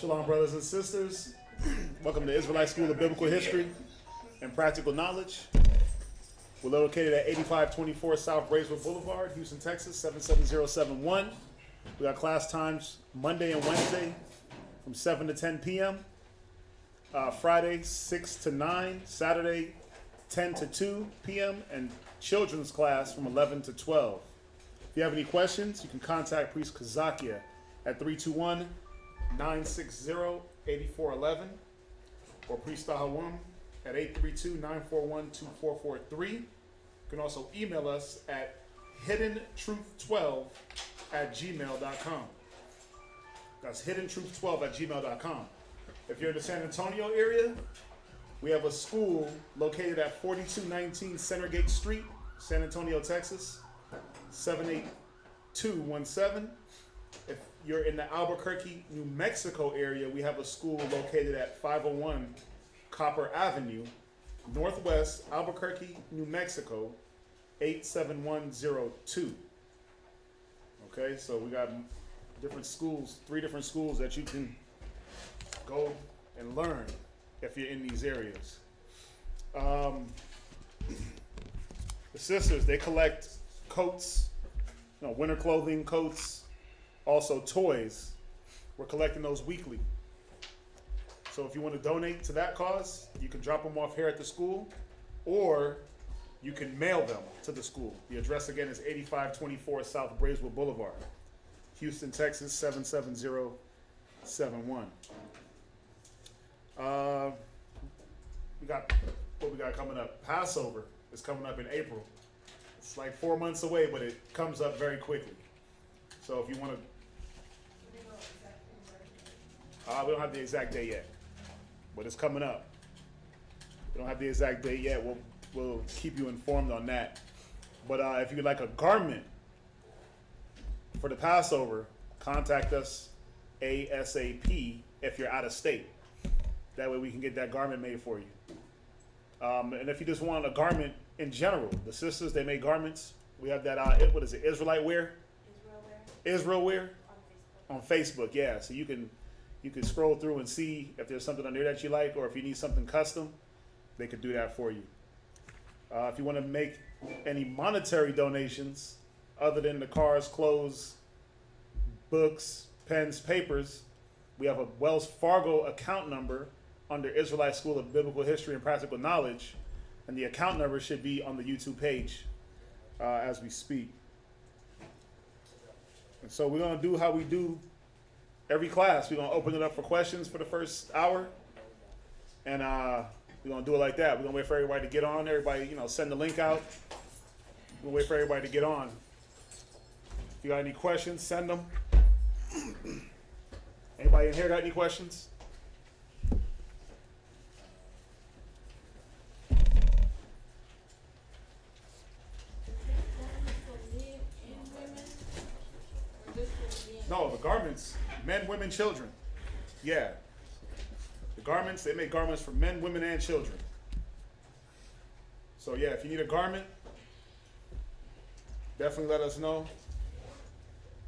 Shalom, brothers and sisters. Welcome to Israelite School of Biblical History and Practical Knowledge. We're located at 8524 South Braeswood Boulevard, Houston, Texas, 77071. We got class times Monday and Wednesday from 7 to 10 p.m. Friday, 6 to 9. Saturday, 10 to 2 p.m. And children's class from 11 to 12. If you have any questions, you can contact Priest Kazakia at 321-960-8411 or Priest Tahawam at 832-941-2443. You can also email us at hiddentruth12@gmail.com. That's hiddentruth12@gmail.com. If you're in the San Antonio area, we have a school located at 4219 Centergate Street, San Antonio, Texas, 78217. If you're in the Albuquerque, New Mexico area, we have a school located at 501 Copper Avenue, Northwest Albuquerque, New Mexico, 87102. Okay, so we got different schools, 3 different schools that you can go and learn if you're in these areas. The sisters, they collect coats, winter clothing, coats, also toys. We're collecting those weekly. So if you want to donate to that cause, you can drop them off here at the school, or you can mail them to the school. The address again is 8524 South Braeswood Boulevard, Houston, Texas, 77071. We got what we got coming up. Passover is coming up in April. It's like 4 months away, but it comes up very quickly. So if you want to, we don't have the exact day yet, but it's coming up. We don't have the exact date yet. We'll keep you informed on that. But if you'd like a garment for the Passover, contact us ASAP if you're out of state. That way we can get that garment made for you. And if you just want a garment in general, the sisters, they make garments. We have that, what is it, Israelite wear? Israel wear? On Facebook, yeah. So you can scroll through and see if there's something on there that you like, or if you need something custom, they could do that for you. If you want to make any monetary donations other than the cars, clothes, books, pens, papers, we have a Wells Fargo account number under Israelite School of Biblical History and Practical Knowledge, and the account number should be on the YouTube page as we speak. And so we're going to do how we do every class. We're going to open it up for questions for the first hour, and we're going to do it like that. We're going to wait for everybody to get on. Everybody, send the link out. We'll wait for everybody to get on. If you got any questions, send them. Anybody in here got any questions? No, the garments, men, women, children. Yeah. The garments, they make garments for men, women, and children. So yeah, if you need a garment, definitely let us know,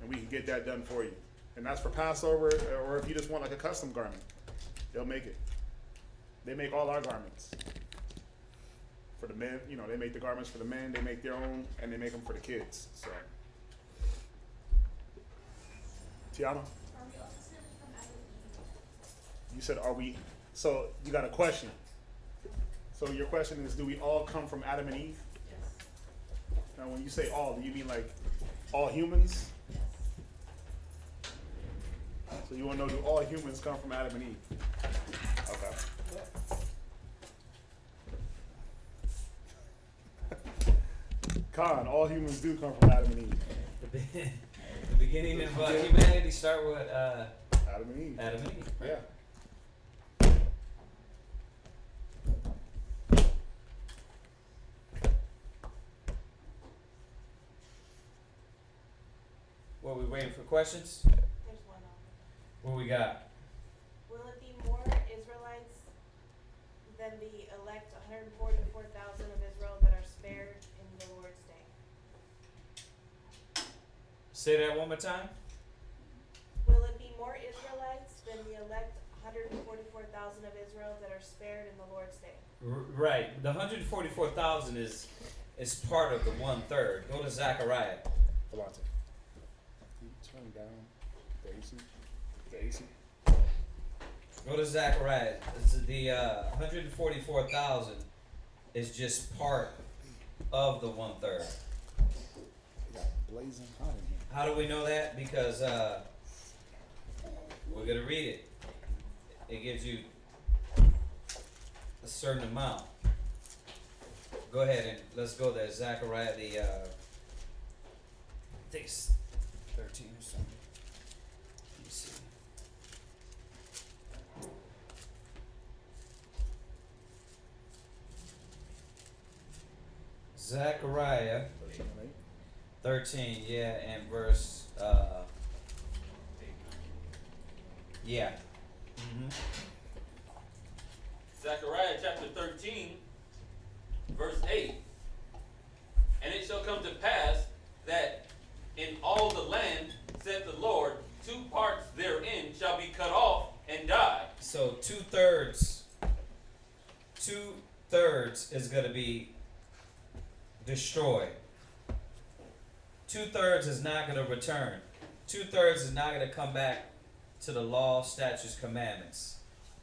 and we can get that done for you. And that's for Passover, or if you just want like a custom garment, they'll make it. They make all our garments. For the men, they make the garments for the men, they make their own, and they make them for the kids. So, Tiana? You said, are we? So you got a question. So your question is, do we all come from Adam and Eve? Yes. Now when you say all, do you mean like all humans? Yes. So you want to know, do all humans come from Adam and Eve? Okay. Khan, all humans do come from Adam and Eve. The beginning of humanity start with Adam and Eve. Adam and Eve. Right? Yeah. What, we waiting for questions? There's one on. What we got? Will it be more Israelites than the elect 144,000 of Israel that are spared in the Lord's Day? Say that one more time. Will it be more Israelites than than the elect 144,000 of Israel that are spared in the Lord's day. Right. The 144,000 is part of the 1/3. Go to Zechariah. Volante. Turn down the AC. The AC. Go to Zechariah. It's the 144,000 is just part of the 1/3. It got blazing hot in here. How do we know that? Because we're gonna read it. It gives you a certain amount. Go ahead and let's go there. Zechariah the I think it's 13 or something. Let me see. Zechariah 13, yeah, and verse yeah. Mm-hmm. Zechariah chapter 13, verse 8. And it shall come to pass that in all the land, saith the Lord, 2 parts therein shall be cut off and die. So 2/3 is going to be destroyed. 2/3 is not going to return. 2/3 is not going to come back to the law, statutes, commandments.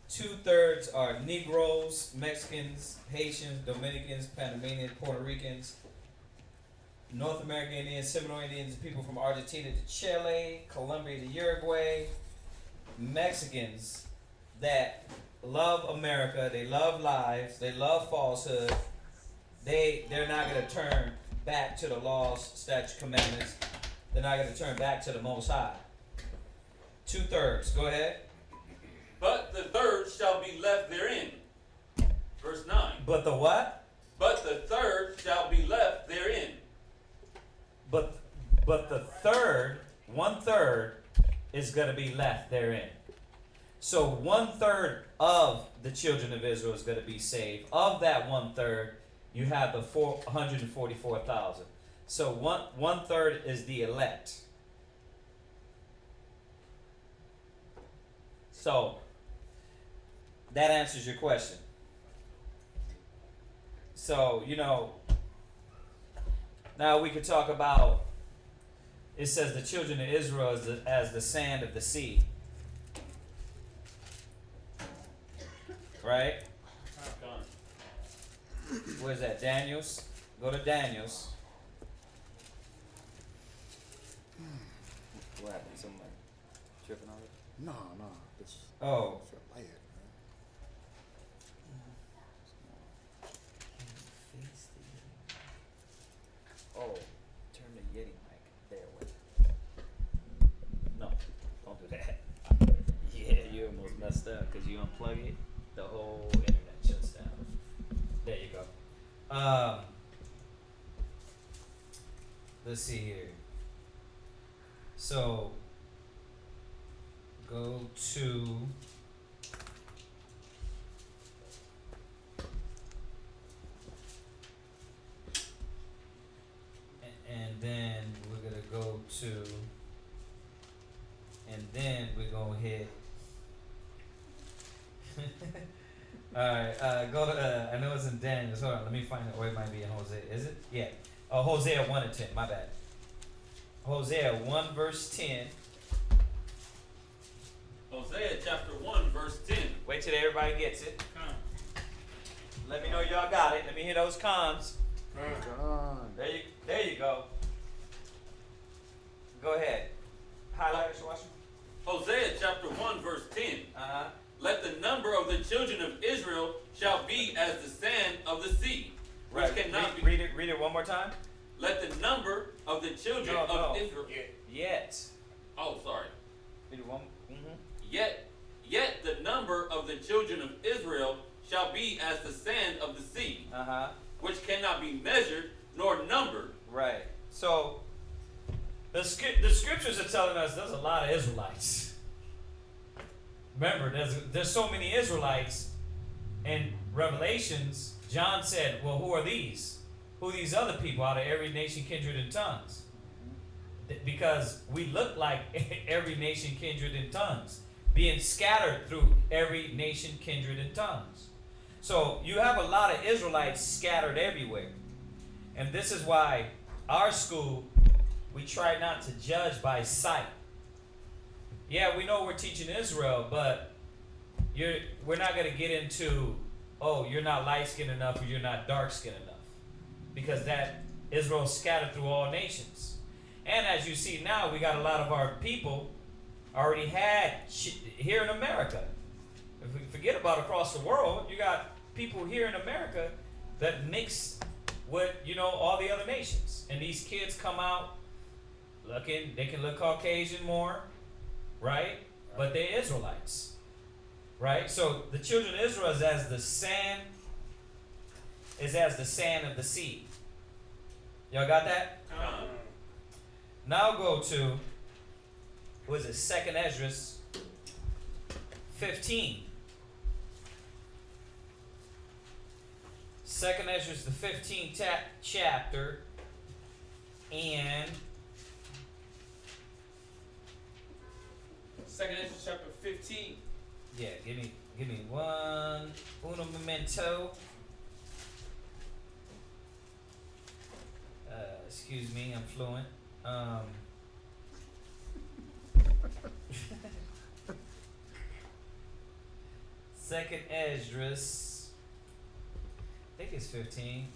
2/3 are Negroes, Mexicans, Haitians, Dominicans, Panamanians, Puerto Ricans, North American Indians, Seminole Indians, people from Argentina to Chile, Colombia to Uruguay, Mexicans that love America, they love lies, they love falsehood. They're not going to turn back to the laws, statutes, commandments. They're not going to turn back to the Most High. 2/3. Go ahead. But the third shall be left therein. Verse 9. But the what? But the third shall be left therein. But the third, 1/3, is going to be left therein. So 1/3 of the children of Israel is going to be saved. Of that 1/3, you have the 144,000. So 1/3 is the elect. So that answers your question. So, now we could talk about, it says the children of Israel as the sand of the sea. Right? Gone. Where's that? Daniel's? Go to Daniel's. What happened? Something like tripping on it? No. It's Oh. I feel lighter, man. Oh, turn the Yeti mic there with. No, don't do that. Yeah, you almost messed up because you unplug it, the whole internet shuts down. There you go. Let's see here. So, go to and then we're gonna go to, and then we're gonna hit. Alright, go to, I know it's in Daniel, hold on, let me find it, or it might be in Hosea, is it? Yeah, Hosea 1:10, my bad. Hosea 1 verse 10. Hosea chapter 1, verse 10. Wait till everybody gets it. Let me know y'all got it, let me hear those cons. Gone. There you go. Go ahead. Highlight it, Washington. Hosea chapter 1, verse 10. Uh-huh. Let the number of the children of Israel shall be as the sand of the sea, which Right. cannot be. Read it one more time. Let the number of the children No. of Israel. Yet. Oh, sorry. Read it one. Mm-hmm. Yet the number of the children of Israel shall be as the sand of the sea, Uh-huh. which cannot be measured nor numbered. Right. So the scriptures are telling us there's a lot of Israelites. Remember, there's so many Israelites in Revelations. John said, well, who are these? Who are these other people out of every nation, kindred, and tongues? Because we look like every nation, kindred, and tongues. being scattered through every nation, kindred, and tongues. So you have a lot of Israelites scattered everywhere. And this is why our school, we try not to judge by sight. Yeah, we know we're teaching Israel, but we're not going to get into, oh, you're not light-skinned enough or you're not dark-skinned enough. Because that Israel's scattered through all nations. And as you see now, we got a lot of our people already had here in America. If we forget about across the world, you got people here in America that mix with, all the other nations. And these kids come out looking, they can look Caucasian more, right? But they're Israelites, right? So the children of Israel is as the sand of the sea. Y'all got that? Now go to, what is it, 2nd Ezra 15. 2nd Ezra, the 15th chapter, and 2nd Ezra chapter 15. yeah, give me uno momento. Excuse me, I'm fluent. Second Esdras, I think it's 15.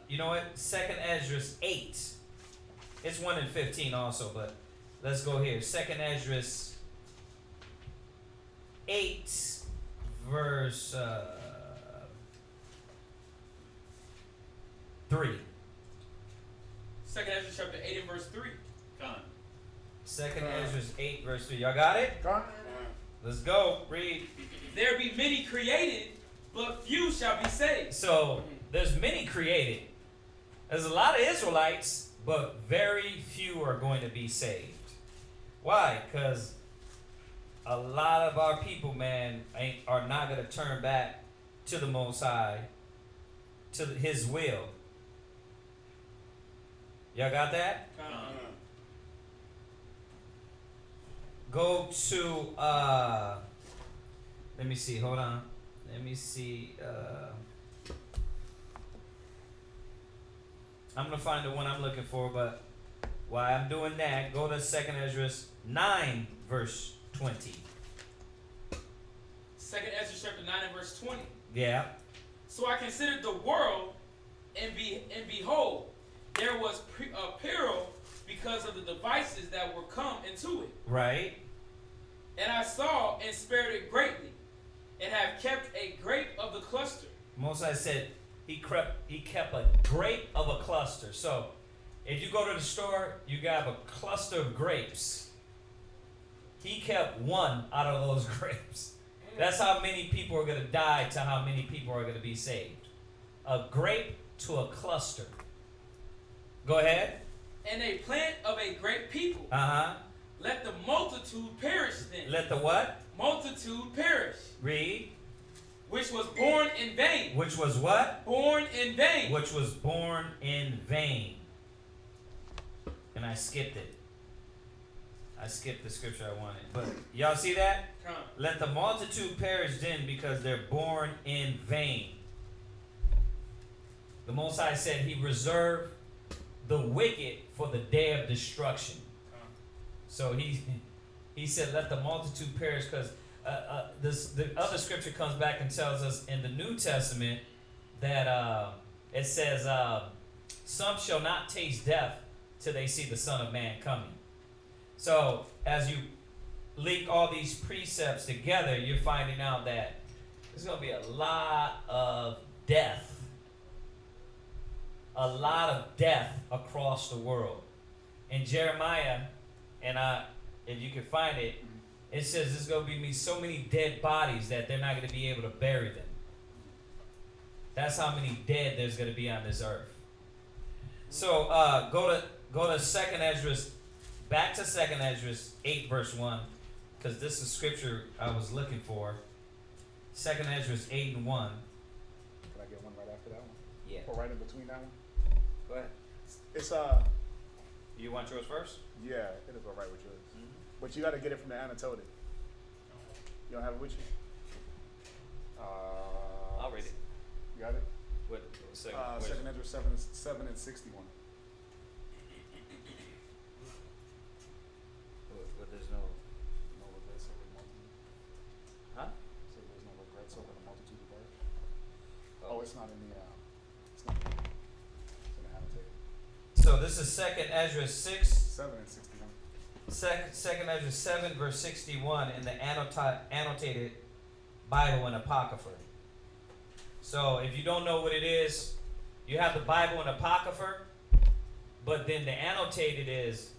You know what? 2nd Esdras 8. It's 1 and 15 also, but let's go here. 2nd Esdras 8, verse 3. 2nd Ezra chapter 8 and verse 3. Con. 2nd Esdras 8, verse 3. Y'all got it? Con? Let's go. Read. There be many created, but few shall be saved. So, there's many created. There's a lot of Israelites, but very few are going to be saved. Why? Because a lot of our people, man, are not going to turn back to the Most High, to His will. Y'all got that? Go to, let me see, hold on. Let me see, I'm going to find the one I'm looking for, but while I'm doing that, go to 2nd Ezra 9, verse 20. 2nd Ezra chapter 9 and verse 20. Yeah. So I considered the world, and behold, there was a peril because of the devices that were come into it. Right. And I saw and spared it greatly, and have kept a grape of the cluster. Moses said he kept a grape of a cluster. So if you go to the store, you got a cluster of grapes. He kept one out of those grapes. That's how many people are going to die to how many people are going to be saved. A grape to a cluster. Go ahead. And a plant of a great people. Uh-huh. Let the multitude perish then. Let the what? Multitude perish. Read. Which was born in vain. Which was what? Born in vain. Which was born in vain. And I skipped it. I skipped the scripture I wanted. But y'all see that? Come. Let the multitude perish then because they're born in vain. The Most High said He reserved the wicked for the day of destruction. So he said, let the multitude perish, because the other scripture comes back and tells us in the New Testament that it says, some shall not taste death till they see the Son of Man coming. So as you link all these precepts together, you're finding out that there's going to be a lot of death. A lot of death across the world. In Jeremiah, and if you can find it, it says there's going to be so many dead bodies that they're not going to be able to bury them. That's how many dead there's going to be on this earth. So go to 2nd Ezra, back to 2nd Ezra 8 verse 1, because this is scripture I was looking for. 2nd Ezra 8 and 1. Can I get one right after that one? Yeah. Or right in between that one? Go ahead. It's You want yours first? Yeah, it'll go right with yours. Mm-hmm. But you got to get it from the annotated. You don't have it with you? I'll read it. You got it? What second? Second Ezra 7 and 61. There's no. No regrets over the multitude. Huh? So there's no regrets over the multitude of birth. Oh. Oh, it's not in the. It's not. It's in the annotated. So this is Second Ezra 6. 7 and 61. Second Ezra 7 verse 61 in the annotated Bible and Apocrypha. So if you don't know what it is, you have the Bible and Apocrypha, but then the annotated is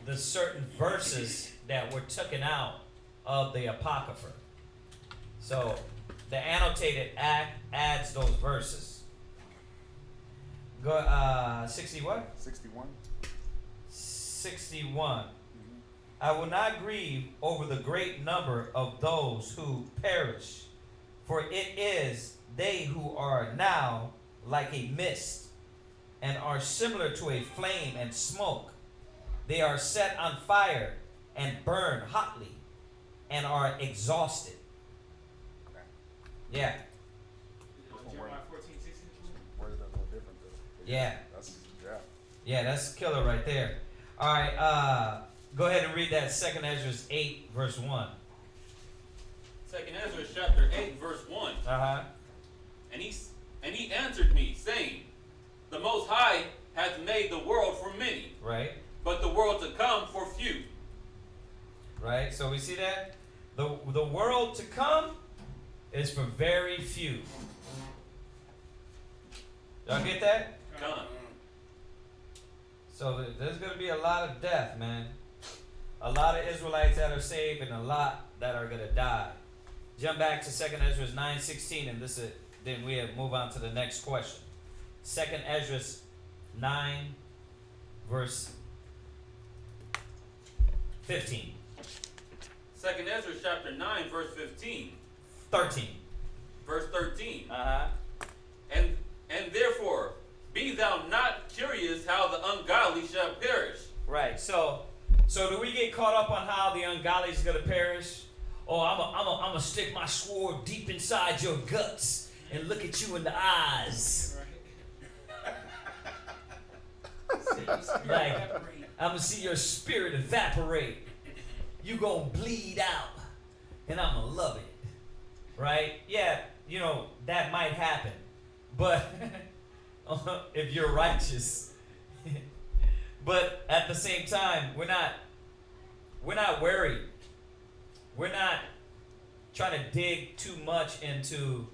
the certain verses that were taken out of the Apocrypha. So the annotated adds those verses. Go 60 what? 61. 61. I will not grieve over the great number of those who perish, for it is they who are now like a mist, and are similar to a flame and smoke. They are set on fire and burn hotly, and are exhausted. Okay. Yeah, Jeremiah 14:16. Worded a little different though. yeah, That's yeah. That's killer right there. All right, go ahead and read that. Second Ezra 8 verse 1. Second Ezra chapter 8, verse 1. Uh-huh. And he answered me, saying, The Most High hath made the world for many, Right. but the world to come for few. Right? So we see that? The world to come is for very few. Y'all get that? Come. So there's going to be a lot of death, man. A lot of Israelites that are saved and a lot that are going to die. Jump back to 2nd Ezra 9:16 and this is, then we move on to the next question. 2nd Ezra 9 verse 15. Second Ezra chapter 9, verse 15. 13. Verse 13. Uh-huh. And therefore, be thou not curious how the ungodly shall perish. Right. So do we get caught up on how the ungodly is going to perish? Oh, I'm a stick my sword deep inside your guts and look at you in the eyes. Like, I'm going to see your spirit evaporate. You going to bleed out. And I'm going to love it. Right? Yeah, that might happen. But if you're righteous. But at the same time, we're not worried. We're not trying to dig too much into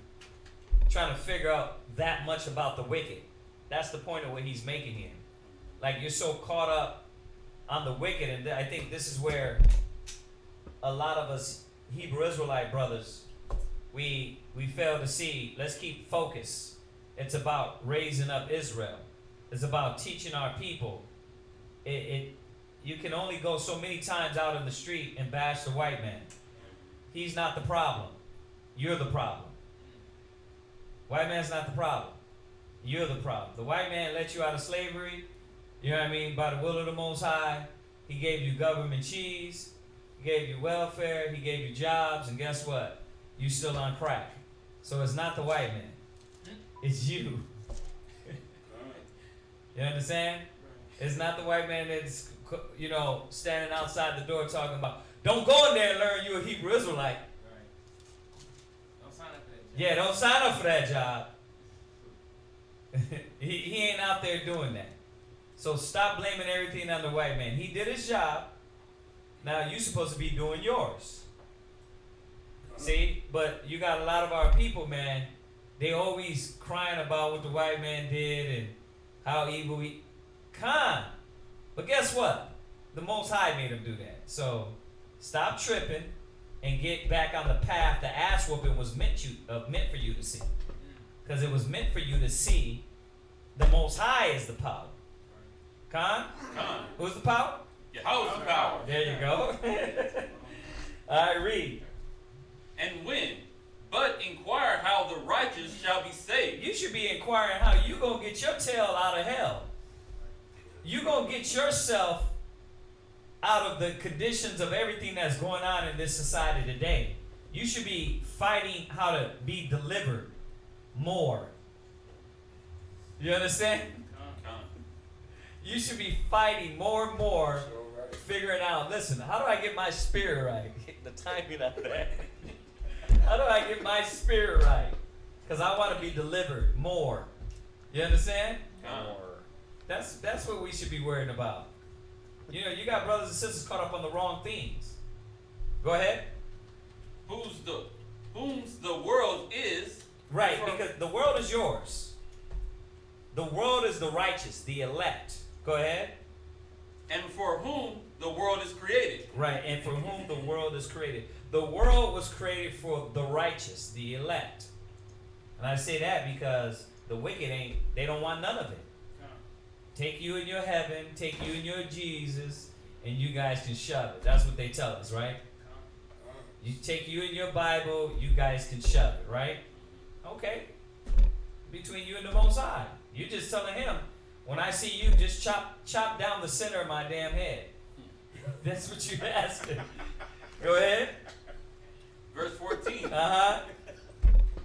trying to figure out that much about the wicked. That's the point of what he's making here. Like, you're so caught up on the wicked, and I think this is where a lot of us Hebrew Israelite brothers, we fail to see. Let's keep focus. It's about raising up Israel. It's about teaching our people. You can only go so many times out in the street and bash the white man. He's not the problem. You're the problem. White man's not the problem. You're the problem. The white man let you out of slavery, you know what I mean, by the will of the Most High. He gave you government cheese. He gave you welfare. He gave you jobs. And guess what? You still on crack. So it's not the white man. It's you. You understand? It's not the white man that's, standing outside the door talking about, don't go in there and learn you're a Hebrew Israelite. Right. Don't sign up for that job. Yeah, don't sign up for that job. he ain't out there doing that. So stop blaming everything on the white man. He did his job. Now you're supposed to be doing yours. See? But you got a lot of our people, man, they always crying about what the white man did and how evil he... But guess what? The Most High made him do that. So stop tripping and get back on the path the ass whooping was meant for you to see. Because it was meant for you to see the Most High is the power. Who's the power? Yahweh's the power. There you go. All right, read. And when? But inquire how the righteous shall be saved. You should be inquiring how you gonna get your tail out of hell. you gonna get yourself out of the conditions of everything that's going on in this society today. You should be fighting how to be delivered more. You understand? You should be fighting more and more, figuring out, listen, how do I get my spirit right? The timing of that. How do I get my spirit right? Because I want to be delivered more. You understand? That's what we should be worrying about. You know, you got brothers and sisters caught up on the wrong things. Go ahead. Whom's the world is. Right, because the world is yours. The world is the righteous, the elect. Go ahead. And for whom the world is created. Right, and for whom the world is created. The world was created for the righteous, the elect. And I say that because the wicked they don't want none of it. Take you in your heaven, take you in your Jesus, and you guys can shove it. That's what they tell us, right? You take you in your Bible, you guys can shove it, right? Okay. Between you and the Most High. You're just telling him, when I see you, just chop down the center of my damn head. That's what you're asking. Go ahead. Verse 14. Uh-huh.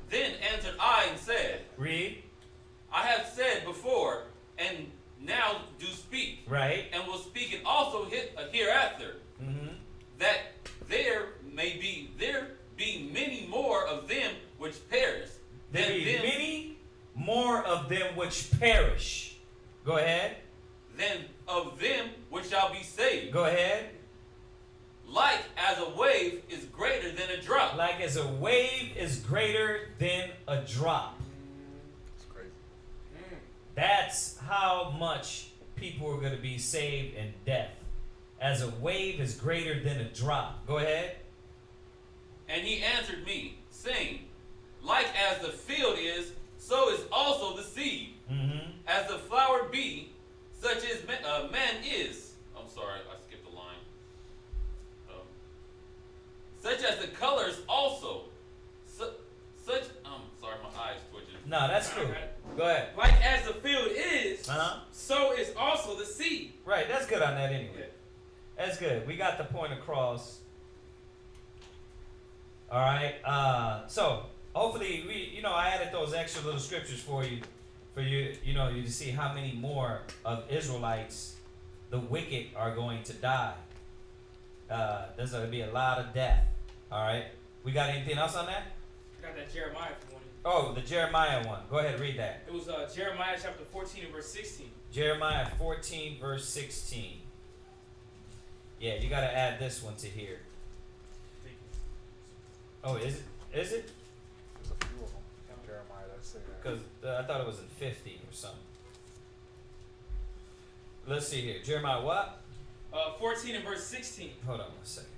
Then answered I and said, Read. I have said before, and now do speak, Right. and will speak it also hereafter, Mm-hmm. that there be many more of them which perish There than be them, many more of them which perish. Go ahead. than of them which shall be saved. Go ahead. Like as a wave is greater than a drop. Like as a wave is greater than a drop. It's crazy. That's how much people are going to be saved in death. As a wave is greater than a drop. Go ahead. And he answered me, saying, like as the field is, so is also the seed. Mm-hmm. As the flower be, such as man is. I'm sorry, I skipped a line. Such as the colors also. Sorry, my eyes twitching. No, that's cool. Go ahead. Like as the field is, Uh-huh. so is also the seed. Right, that's good on that anyway. That's good. We got the point across. All right. So hopefully I added those extra little scriptures for you you to see how many more of Israelites the wicked are going to die. There's going to be a lot of death. All right. We got anything else on that? I got that Jeremiah if you wanted. Oh, the Jeremiah one. Go ahead, read that. It was Jeremiah chapter 14 and verse 16. Jeremiah 14 verse 16. Yeah, you got to add this one to here. Oh, is it? Is it? There's a few of them in Jeremiah that say that. Because I thought it was in 50 or something. Let's see here. Jeremiah what? 14 and verse 16. Hold on one second.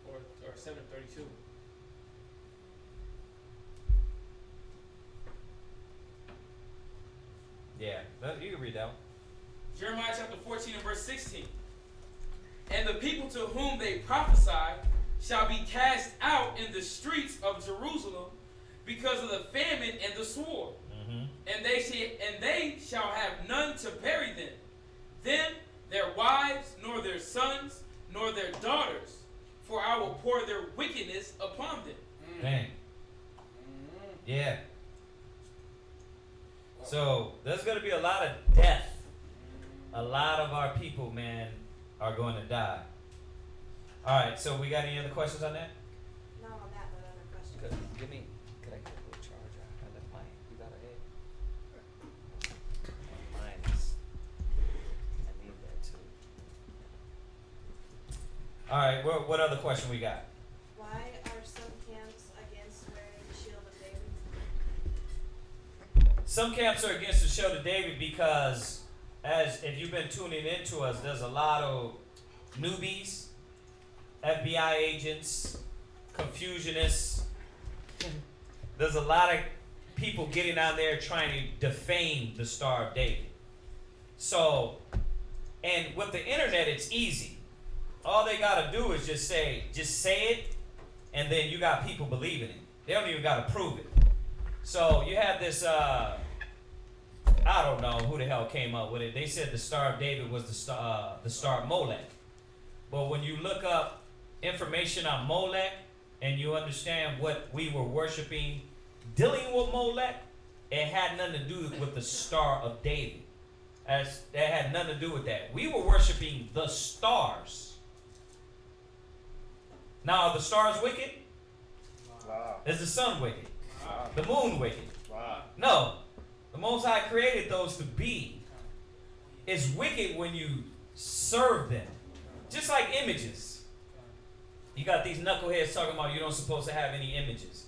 Or 732. Yeah, you can read that one. Jeremiah chapter 14 and verse 16. And the people to whom they prophesy shall be cast out in the streets of Jerusalem because of the famine and the sword. Mm-hmm. And they shall have none to bury them. Them, their wives, nor their sons, nor their daughters, for I will pour their wickedness upon them. Dang. Yeah. So there's going to be a lot of death. A lot of our people, man, are going to die. All right. So we got any other questions on that? Not on that, but other questions. Could I get a little charger? I left mine. You got a head? Mine is. I need that too. All right. What other question we got? Why are some camps against wearing the shield of David? Some camps are against the shield of David because, if you've been tuning into us, there's a lot of newbies, FBI agents, confusionists. There's a lot of people getting out there trying to defame the Star of David. So, and with the internet, it's easy. All they gotta do is just say it, and then you got people believing it. They don't even got to prove it. So you have this, I don't know who the hell came up with it. They said the Star of David was the Star of Molech. But when you look up information on Molech and you understand what we were worshiping, dealing with Molech, it had nothing to do with the Star of David. That had nothing to do with that. We were worshiping the stars. Now, are the stars wicked? Wow. Is the sun wicked? Wow. The moon wicked? Wow. No. The Most High created those to be. It's wicked when you serve them. Just like images. You got these knuckleheads talking about you don't supposed to have any images.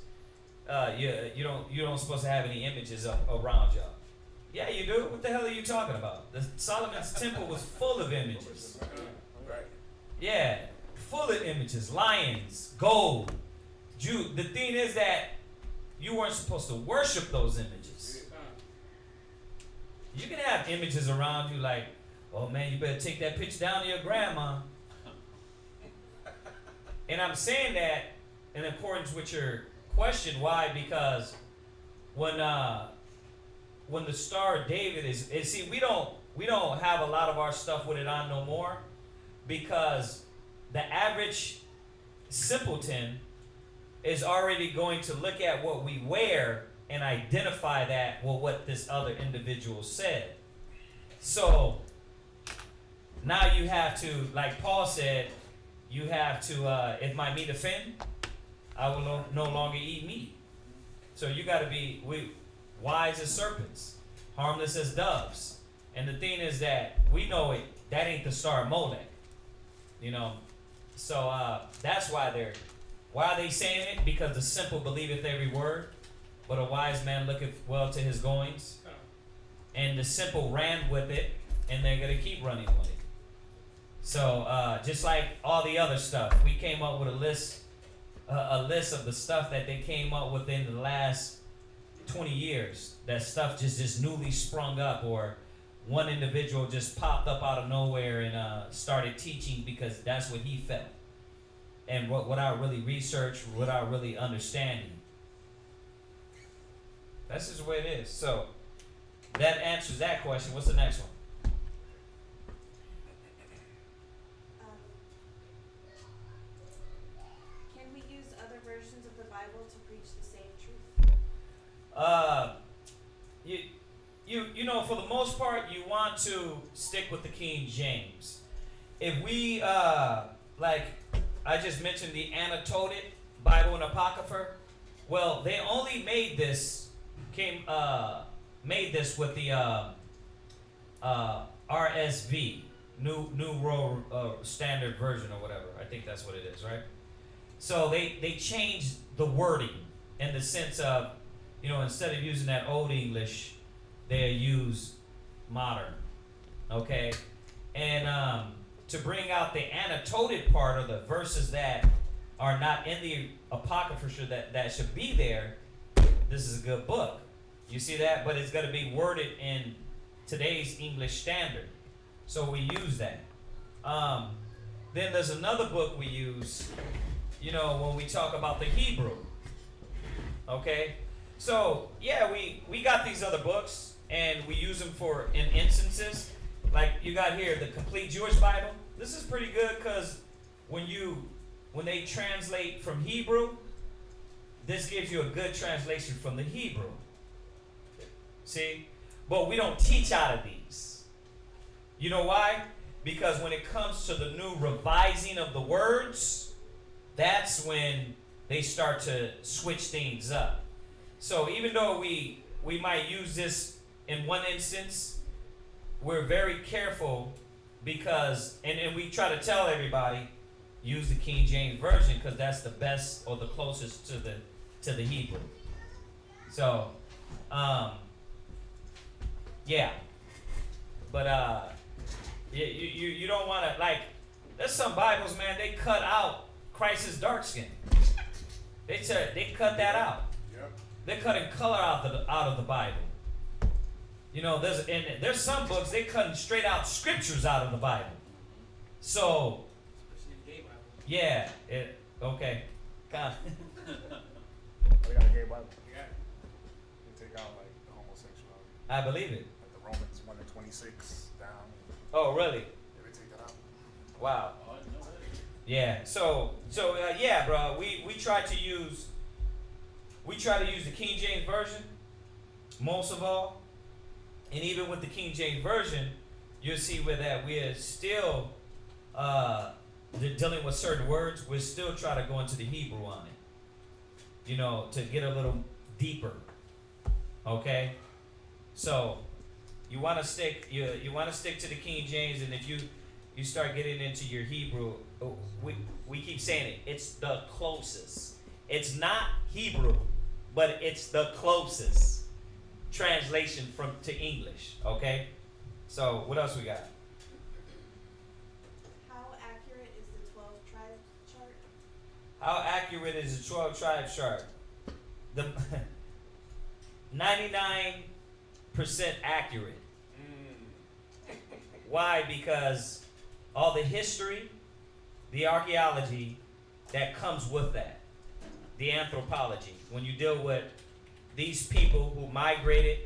You don't supposed to have any images around y'all. Yeah, you do. What the hell are you talking about? The Solomon's temple was full of images. Right. Yeah, full of images, lions, gold. The thing is that you weren't supposed to worship those images. You can have images around you like, oh man, you better take that picture down to your grandma. And I'm saying that in accordance with your question. Why? Because when the Star of David is see, we don't have a lot of our stuff with it on no more, because the average simpleton is already going to look at what we wear and identify that with what this other individual said. So now you have to, like Paul said, you have to, if my meat offend, I will no longer eat meat. So you got to be wise as serpents, harmless as doves. And the thing is that we know that ain't the Star of Molech, you know. So that's why are they saying it? Because the simple believeth every word, but a wise man looketh well to his goings. And the simple ran with it, and they're gonna keep running with it. So just like all the other stuff, we came up with a list of the stuff that they came up with in the last 20 years. That stuff just newly sprung up, or one individual just popped up out of nowhere and started teaching because that's what he felt, and without really research, without really understanding. That's just the way it is. So that answers that question. What's the next one? Can we use other versions of the Bible to preach the same truth? You know, for the most part, you want to stick with the King James. If we like I just mentioned the annotated Bible and Apocrypha, well, they only made this with the RSV, New World Standard Version or whatever. I think that's what it is, right? So they changed the wording in the sense of, you know, instead of using that old English, they use modern, okay? And to bring out the annotated part of the verses that are not in the Apocrypha that should be there, this is a good book. You see that? But it's going to be worded in today's English Standard. So we use that. Then there's another book we use, you know, when we talk about the Hebrew. Okay? So, yeah, we got these other books, and we use them in instances. Like you got here, the Complete Jewish Bible. This is pretty good because when they translate from Hebrew, this gives you a good translation from the Hebrew. See? But we don't teach out of these. You know why? Because when it comes to the new revising of the words, that's when they start to switch things up. So even though we might use this in one instance, we're very careful because, and we try to tell everybody, use the King James Version because that's the best or the closest to the Hebrew. So, yeah. But you don't want to, like, there's some Bibles, man, they cut out Christ's dark skin. They cut that out. Yep. They're cutting color out of the Bible. You know, there's some books they cutting straight out scriptures out of the Bible. So, Especially in the gay Bible. yeah, okay. God. I got I believe it. Like the Romans 1:26 down. Oh, really? They take that out. Wow. Oh, I didn't know that. Yeah. So yeah, bro. We try to use the King James version most of all, and even with the King James version, you'll see where that we're still dealing with certain words. We're still trying to go into the Hebrew on it, you know, to get a little deeper. Okay. So you want to stick to the King James, and if you start getting into your Hebrew, we keep saying it. It's the closest. It's not Hebrew, but it's the closest translation to English. Okay. So what else we got? How accurate is the 12 tribe chart? How accurate is the 12 tribe chart? The 99% accurate. Why? Because all the history, the archaeology that comes with that, the anthropology. When you deal with these people who migrated,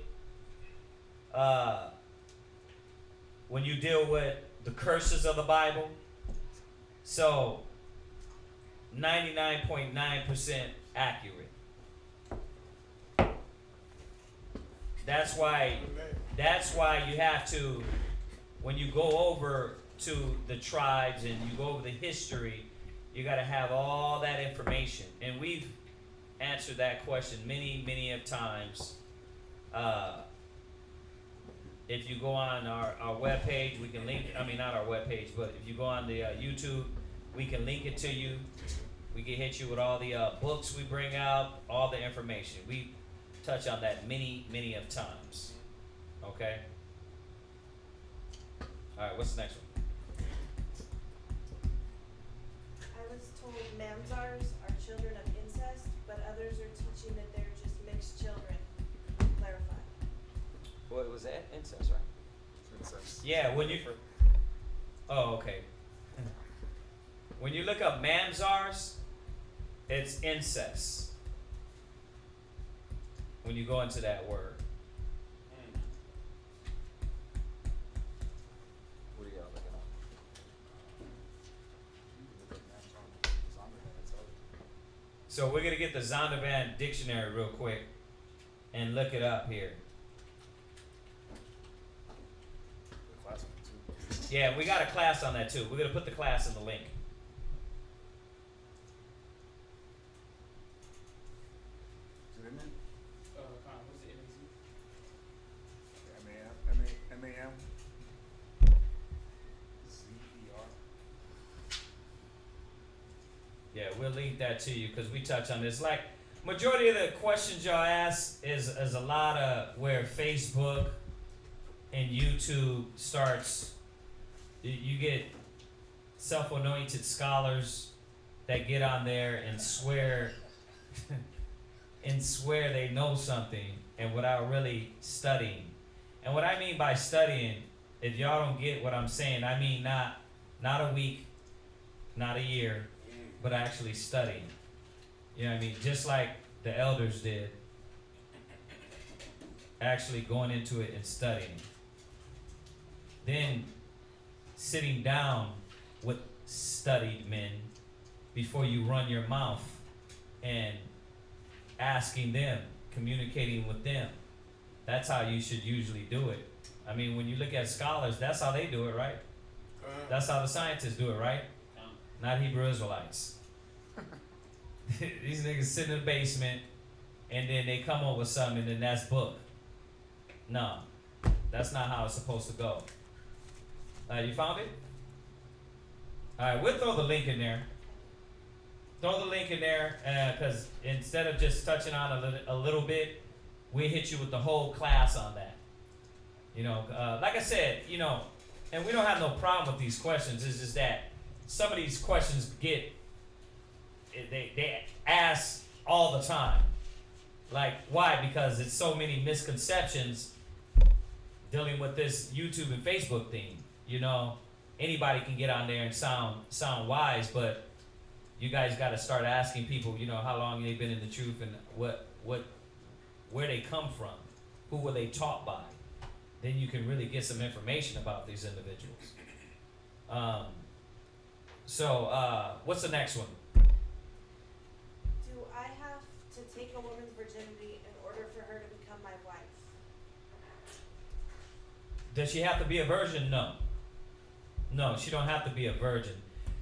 when you deal with the curses of the Bible, so 99.9% accurate. That's why you have to, when you go over to the tribes and you go over the history, you got to have all that information. And we've answered that question many of times. If you go on our webpage, we can link, not our webpage, but if you go on the YouTube, we can link it to you. We can hit you with all the books we bring out, all the information. We touch on that many of times. Okay? All right, what's the next one? I was told Mamzers are children of incest, but others are teaching that they're just mixed children. Clarify. What was that? Incest, right? Incest. Yeah, when you. Oh, okay. When you look up Mamzars, it's incest. When you go into that word. What are y'all looking at? So we're gonna get the Zondervan dictionary real quick and look it up here. The class one too. Yeah, we got a class on that too. We're gonna put the class in the link. Is it in there? What's the NAC? M-A-M? Z-E-R? Yeah, we'll link that to you because we touch on this. Like, majority of the questions y'all ask is a lot of where Facebook and YouTube starts. You get self-anointed scholars that get on there and swear they know something and without really studying. And what I mean by studying, if y'all don't get what I'm saying, I mean not a week, not a year, but actually studying. You know what I mean? Just like the elders did. Actually going into it and studying. Then sitting down with studied men before you run your mouth and asking them, communicating with them. That's how you should usually do it. I mean, when you look at scholars, that's how they do it, right? That's how the scientists do it, right? Not Hebrew Israelites. These niggas sit in the basement and then they come up with something and then that's book. No, that's not how it's supposed to go. You found it? Alright, we'll throw the link in there. Throw the link in there because instead of just touching on a little bit, we hit you with the whole class on that. You know, like I said, you know, and we don't have no problem with these questions. It's just that some of these questions they ask all the time. Like, why? Because it's so many misconceptions dealing with this YouTube and Facebook thing. You know, anybody can get on there and sound wise, but you guys got to start asking people, you know, how long they've been in the truth and where they come from, who were they taught by. then you can really get some information about these individuals. What's the next one? Do I have to take a woman's virginity in order for her to become my wife? Does she have to be a virgin? No. No, she don't have to be a virgin.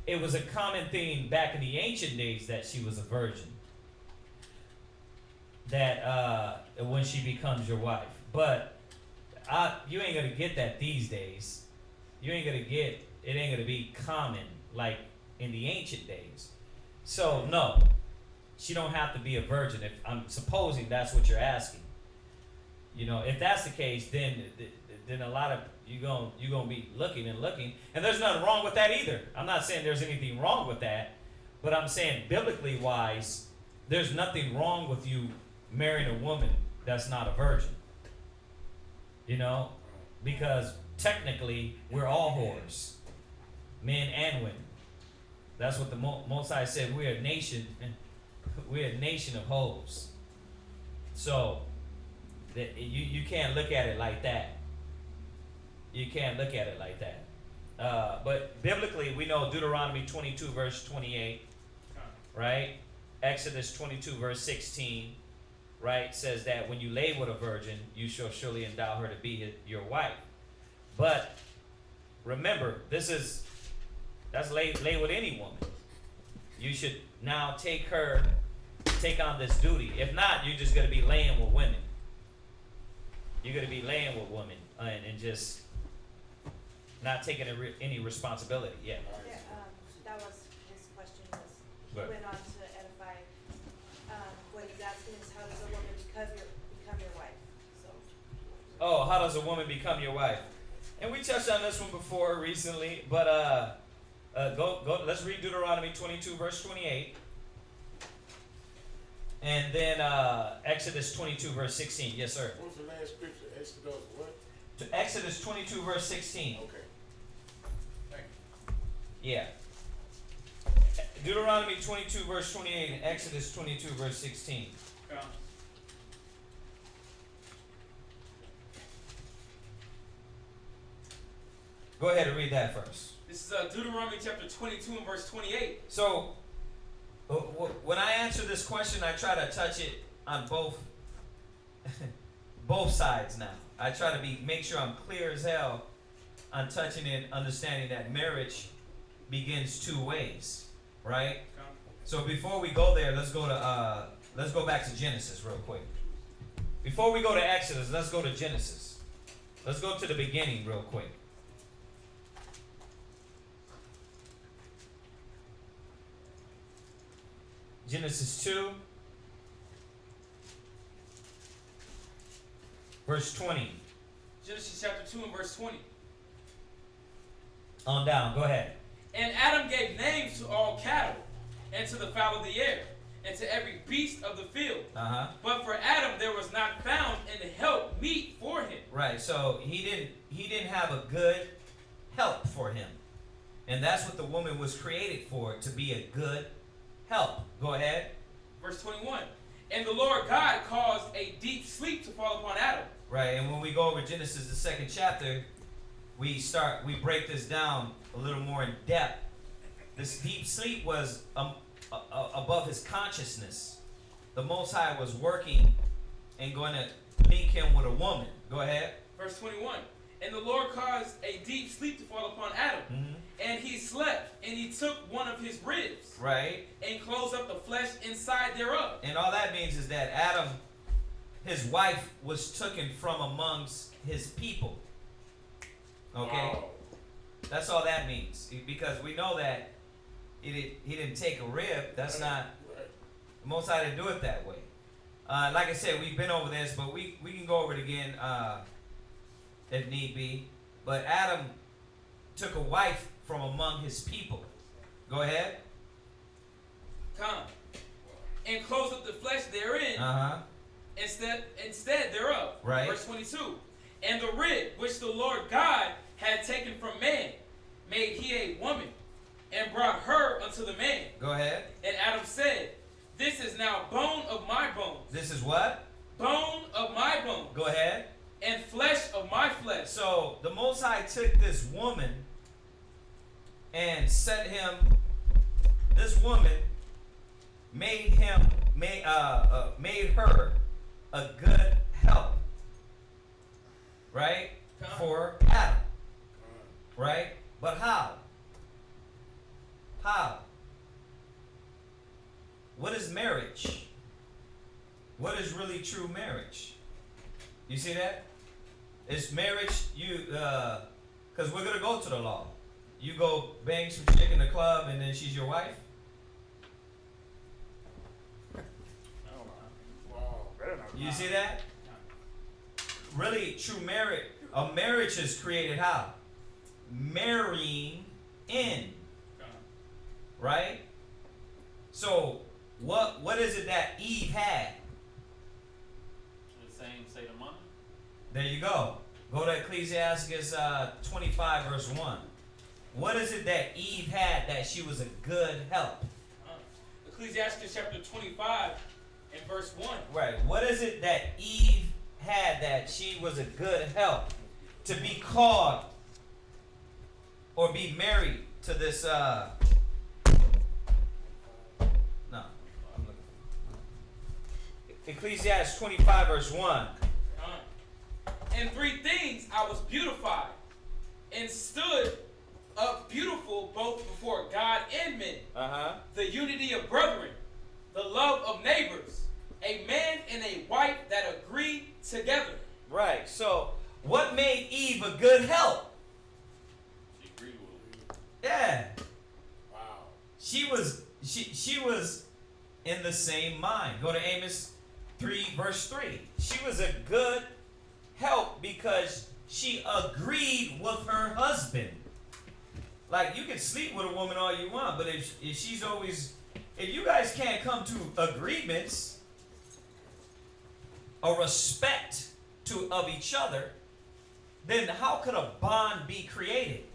It was a common thing back in the ancient days that she was a virgin. That when she becomes your wife. But you ain't gonna get that these days. You ain't gonna get, it ain't gonna be common like in the ancient days. So no, she don't have to be a virgin. If I'm supposing that's what you're asking. You know, if that's the case, then a lot of you gonna be looking, and there's nothing wrong with that either. I'm not saying there's anything wrong with that, but I'm saying biblically wise, there's nothing wrong with you marrying a woman that's not a virgin. You know, because technically we're all whores, men and women. That's what the Most High said. We're a nation. We're a nation of hoes. So that you can't look at it like that. You can't look at it like that. But biblically, we know Deuteronomy 22 verse 28, right? Exodus 22 verse 16, right? Says that when you lay with a virgin, you shall surely endow her to be your wife. But remember, that's lay with any woman. You should now take on this duty. If not, you're just going to be laying with women. You're going to be laying with women and just not taking any responsibility. Yeah. Yeah, that was his question. He Right. went on to edify. What he's asking is, how does a woman become your wife? So. Oh, how does a woman become your wife? And we touched on this one before recently, but go. Let's read Deuteronomy 22 verse 28, and then Exodus 22 verse 16. Yes, sir. What's the last scripture? Exodus what? To Exodus 22 verse 16. Okay. Thank Yeah. Deuteronomy 22 verse 28 and Exodus 22 verse 16. Go ahead and read that first. This is Deuteronomy chapter 22 and verse 28. So, when I answer this question, I try to touch it on both sides now. I try to make sure I'm clear as hell on touching it, understanding that marriage begins two ways, right? So before we go there, let's go back to Genesis real quick. Before we go to Exodus, let's go to Genesis. Let's go to the beginning real quick. Genesis 2, verse 20. Genesis chapter 2 and verse 20. On down, go ahead. And Adam gave names to all cattle, and to the fowl of the air, and to every beast of the field. But for Adam there was not found an help meet for him. Right, so he didn't have a good help for him. And that's what the woman was created for, to be a good help. Go ahead. Verse 21. And the Lord God caused a deep sleep to fall upon Adam. Right, and when we go over Genesis, the second chapter, we break this down a little more in depth. This deep sleep was above his consciousness. The Most High was working and going to link him with a woman. Go ahead. Verse 21. And the Lord caused a deep sleep to fall upon Adam. Mm-hmm. And he slept, and he took one of his ribs. Right. And closed up the flesh inside thereof. And all that means is that Adam, his wife, was taken from amongst his people. Okay? Wow. That's all that means. Because we know that he didn't take a rib. That's not, the Most High didn't do it that way. Like I said, we've been over this, but we can go over it again if need be. But Adam took a wife from among his people. Go ahead. Come. And closed up the flesh therein. Instead thereof. Right. Verse 22. And the rib which the Lord God had taken from man, made he a woman, and brought her unto the man. Go ahead. And Adam said, This is now bone of my bones. This is what? Bone of my bones. Go ahead. and flesh of my flesh. So the Most High took this woman and set him. This woman made her a good help, right? For Adam, right? But how? How? What is marriage? What is really true marriage? You see that? It's marriage, because we're going to go to the law. You go bang some chick in the club and then she's your wife? Wow. You see that? Really, true marriage, a marriage is created how? Marrying in. Right? So, what is it that Eve had? The same state of mind. There you go. Go to Ecclesiastes 25 verse 1. What is it that Eve had that she was a good help? Ecclesiastes chapter 25 and verse 1. Right. What is it that Eve had that she was a good help to be called or be married to this no. I'm looking. Ecclesiastes 25 verse 1. In 3 things I was beautified and stood up beautiful both before God and men. The unity of brethren, the love of neighbors, a man and a wife that agree together. Right. So, what made Eve a good help? She agreed with him. Yeah. Wow. She was in the same mind. Go to Amos 3 verse 3. She was a good help because she agreed with her husband. Like, you can sleep with a woman all you want, but if she's always, if you guys can't come to agreements, a respect of each other, then how could a bond be created?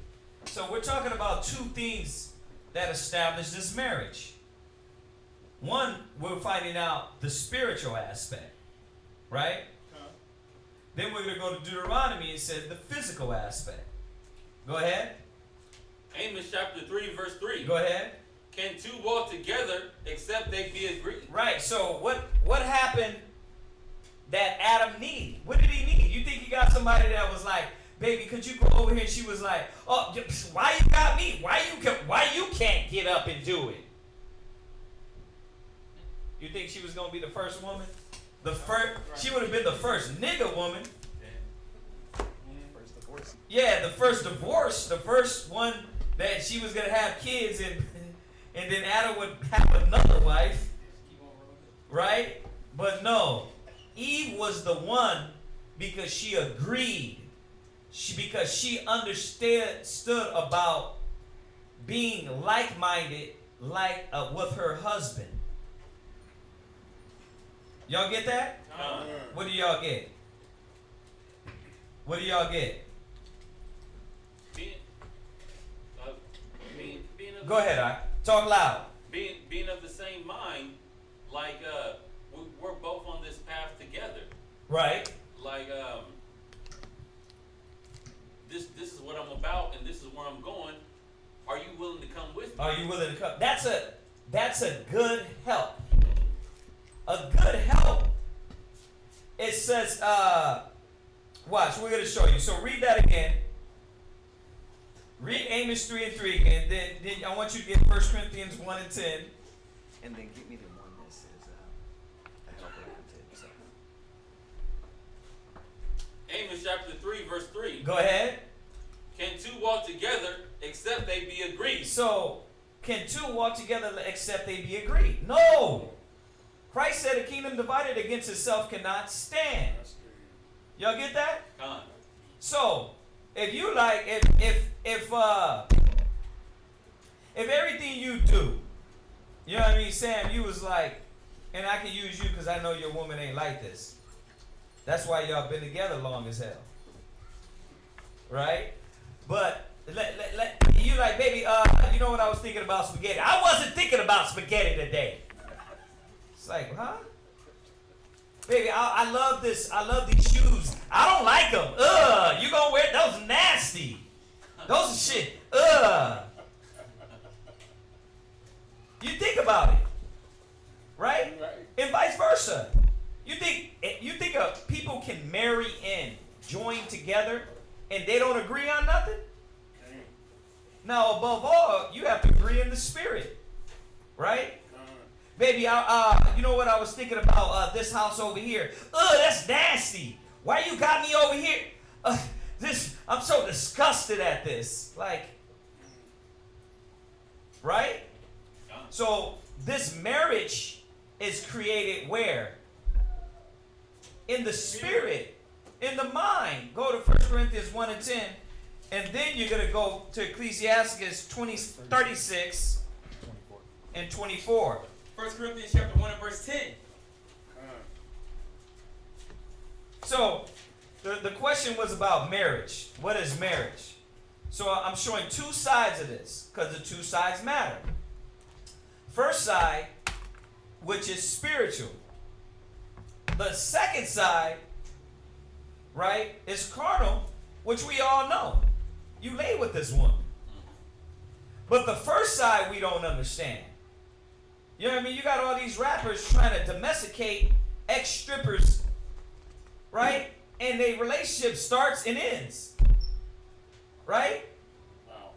So we're talking about 2 things that establish this marriage. One, we're finding out the spiritual aspect, right? Then we're going to go to Deuteronomy and it says the physical aspect. Go ahead. Amos chapter 3 verse 3. Go ahead. Can 2 walk together except they be agreed? Right. So what happened that Adam needed? What did he need? You think he got somebody that was like, baby, could you go over here? And she was like, oh, why you got me? Why you can't get up and do it? You think she was gonna be the first woman? The first, she would have been the first nigga woman. First divorce. Yeah, the first divorce, the first one that she was gonna have kids and then Adam would have another wife, right? But no, Eve was the one because she agreed. Because she understood about being like-minded, with her husband. Y'all get that? What do y'all get? What do y'all get? Being of Go ahead, I talk loud. being of the same mind, like we're both on this path together. Right. Like this is what I'm about and this is where I'm going. Are you willing to come with me? Are you willing to come? That's a good help. A good help. It says, watch, we're going to show you. So read that again. Read Amos 3 and 3 again. Then I want you to get 1 Corinthians 1 and 10. And then give me the one that says, a helper unto himself. Amos chapter 3 verse 3. Go ahead. Can 2 walk together except they be agreed? So, can 2 walk together except they be agreed? No. Christ said a kingdom divided against itself cannot stand. Y'all get that? Con. So, if you like, if everything you do, you know what I mean, Sam, you was like, and I can use you because I know your woman ain't like this. That's why y'all been together long as hell, right? But you like, baby, you know what I was thinking about spaghetti? I wasn't thinking about spaghetti today. It's like, huh? Baby, I love this. I love these shoes. I don't like them. Ugh, you gonna wear those nasty. Those are shit. Ugh. You think about it, right? Right. And vice versa. You think people can marry and join together and they don't agree on nothing? Now, above all, you have to agree in the spirit, right? Baby, you know what I was thinking about this house over here? Ugh, that's nasty. Why you got me over here? I'm so disgusted at this. Like, right? So this marriage is created where? In the spirit, in the mind. Go to 1 Corinthians 1 and 10. And then you're going to go to Ecclesiastes 36 and 24. 1 Corinthians chapter 1 and verse 10. So the question was about marriage. What is marriage? So I'm showing two sides of this because the two sides matter. First side, which is spiritual. The second side, right, is carnal, which we all know. You lay with this woman. But the first side we don't understand. You know what I mean? You got all these rappers trying to domesticate ex-strippers, right? And their relationship starts and ends. Right? Wow.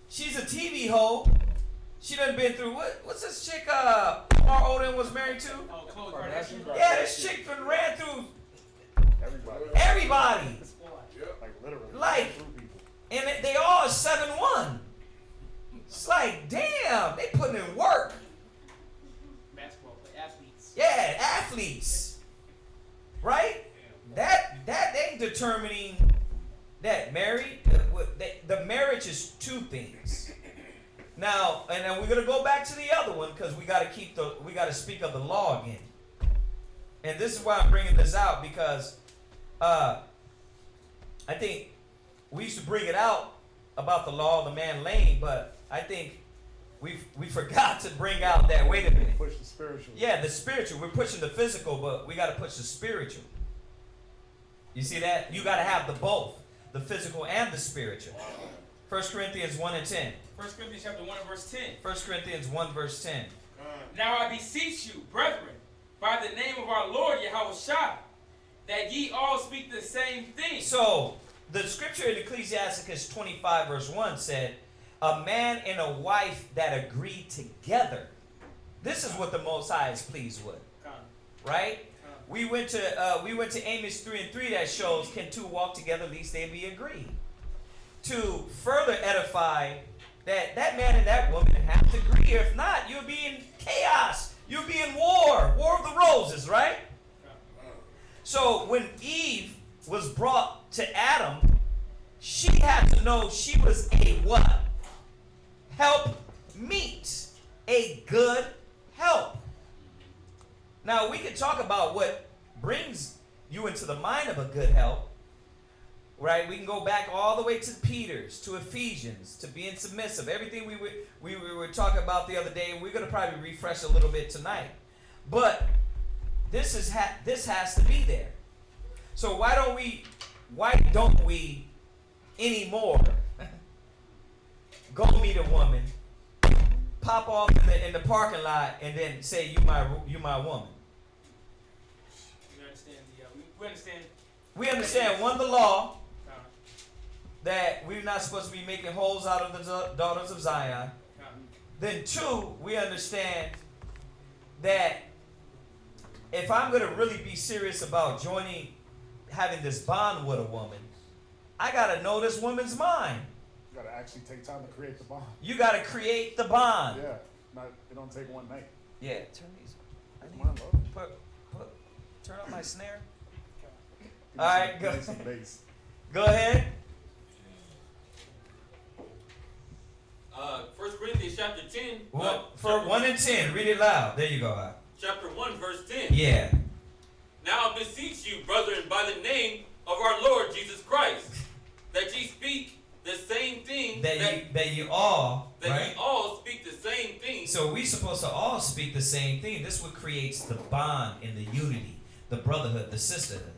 She's a TV hoe. She done been through what's this chick Lamar Odom was married to? Oh, Khloe Kardashian. Yeah, this chick done ran through Everybody. everybody. Yep. Like literally. Like, through people. and they all 7'1". It's like, damn, they putting in work. Basketball athletes. Yeah, athletes. Right? That ain't determining that married. The marriage is two things. Now, and then we're gonna go back to the other one because we gotta speak of the law again. And this is why I'm bringing this out because I think we used to bring it out about the law of the man lane, but I think we forgot to bring out that, wait a minute. Push the spiritual. Yeah, the spiritual. We're pushing the physical, but we got to push the spiritual. You see that? You got to have the both, the physical and the spiritual. 1 Corinthians 1 and 10. 1 Corinthians chapter 1 and verse 10. 1 Corinthians 1 verse 10. Now I beseech you, brethren, by the name of our Lord Yahushua, that ye all speak the same thing. So, the scripture in Ecclesiastes 25 verse 1 said, a man and a wife that agree together. This is what the Most High is pleased with. Right? We went to Amos 3 and 3 that shows, can two walk together lest they be agreed? To further edify that man and that woman have to agree. If not, you'll be in chaos. You'll be in war of the roses, right? So when Eve was brought to Adam, she had to know she was a what? Help meet. A good help. Now we can talk about what brings you into the mind of a good help. Right? We can go back all the way to Peter's, to Ephesians, to being submissive. Everything we were talking about the other day, and we're going to probably refresh a little bit tonight. But this has to be there. So why don't we anymore go meet a woman, pop off in the parking lot, and then say you my woman? We understand we understand. We understand one, the law, that we're not supposed to be making holes out of the daughters of Zion. Then two, we understand that if I'm going to really be serious about having this bond with a woman, I got to know this woman's mind. You gotta actually take time to create the bond. You got to create the bond. Yeah. It don't take one night. Yeah. Turn these. Come on, love. Turn up my snare. Give me All right, give me go. some bass. Go ahead. 1 Corinthians chapter 10. Well, for chapter 1 and 10, read it loud. There you go. Al. Chapter 1, verse 10. Yeah. Now I beseech you, brethren, by the name of our Lord Jesus Christ, that ye speak the same thing, That you all, right? ye all speak the same thing. So we supposed to all speak the same thing. This what creates the bond and the unity, the brotherhood, the sisterhood.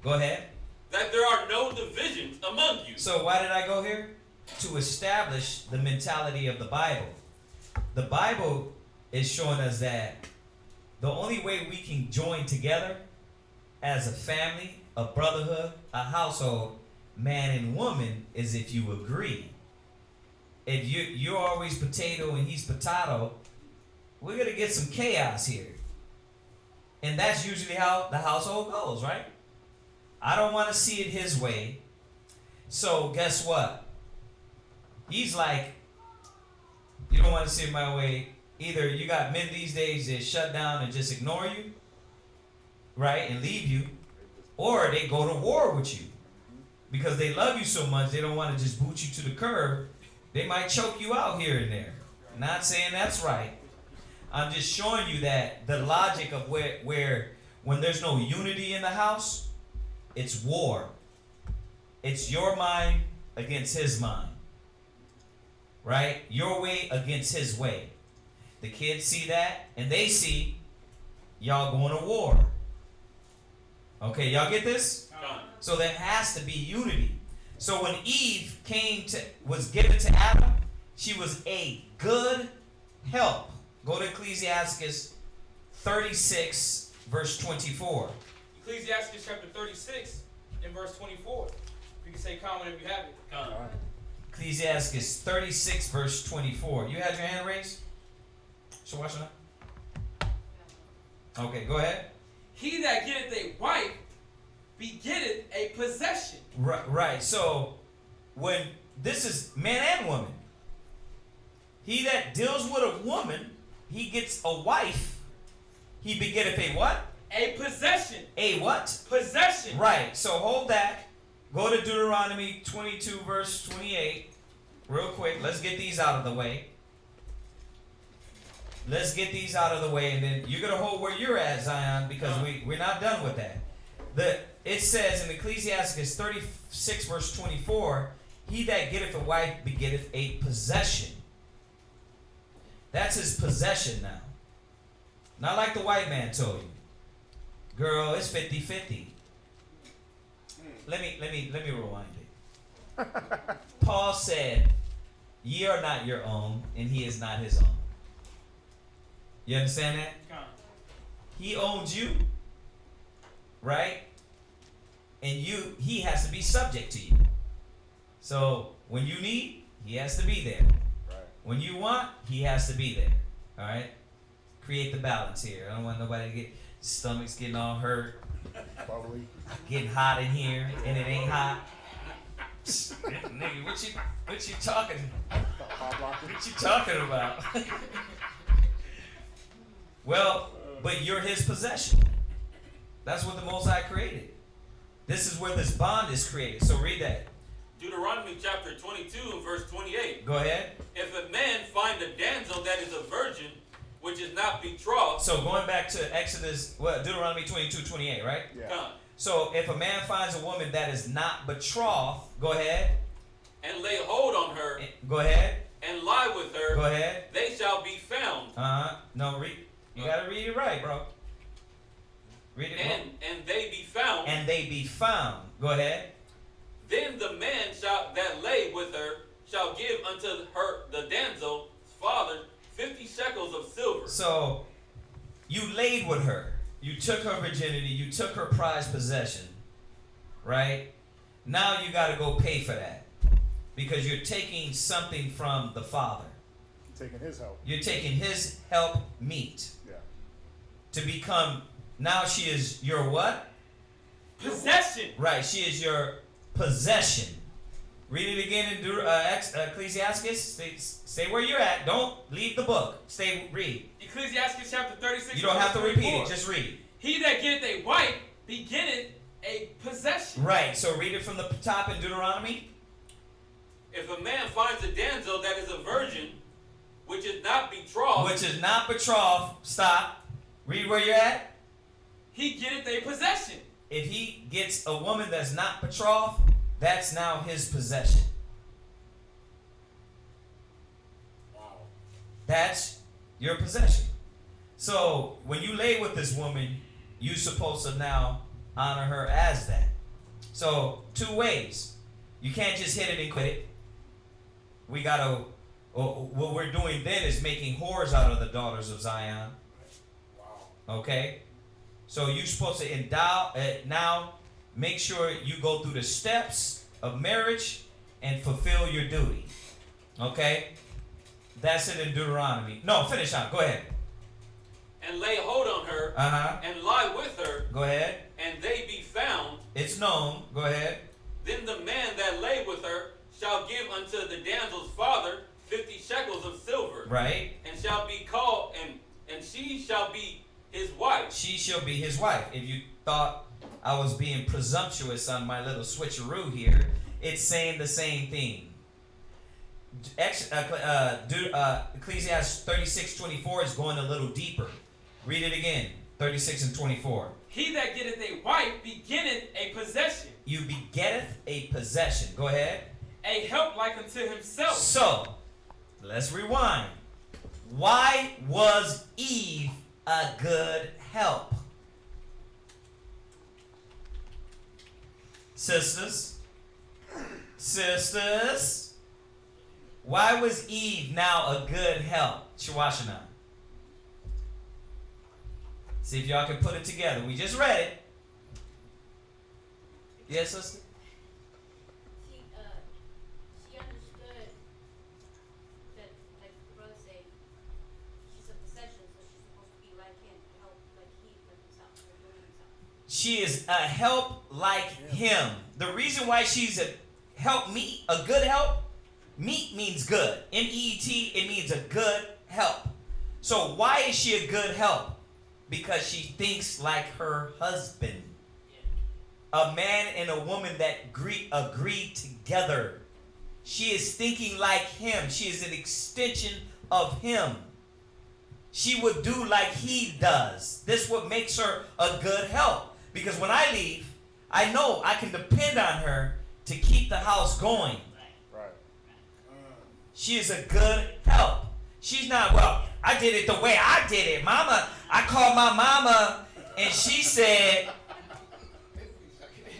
Go ahead. that there are no divisions among you. So why did I go here? To establish the mentality of the Bible. The Bible is showing us that the only way we can join together as a family, a brotherhood, a household, man and woman, is if you agree. If you're always potato and he's potato, we're gonna get some chaos here. And that's usually how the household goes, right? I don't want to see it his way. So guess what? He's like, you don't want to see it my way. Either you got men these days that shut down and just ignore you, right, and leave you, or they go to war with you. Because they love you so much, they don't want to just boot you to the curb. They might choke you out here and there. Not saying that's right. I'm just showing you that the logic of where when there's no unity in the house, it's war. It's your mind against his mind. Right? Your way against his way. The kids see that, and they see y'all going to war. Okay, y'all get this? So there has to be unity. So when Eve was given to Adam, she was a good help. Go to Ecclesiastes 36, verse 24. Ecclesiastes chapter 36 and verse 24. If you can say comment if you have it. Ecclesiastes 36, verse 24. You had your hand raised? So watch that. Okay, go ahead. He that getteth a wife begetteth a possession. Right. So when this is man and woman, he that deals with a woman, he gets a wife. He begetteth a what? A possession. A what? Possession. Right. So hold that. Go to Deuteronomy 22, verse 28. Real quick. Let's get these out of the way. Let's get these out of the way, and then you're going to hold where you're at, Zion, because we're not done with that. It says in Ecclesiastes 36, verse 24, he that getteth a wife begetteth a possession. That's his possession now. Not like the white man told you. Girl, it's 50-50. Let me rewind it. Paul said, ye are not your own, and he is not his own. You understand that? He owns you, right? And he has to be subject to you. So when you need, he has to be there. Right. When you want, he has to be there. All right? Create the balance here. I don't want nobody to get stomachs getting all hurt, Probably. getting hot in here, and it ain't hot. Nigga, what you talking? What you talking about? Well, but you're his possession. That's what the Most High created. This is where this bond is created. So read that. Deuteronomy chapter 22 and verse 28. Go ahead. If a man find a damsel that is a virgin, which is not betrothed. So going back to Deuteronomy 22:28, right? Yeah. So if a man finds a woman that is not betrothed, go ahead. And lay hold on her. Go ahead. And lie with her. Go ahead. They shall be found. No, read. You gotta read it right, bro. Read it. And they be found. And they be found. Go ahead. Then the man that lay with her shall give unto her the damsel's father 50 shekels of silver. So you laid with her. You took her virginity. You took her prized possession. Right? Now you got to go pay for that. Because you're taking something from the father. Taking his help. You're taking his help meet. Yeah. To become, now she is your what? Possession. Right, she is your possession. Read it again in Ecclesiastes. Stay where you're at. Don't leave the book. Read. Ecclesiastes chapter 36. You don't have to repeat 24. it. Just read. He that getteth a wife begetteth a possession. Right. So read it from the top in Deuteronomy. If a man finds a damsel that is a virgin, which is not betrothed. Which is not betrothed. Stop. Read where you're at. He getteth a possession. If he gets a woman that's not betrothed, that's now his possession. Wow. That's your possession. So when you lay with this woman, you're supposed to now honor her as that. So 2 ways. You can't just hit it and quit it. We gotta. What we're doing then is making whores out of the daughters of Zion. Wow. Okay. So you're supposed to endow. Now, make sure you go through the steps of marriage and fulfill your duty. Okay. That's it in Deuteronomy. No, finish out. Go ahead. And lay hold on her, and lie with her, Go ahead. and they be found. It's known. Go ahead. Then the man that lay with her shall give unto the damsel's father 50 shekels of silver, Right. and shall be called, and she shall be his wife. She shall be his wife. If you thought I was being presumptuous on my little switcheroo here, it's saying the same thing. Ecclesiastes 36:24 is going a little deeper. Read it again. 36 and 24. He that getteth a wife beginneth a possession, You begetteth a possession. Go ahead. a help like unto himself. So, let's rewind. Why was Eve a good help? Sisters, why was Eve now a good help? Shawashana. See if y'all can put it together. We just read it. Yes, sister? She understood that, like the brother said, she's a possession, so she's supposed to be like him, help like he with himself, or doing himself. She is a help like him. The reason why she's a help meet, a good help, meet means good. M-E-E-T, it means a good help. So why is she a good help? Because she thinks like her husband. A man and a woman that agreed together. She is thinking like him. She is an extension of him. She would do like he does. This is what makes her a good help. Because when I leave, I know I can depend on her to keep the house going. Right. She is a good help. She's not, well, I did it the way I did it. Mama, I called my mama and she said,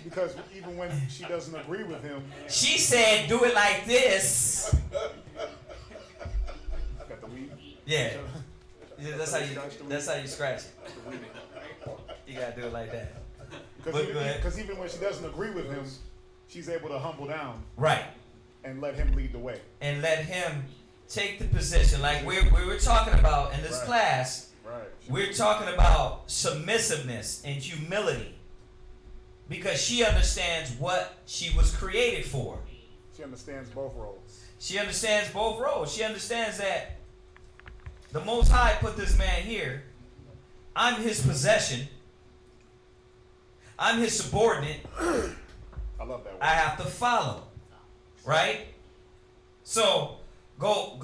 Because even when she doesn't agree with him, she said, do it like this. got the weed. Yeah. Yeah, that's how you scratch it. You gotta do it like that. Because even when she doesn't agree with him, she's able to humble down Right. and let him lead the way. And let him take the position. Like we were talking about in this Right. class, Right. we're talking about submissiveness and humility. Because she understands what she was created for. She understands both roles. She understands both roles. She understands that the Most High put this man here. I'm his possession. I'm his subordinate. I love that word. I have to follow. Right? So, go,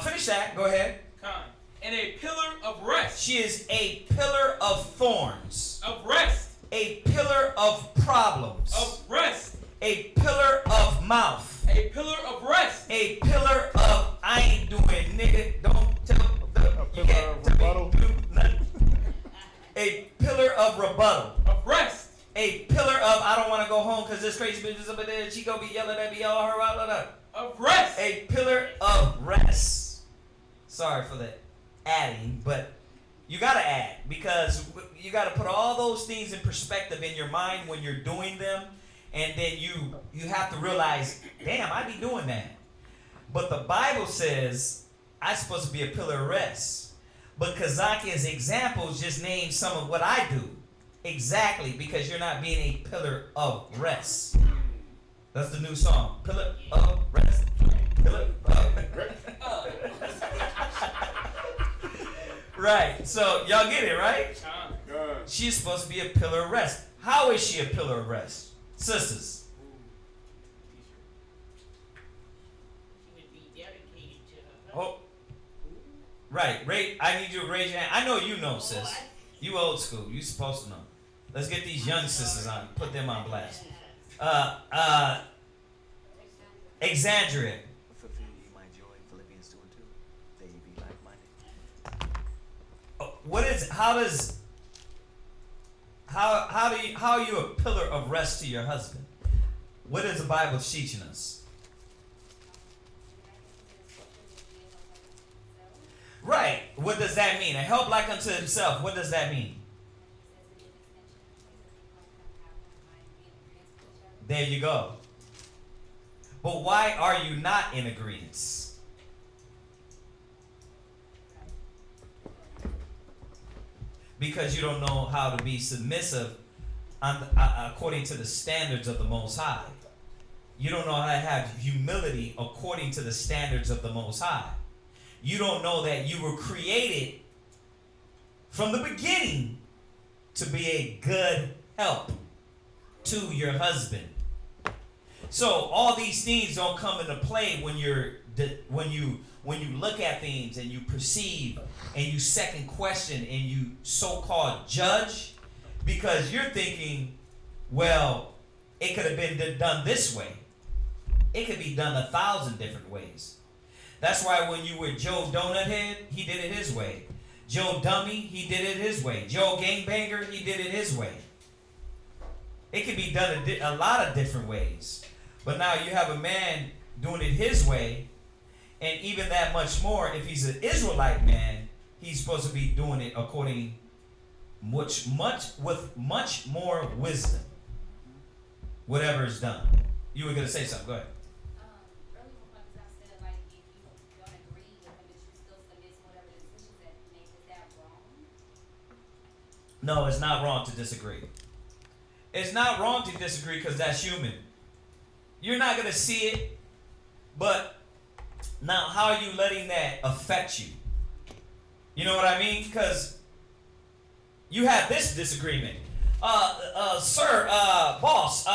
finish that. Go ahead. Kind. And a pillar of rest. She is a pillar of thorns. Of rest. A pillar of problems. Of rest. A pillar of mouth. A pillar of rest. A pillar of I ain't doing nigga. Don't tell A you pillar can't of tell me rebuttal. do nothing. A pillar of rebuttal. Of rest. A pillar of I don't want to go home because this crazy bitch is up there. She gonna be yelling at me all her out. Of rest. A pillar of rest. Sorry for the adding, but you gotta add because you gotta put all those things in perspective in your mind when you're doing them, and then you have to realize, damn, I be doing that. But the Bible says I'm supposed to be a pillar of rest. But Kazakia's examples just name some of what I do. Exactly, because you're not being a pillar of rest. That's the new song. Pillar of rest. Pillar of rest. Right. So y'all get it, right? Good. She's supposed to be a pillar of rest. How is she a pillar of rest? Sisters. She would be dedicated to her. Oh. Right. I need you to raise your hand. I know you know, sis. You old school. You supposed to know. Let's get these young sisters on. Put them on blast. Exandria. Fulfill ye my joy, Philippians 2 and 2. They be like-minded. how are you a pillar of rest to your husband? What is the Bible teaching us? Right. What does that mean? A help like unto himself. What does that mean? There you go. But why are you not in agreement? Because you don't know how to be submissive according to the standards of the Most High. You don't know how to have humility according to the standards of the Most High. You don't know that you were created from the beginning to be a good help to your husband. So all these things don't come into play when you look at things and you perceive and you second question and you so-called judge, because you're thinking, well, it could have been done this way. It could be done 1,000 different ways. That's why when you were Joe Donut Head, he did it his way. Joe Dummy, he did it his way. Joe Gangbanger, he did it his way. It could be done a lot of different ways. But now you have a man doing it his way, and even that much more, if he's an Israelite man, he's supposed to be doing it according with much more wisdom. Whatever is done. You were gonna say something. Go ahead. Earlier when I said, like, if you don't agree with him, but you still submit to whatever decisions that he makes, is that wrong? No, it's not wrong to disagree. It's not wrong to disagree because that's human. You're not gonna see it, but now how are you letting that affect you? You know what I mean? Because you have this disagreement. Sir, boss,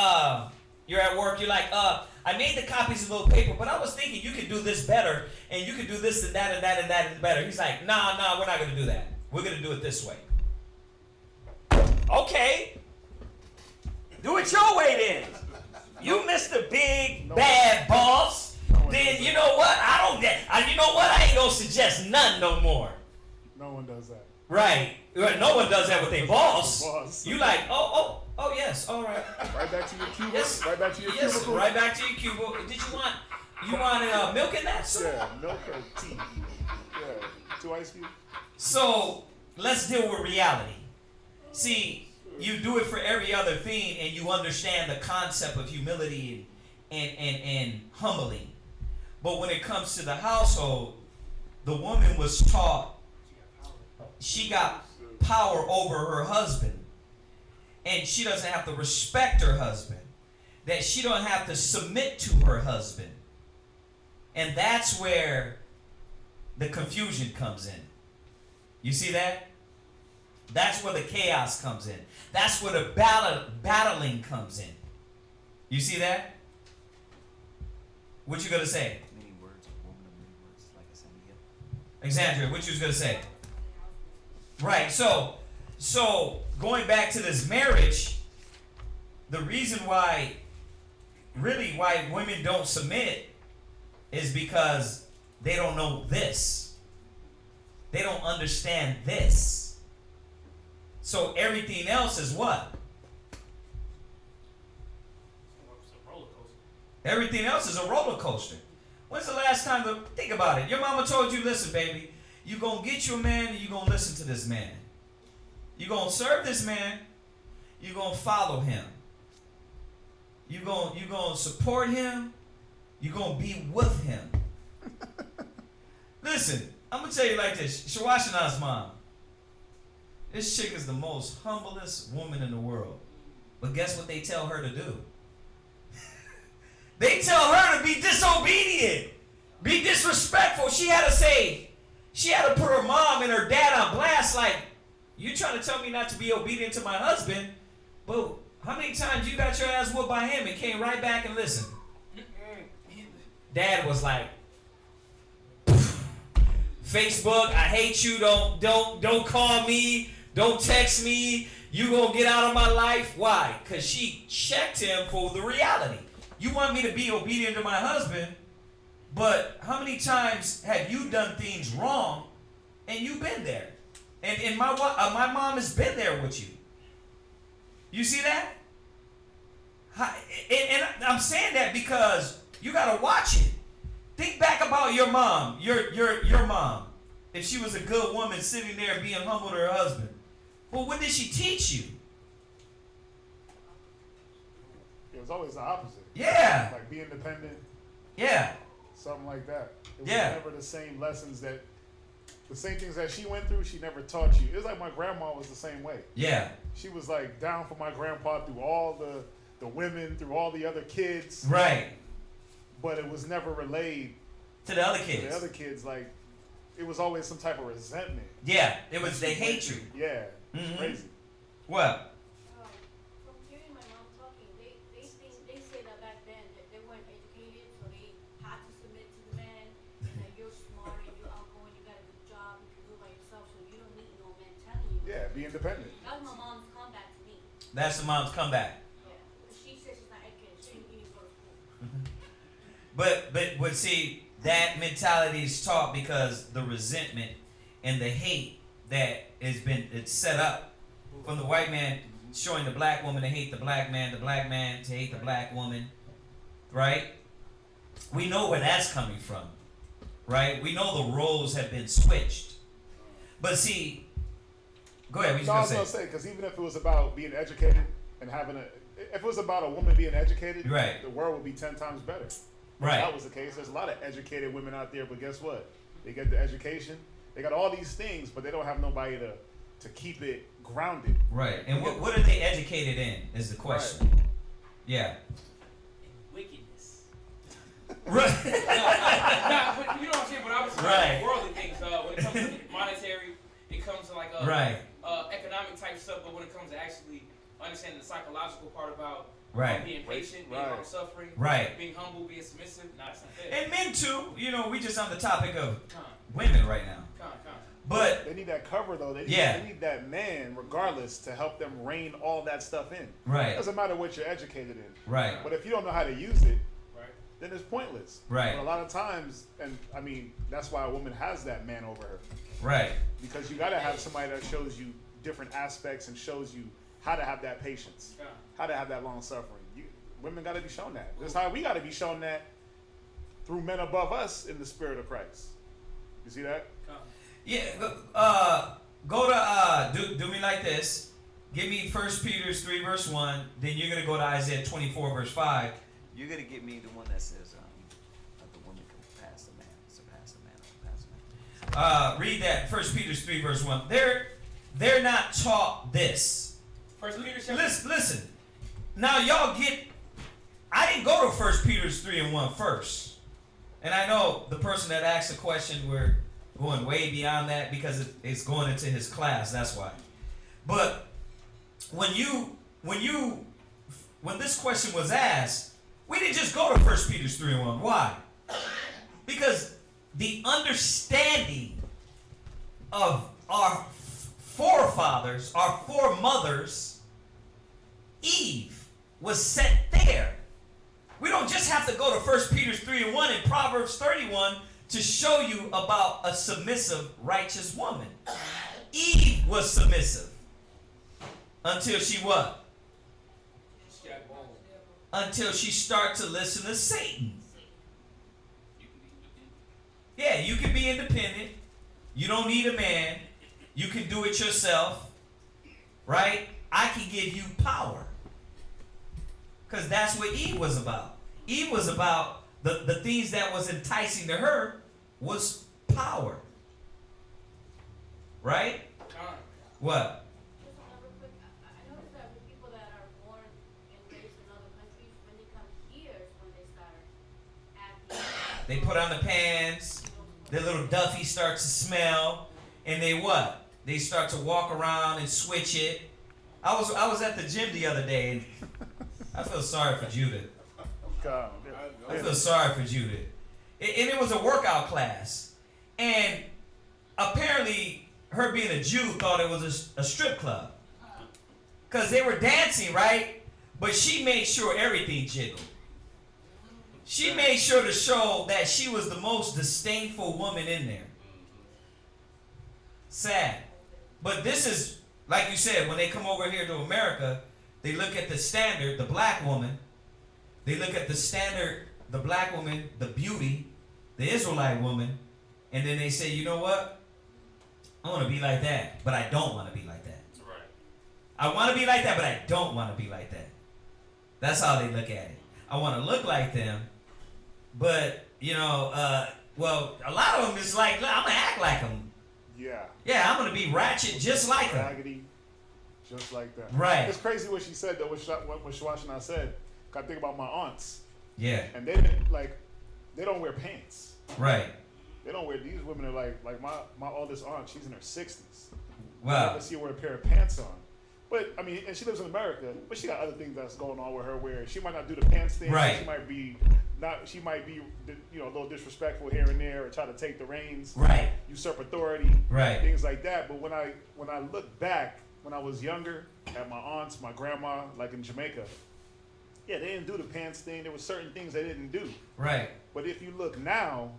you're at work, you're like, I made the copies of little paper, but I was thinking you could do this better, and you could do this and that and that and that and better. He's like, nah, we're not going to do that. We're going to do it this way. Okay. Do it your way then. You Mr. Big Bad Boss. Then you know what? You know what? I ain't going to suggest none no more. No one does that. Right. No one does that with their boss. Boss. You like, oh, yes, all right. Right back to your cubicle. Yes. Right back to your Yes, cubicle. right back to your cubicle. Did you want milk in that? Sir? Yeah, milk or tea. Yeah, 2 ice cubes. So let's deal with reality. See, you do it for every other thing, and you understand the concept of humility and humbling. But when it comes to the household, the woman was taught she got power over her husband, and she doesn't have to respect her husband, that she don't have to submit to her husband. And that's where the confusion comes in. You see that? That's where the chaos comes in. That's where the battling comes in. You see that? What you gonna say? Many words, a woman of many words, like I said again. Alexandria, what you was gonna say? Right, so going back to this marriage, the reason why women don't submit is because they don't know this. They don't understand this. So everything else is what? It's a roller coaster. Everything else is a roller coaster. When's the last time think about it? Your mama told you, listen, baby, you gonna get you a man and you gonna listen to this man. You gonna serve this man, you gonna follow him. You gonna support him, you gonna be with him. Listen, I'm gonna tell you like this. Shawashina's mom. This chick is the most humblest woman in the world. But guess what they tell her to do? They tell her to be disobedient, be disrespectful. She had to put her mom and her dad on blast like, you trying to tell me not to be obedient to my husband, but how many times you got your ass whooped by him and came right back and listened? Dad was like, Facebook, I hate you, don't call me, don't text me, you gonna get out of my life. Why? Because she checked him for the reality. You want me to be obedient to my husband, but how many times have you done things wrong and you've been there? And my mom has been there with you. You see that? And I'm saying that because you gotta watch it. Think back about your mom, your mom. If she was a good woman sitting there being humble to her husband, well, what did she teach you? It was always the opposite. Yeah. Like be independent, Yeah. something like that. It was Yeah. never the same lessons the same things that she went through, she never taught you. It was like my grandma was the same way. Yeah. She was like down for my grandpa through all the women, through all the other kids. Right. But it was never relayed To the other to kids. the other kids. Like, it was always some type of resentment. Yeah. It was they hate you. Yeah. It's Mhm. crazy. What? From hearing my mom talking, they say that back then that they weren't educated, so they had to submit to the man, and that you're smart and you're outgoing, you got a good job, you can do it by yourself, so you don't need no man telling you. Yeah, be independent. That was my mom's comeback to me. That's the mom's comeback. Yeah. She says she's not educated, she didn't even go to school. But see, that mentality is taught because the resentment and the hate that it's set up from the white man showing the black woman to hate the black man to hate the black woman, right? We know where that's coming from, right? We know the roles have been switched. But see, go ahead, what you No, I was gonna gonna say? say, because even if it was about being educated and if it was about a woman being educated, Right. the world would be 10 times better. If Right. that was the case, there's a lot of educated women out there, but guess what? They get the education, they got all these things, but they don't have nobody to keep it grounded. Right. And what are they educated in is the question. Yeah. Wickedness. Right. Nah, but you know what I'm saying? But obviously, Right. worldly things. When it comes to monetary, it comes to like Right. Economic type stuff. But when it comes to actually understanding the psychological part about Right. being patient, being Right. long suffering, Right. being humble, being submissive, nah, it's not there. And men too, we just on the topic of Con. women right now. But They need that cover though. They Yeah. need that man, regardless, to help them rein all that stuff in. It right, doesn't matter what you're educated in. right, But if you don't know how to use it, Right. then it's pointless. Right. But a lot of times, and I mean, that's why a woman has that man over her. right, Because you gotta have somebody that shows you different aspects and shows you how to have that patience, Con. how to have that long suffering. Women gotta be shown that. That's how we gotta be shown that through men above us in the spirit of Christ. You see that? Con. yeah. Go to do me like this. Give me 1 Peter 3 verse 1. Then you're gonna go to Isaiah 24 verse 5. You're gonna get me the one that says, that the woman can pass the man, surpass the man, or pass the man. Read that 1 Peter 3 verse 1. They're not taught this. First Peter chapter. Listen. Now y'all get. I didn't go to 1 Peter 3 and 1 first. And I know the person that asked the question, we're going way beyond that because it's going into his class. That's why. But when this question was asked, we didn't just go to 1 Peter 3 and 1. Why? Because the understanding of our forefathers, our foremothers, Eve, was set there. We don't just have to go to 1 Peter 3 and 1 and Proverbs 31 to show you about a submissive, righteous woman. Eve was submissive. Until she what? Until she started to listen to Satan. Yeah, you can be independent. You don't need a man. You can do it yourself. Right? I can give you power. Because that's what Eve was about. Eve was about the things that was enticing to her was power. Right? What? Just another quick, I noticed that with people that are born and raised in other countries, when they come here is when they start acting. They put on the pants, their little Duffy starts to smell, and they what? They start to walk around and switch it. I was at the gym the other day, and I feel sorry for Judith. God. I feel sorry for Judith. And it was a workout class. And apparently, her being a Jew thought it was a strip club. Because they were dancing, right? But she made sure everything jiggled. She made sure to show that she was the most disdainful woman in there. Sad. But this is, like you said, when they come over here to America, They look at the standard, the black woman. They look at the standard, the black woman, the beauty, the Israelite woman, and then they say, you know what? I want to be like that, but I don't want to be like that. Right. I want to be like that, but I don't want to be like that. That's how they look at it. I want to look like them, but, well, a lot of them is like, I'm going to act like them. Yeah. Yeah, I'm going to be ratchet just like them. Raggedy, just like that. Right. It's crazy what she said, though, what Shwash and I said. I think about my aunts. Yeah. And they don't wear pants. Right. They don't wear, these women are like my oldest aunt, she's in her 60s. Wow. Let's see her wear a pair of pants on. But, I mean, and she lives in America, but she got other things that's going on with her where she might not do the pants thing. Right. She might be a little disrespectful here and there or try to take the reins. Right. Usurp authority. Right. Things like that. But when I look back, when I was younger, at my aunts, my grandma, like in Jamaica, yeah, they didn't do the pants thing. There were certain things they didn't do. Right. But if you look now,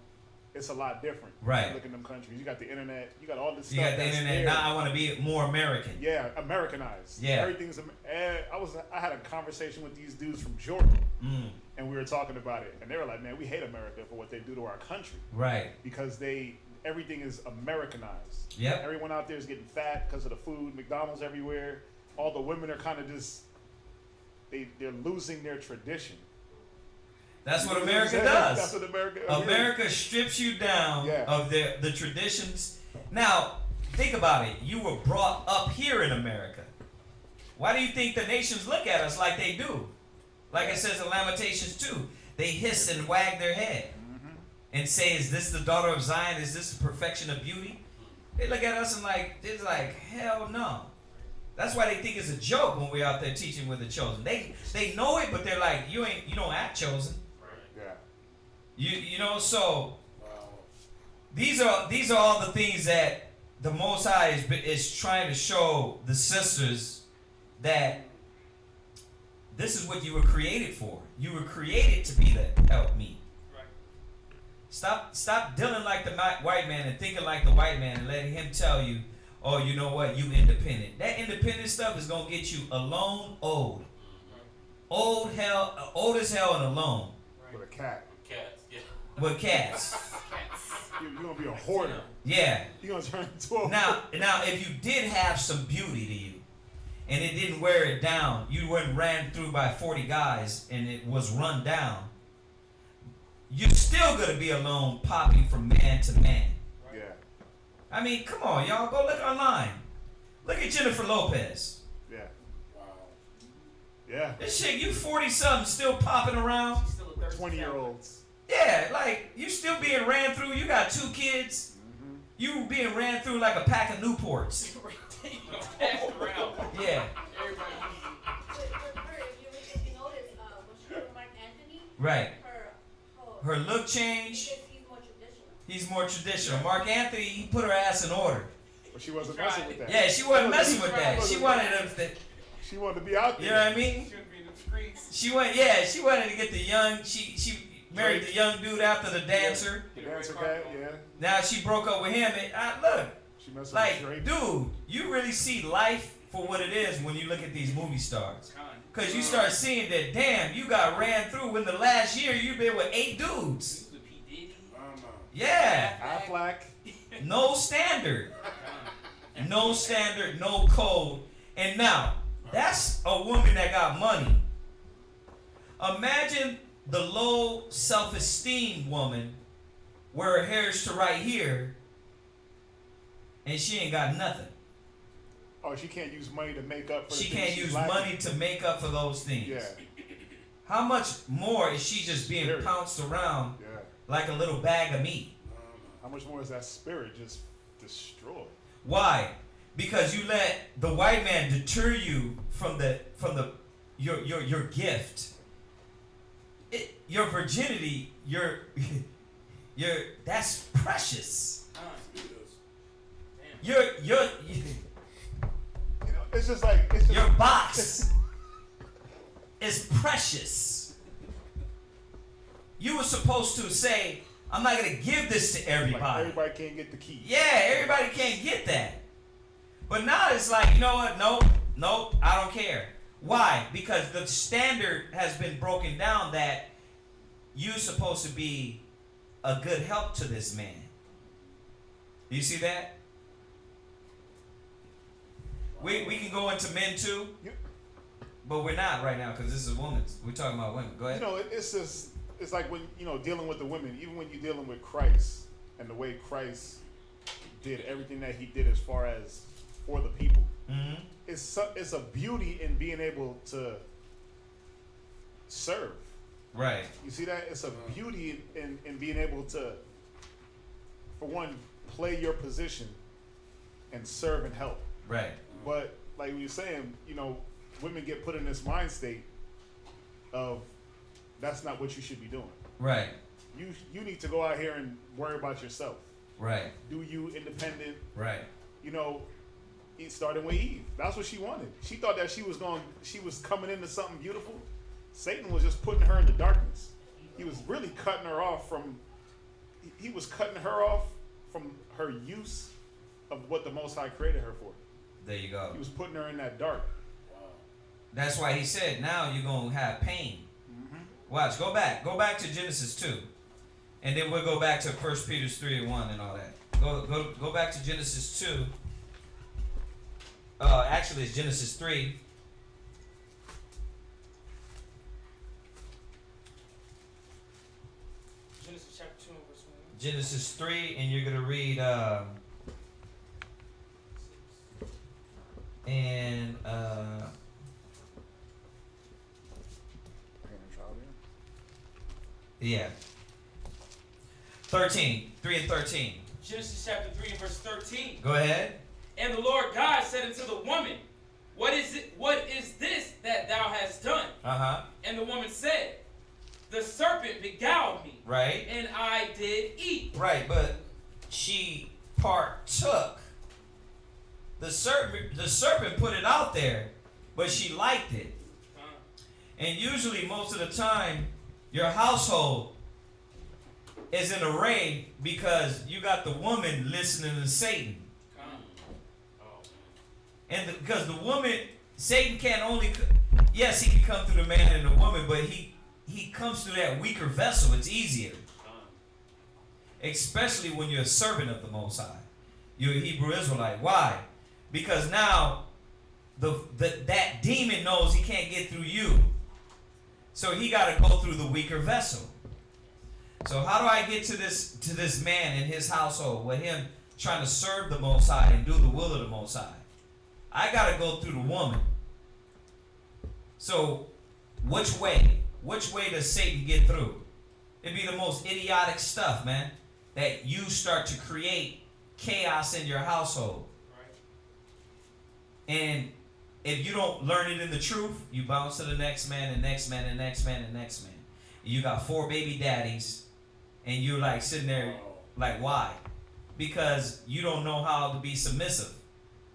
it's a lot different. Right. You look in them countries. You got the internet. You got all this You stuff. got the that's internet. there. Now I want to be more American. Yeah, Americanized. Yeah. Everything's. I had a conversation with these dudes from Jordan, Mm. and we were talking about it, and they were like, "Man, we hate America for what they do to our country Right. because everything is Americanized. Yep. Everyone out there is getting fat because of the food. McDonald's everywhere. All the women are kind of just they're losing their tradition. That's what You know America I'm saying? does. That's what America. America strips you down Yeah. of the traditions. Now, think about it. You were brought up here in America. Why do you think the nations look at us like they do? Like it says in Lamentations 2, they hiss and wag their head and say, "Is this the daughter of Zion? Is this the perfection of beauty?" They look at us and it's like, hell no. That's why they think it's a joke when we're out there teaching with the chosen. They know it, but they're like, you don't act chosen. Yeah. So these are all the things that the Most High is trying to show the sisters that this is what you were created for. You were created to be the help me. Right. Stop dealing like the white man and thinking like the white man and letting him tell you, oh, you know what, you independent. That independent stuff is gonna get you alone, old as hell and alone. With a cat. Cats, yeah. With cats. You're gonna be a hoarder. Yeah. You're gonna turn into a Now, if you did have some beauty to you, and it didn't wear it down, you weren't ran through by 40 guys, and it was run down, you're still gonna be alone, popping from man to man. Yeah. I mean, come on, y'all, go look online. Look at Jennifer Lopez. Yeah. Yeah. This shit, you 40-something still popping around. She's still a thirsty 20-year-olds. Yeah, like, you still being ran through. You got 2 kids. You being ran through like a pack of Newports. Passed around. Yeah. Everybody. With her, if you notice, when she was Mark Anthony, Right. her Her look changed. because he's more traditional. He's more traditional. Mark Anthony, he put her ass in order. But she wasn't messing with that. Yeah, she wasn't messing with that. She wanted him to, She wanted to be out there. you know what I mean? She would be in the streets. She wanted to get the young, she married the young dude after the dancer. The dancer cat, yeah. Now she broke up with him, and look, She messed like, with Drake. dude, you really see life for what it is when you look at these movie stars. Because you start seeing that, damn, you got ran through in the last year, you've been with 8 dudes. With P. Diddy. Yeah. Affleck. No standard. No standard, no code. And now, that's a woman that got money. Imagine the low self-esteem woman where her hair is to right here and she ain't got nothing. Oh, she can't use money to make up for the She things can't she's use lacking. money to make up for those things. Yeah. How much more is she just being Spirit. pounced around Yeah. like a little bag of meat? How much more is that spirit just destroyed? Why? Because you let the white man deter you from your gift. Your virginity, your that's precious. Your You know, it's just like your box is precious. You were supposed to say, I'm not gonna give this to like everybody. everybody can't get the key. Yeah, everybody can't get that. But now it's like, you know what? Nope, I don't care. Why? Because the standard has been broken down that you're supposed to be a good help to this man. Do you see that? We can go into men too, but we're not right now because this is women. We're talking about women. Go ahead. You know, it's just, it's like when, you know, dealing with the women, even when you're dealing with Christ and the way Christ did everything that he did as far as for the people. Mm-hmm. It's a beauty in being able to serve. Right. You see that? It's a beauty in being able to, for one, play your position and serve and help. Right. But like we were saying, you know, women get put in this mind state of that's not what you should be doing. Right. You need to go out here and worry about yourself. Right. Do you independent? Right. You know, it started with Eve. That's what she wanted. She thought that she was coming into something beautiful. Satan was just putting her in the darkness. He was really cutting her off from. He was cutting her off from her use of what the Most High created her for. There you go. He was putting her in that dark. That's why he said, now you're going to have pain. Mm-hmm. Watch, go back to Genesis 2. And then we'll go back to 1 Peter 3:1 and all that. Go back to Genesis 2. Actually, it's Genesis 3. Genesis chapter 2 and verse 1. Genesis 3, and you're going to read, yeah. 13, 3 and 13. Genesis chapter 3 and verse 13. Go ahead. And the Lord God said unto the woman, What is this that thou hast done? Uh-huh. And the woman said, The serpent beguiled me. Right. And I did eat. Right, but she partook. The serpent put it out there, but she liked it. And usually most of the time, your household is in array because you got the woman listening to Satan. And because the woman, Satan can't only, yes, he can come through the man and the woman, but he comes through that weaker vessel. It's easier. Especially when you're a servant of the Most High. You're a Hebrew Israelite. Why? Because now that demon knows he can't get through you. So he got to go through the weaker vessel. So how do I get to this man and his household with him trying to serve the Most High and do the will of the Most High? I got to go through the woman. So which way? Which way does Satan get through? It'd be the most idiotic stuff, man, that you start to create chaos in your household. Right. And if you don't learn it in the truth, you bounce to the next man, and next man, and next man, and next man. You got 4 baby daddies, and you're like sitting there like, why? Because you don't know how to be submissive.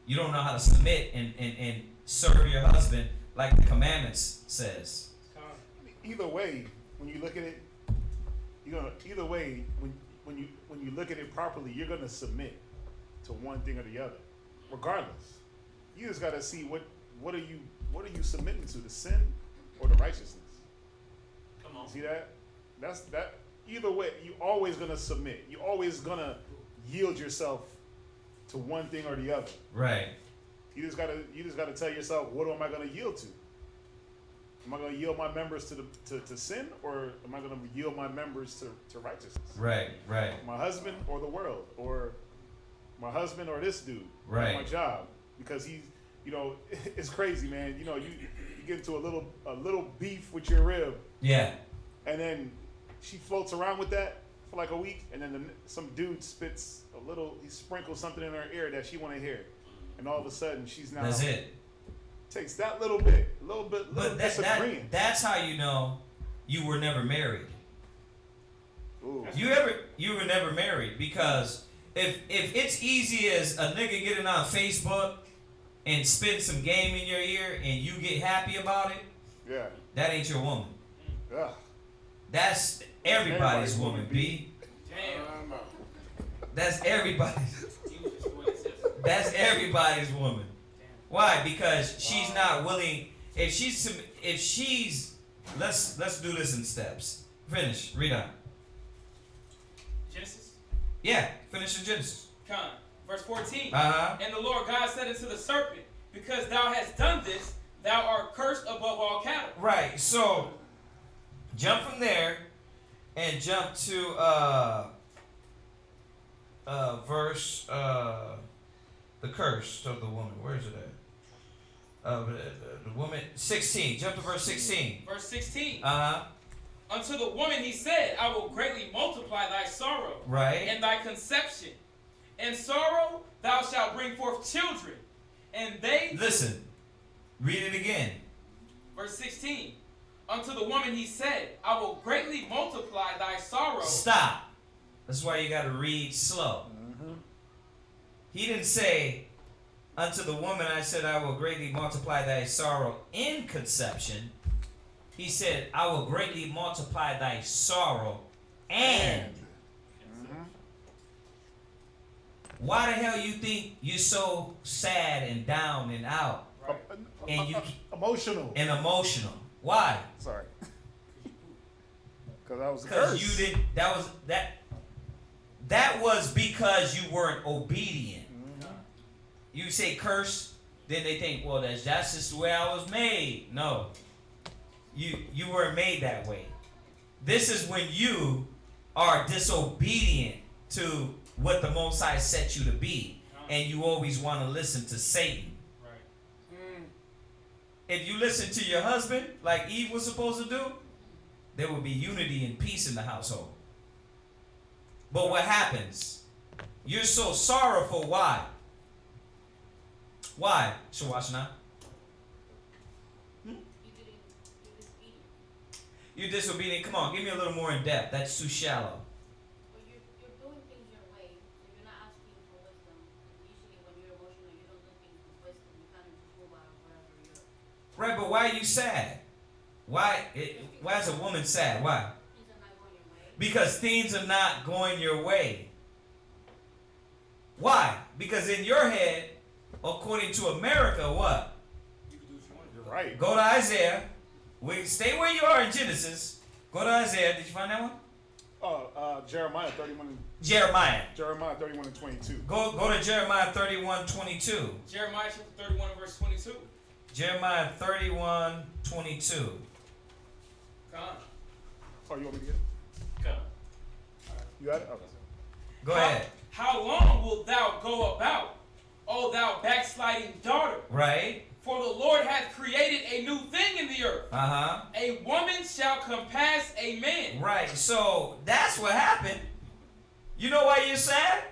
You don't know how to submit and serve your husband like the commandments says. Either way, when you look at it, either way, when you look at it properly, you're gonna submit to one thing or the other, regardless. You just gotta see what are you submitting to, the sin or the righteousness? Come on. See that? That's that. Either way, you always gonna submit. You always gonna yield yourself to one thing or the other. Right. You just gotta tell yourself, what am I gonna yield to? Am I gonna yield my members to sin, or am I gonna yield my members to righteousness? Right. Right. My husband or the world, or my husband or this dude, right? Or my job, because he's, it's crazy, man. You get into a little beef with your rib. Yeah. And then she floats around with that for like a week, and then some dude spits he sprinkles something in her ear that she want to hear, and all of a sudden she's now. That's it. Takes that little bit disagreeing. That's how you know you were never married. Ooh. You were never married, because if it's easy as a nigga getting on Facebook and spitting some game in your ear and you get happy about it, yeah, that ain't your woman. Yeah. That's everybody's woman, B. Damn. That's everybody's. That's everybody's woman. Why? Because she's not willing. if she's, let's do this in steps. Finish. Read on. Genesis. Yeah, finish in Genesis. Con. Verse 14. Uh-huh. And the Lord God said unto the serpent, because thou hast done this, thou art cursed above all cattle. Right. So jump from there and jump to verse the curse of the woman. Where is it at? The woman 16. Jump to verse 16. Verse 16. Uh-huh. Unto the woman he said, I will greatly multiply thy sorrow Right. and thy conception. In sorrow thou shalt bring forth children. And they... Listen. Read it again. Verse 16. Unto the woman he said, I will greatly multiply thy sorrow. Stop. That's why you got to read slow. He didn't say, unto the woman I said, I will greatly multiply thy sorrow in conception. He said, I will greatly multiply thy sorrow and. Why the hell you think you're so sad and down and out and you Emotional. and emotional? Why? Sorry. Because I was Because cursed. you didn't. That was because you weren't obedient. You say curse, then they think, well, that's just the way I was made. No, you weren't made that way. This is when you are disobedient to what the Most High set you to be, and you always want to listen to Satan. If you listen to your husband like Eve was supposed to do, there will be unity and peace in the household. But what happens? You're so sorrowful. Why? Why, Shawashna? You're disobedient. Come on, give me a little more in depth. That's too shallow. Well, you're doing things your way, so you're not asking for wisdom. Usually when you're emotional, you don't do things with wisdom. You kind of just move out of wherever you're. Right, but why are you sad? Why is a woman sad? Why? Things are not going your way. Because things are not going your way. Why? Because in your head, according to America, what? You're right. Go to Isaiah. Stay where you are in Genesis. Go to Isaiah. Did you find that one? Jeremiah 31. Jeremiah. Jeremiah 31 and 22. Go to Jeremiah 31:22. Jeremiah chapter 31 and verse 22. Jeremiah 31:22. Con. Oh, you want me to get it? Come. You got it? Okay. Go ahead. How long wilt thou go about, O thou backsliding daughter? Right. For the Lord hath created a new thing in the earth. Uh-huh. A woman shall compass a man. Right. So that's what happened. You know why you're sad?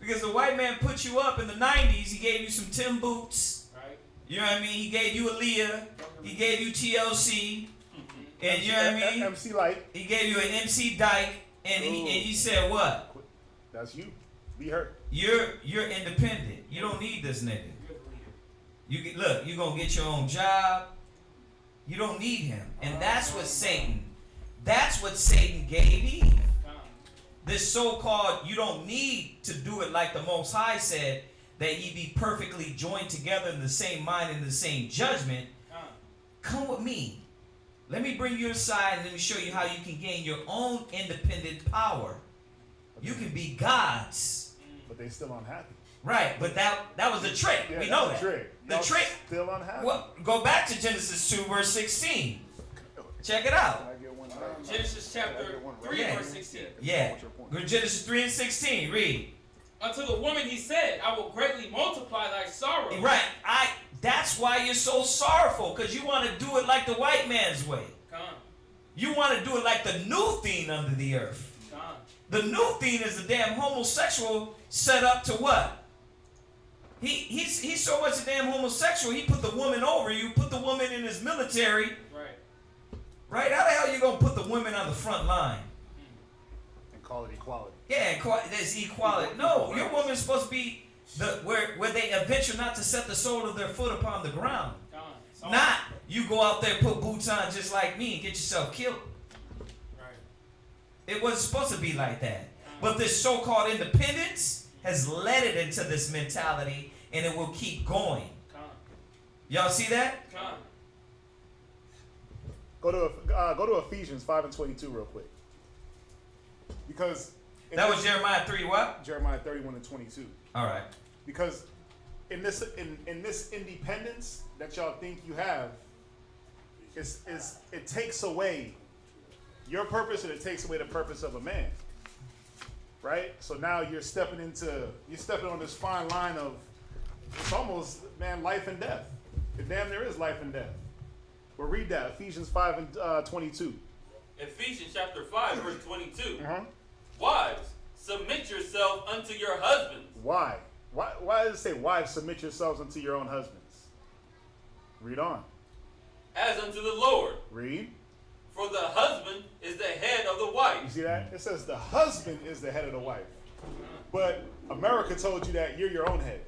Because the white man put you up in the 90s. He gave you some Tim boots. Right. You know what I mean? He gave you Aaliyah. He gave you TLC. And you know what I mean? MC Light. He gave you an MC Dyke. And he said what? That's you. Be hurt. You're independent. You don't need this nigga. Look, you're gonna get your own job. You don't need him. And that's what Satan gave Eve. This so-called, you don't need to do it like the Most High said, that ye be perfectly joined together in the same mind and the same judgment. Come with me. Let me bring you aside and let me show you how you can gain your own independent power. You can be gods. But they still unhappy. Right, but that was the trick. Yeah, we know that's that. the trick. The Y'all trick. Still unhappy. Well, go back to Genesis 2, verse 16. Check it out. Can I get one? Genesis chapter 3 Yeah. verse 16. Yeah. Go to Genesis 3 and 16. Read. Unto the woman he said, I will greatly multiply thy sorrow. Right. That's why you're so sorrowful, because you want to do it like the white man's way. Come. You want to do it like the new thing under the earth. Come. The new thing is the damn homosexual set up to what? He's so much a damn homosexual, he put the woman over you, put the woman in his military. Right. Right? How the hell you going to put the women on the front line? And call it equality. Yeah, there's equality. No, your woman's supposed to be where they adventure not to set the sole of their foot upon the ground. Come. Not you go out there, put boots on just like me and get yourself killed. Right. It wasn't supposed to be like that. But this so-called independence has led it into this mentality, and it will keep going. Come. Y'all see that? Come. Go to Ephesians 5:22 real quick. Because That was Jeremiah 3 what? Jeremiah 31:22. All right. Because in this independence that y'all think you have, it takes away your purpose and it takes away the purpose of a man. Right? So now you're stepping on this fine line of, it's almost, man, life and death. Damn, there is life and death. Well, read that, Ephesians 5:22. Ephesians chapter 5, verse 22. Uh-huh. Wives, submit yourself unto your husbands. Why? Why does it say, wives, submit yourselves unto your own husbands? Read on. As unto the Lord. Read. For the husband is the head of the wife. You see that? It says the husband is the head of the wife. But America told you that you're your own head.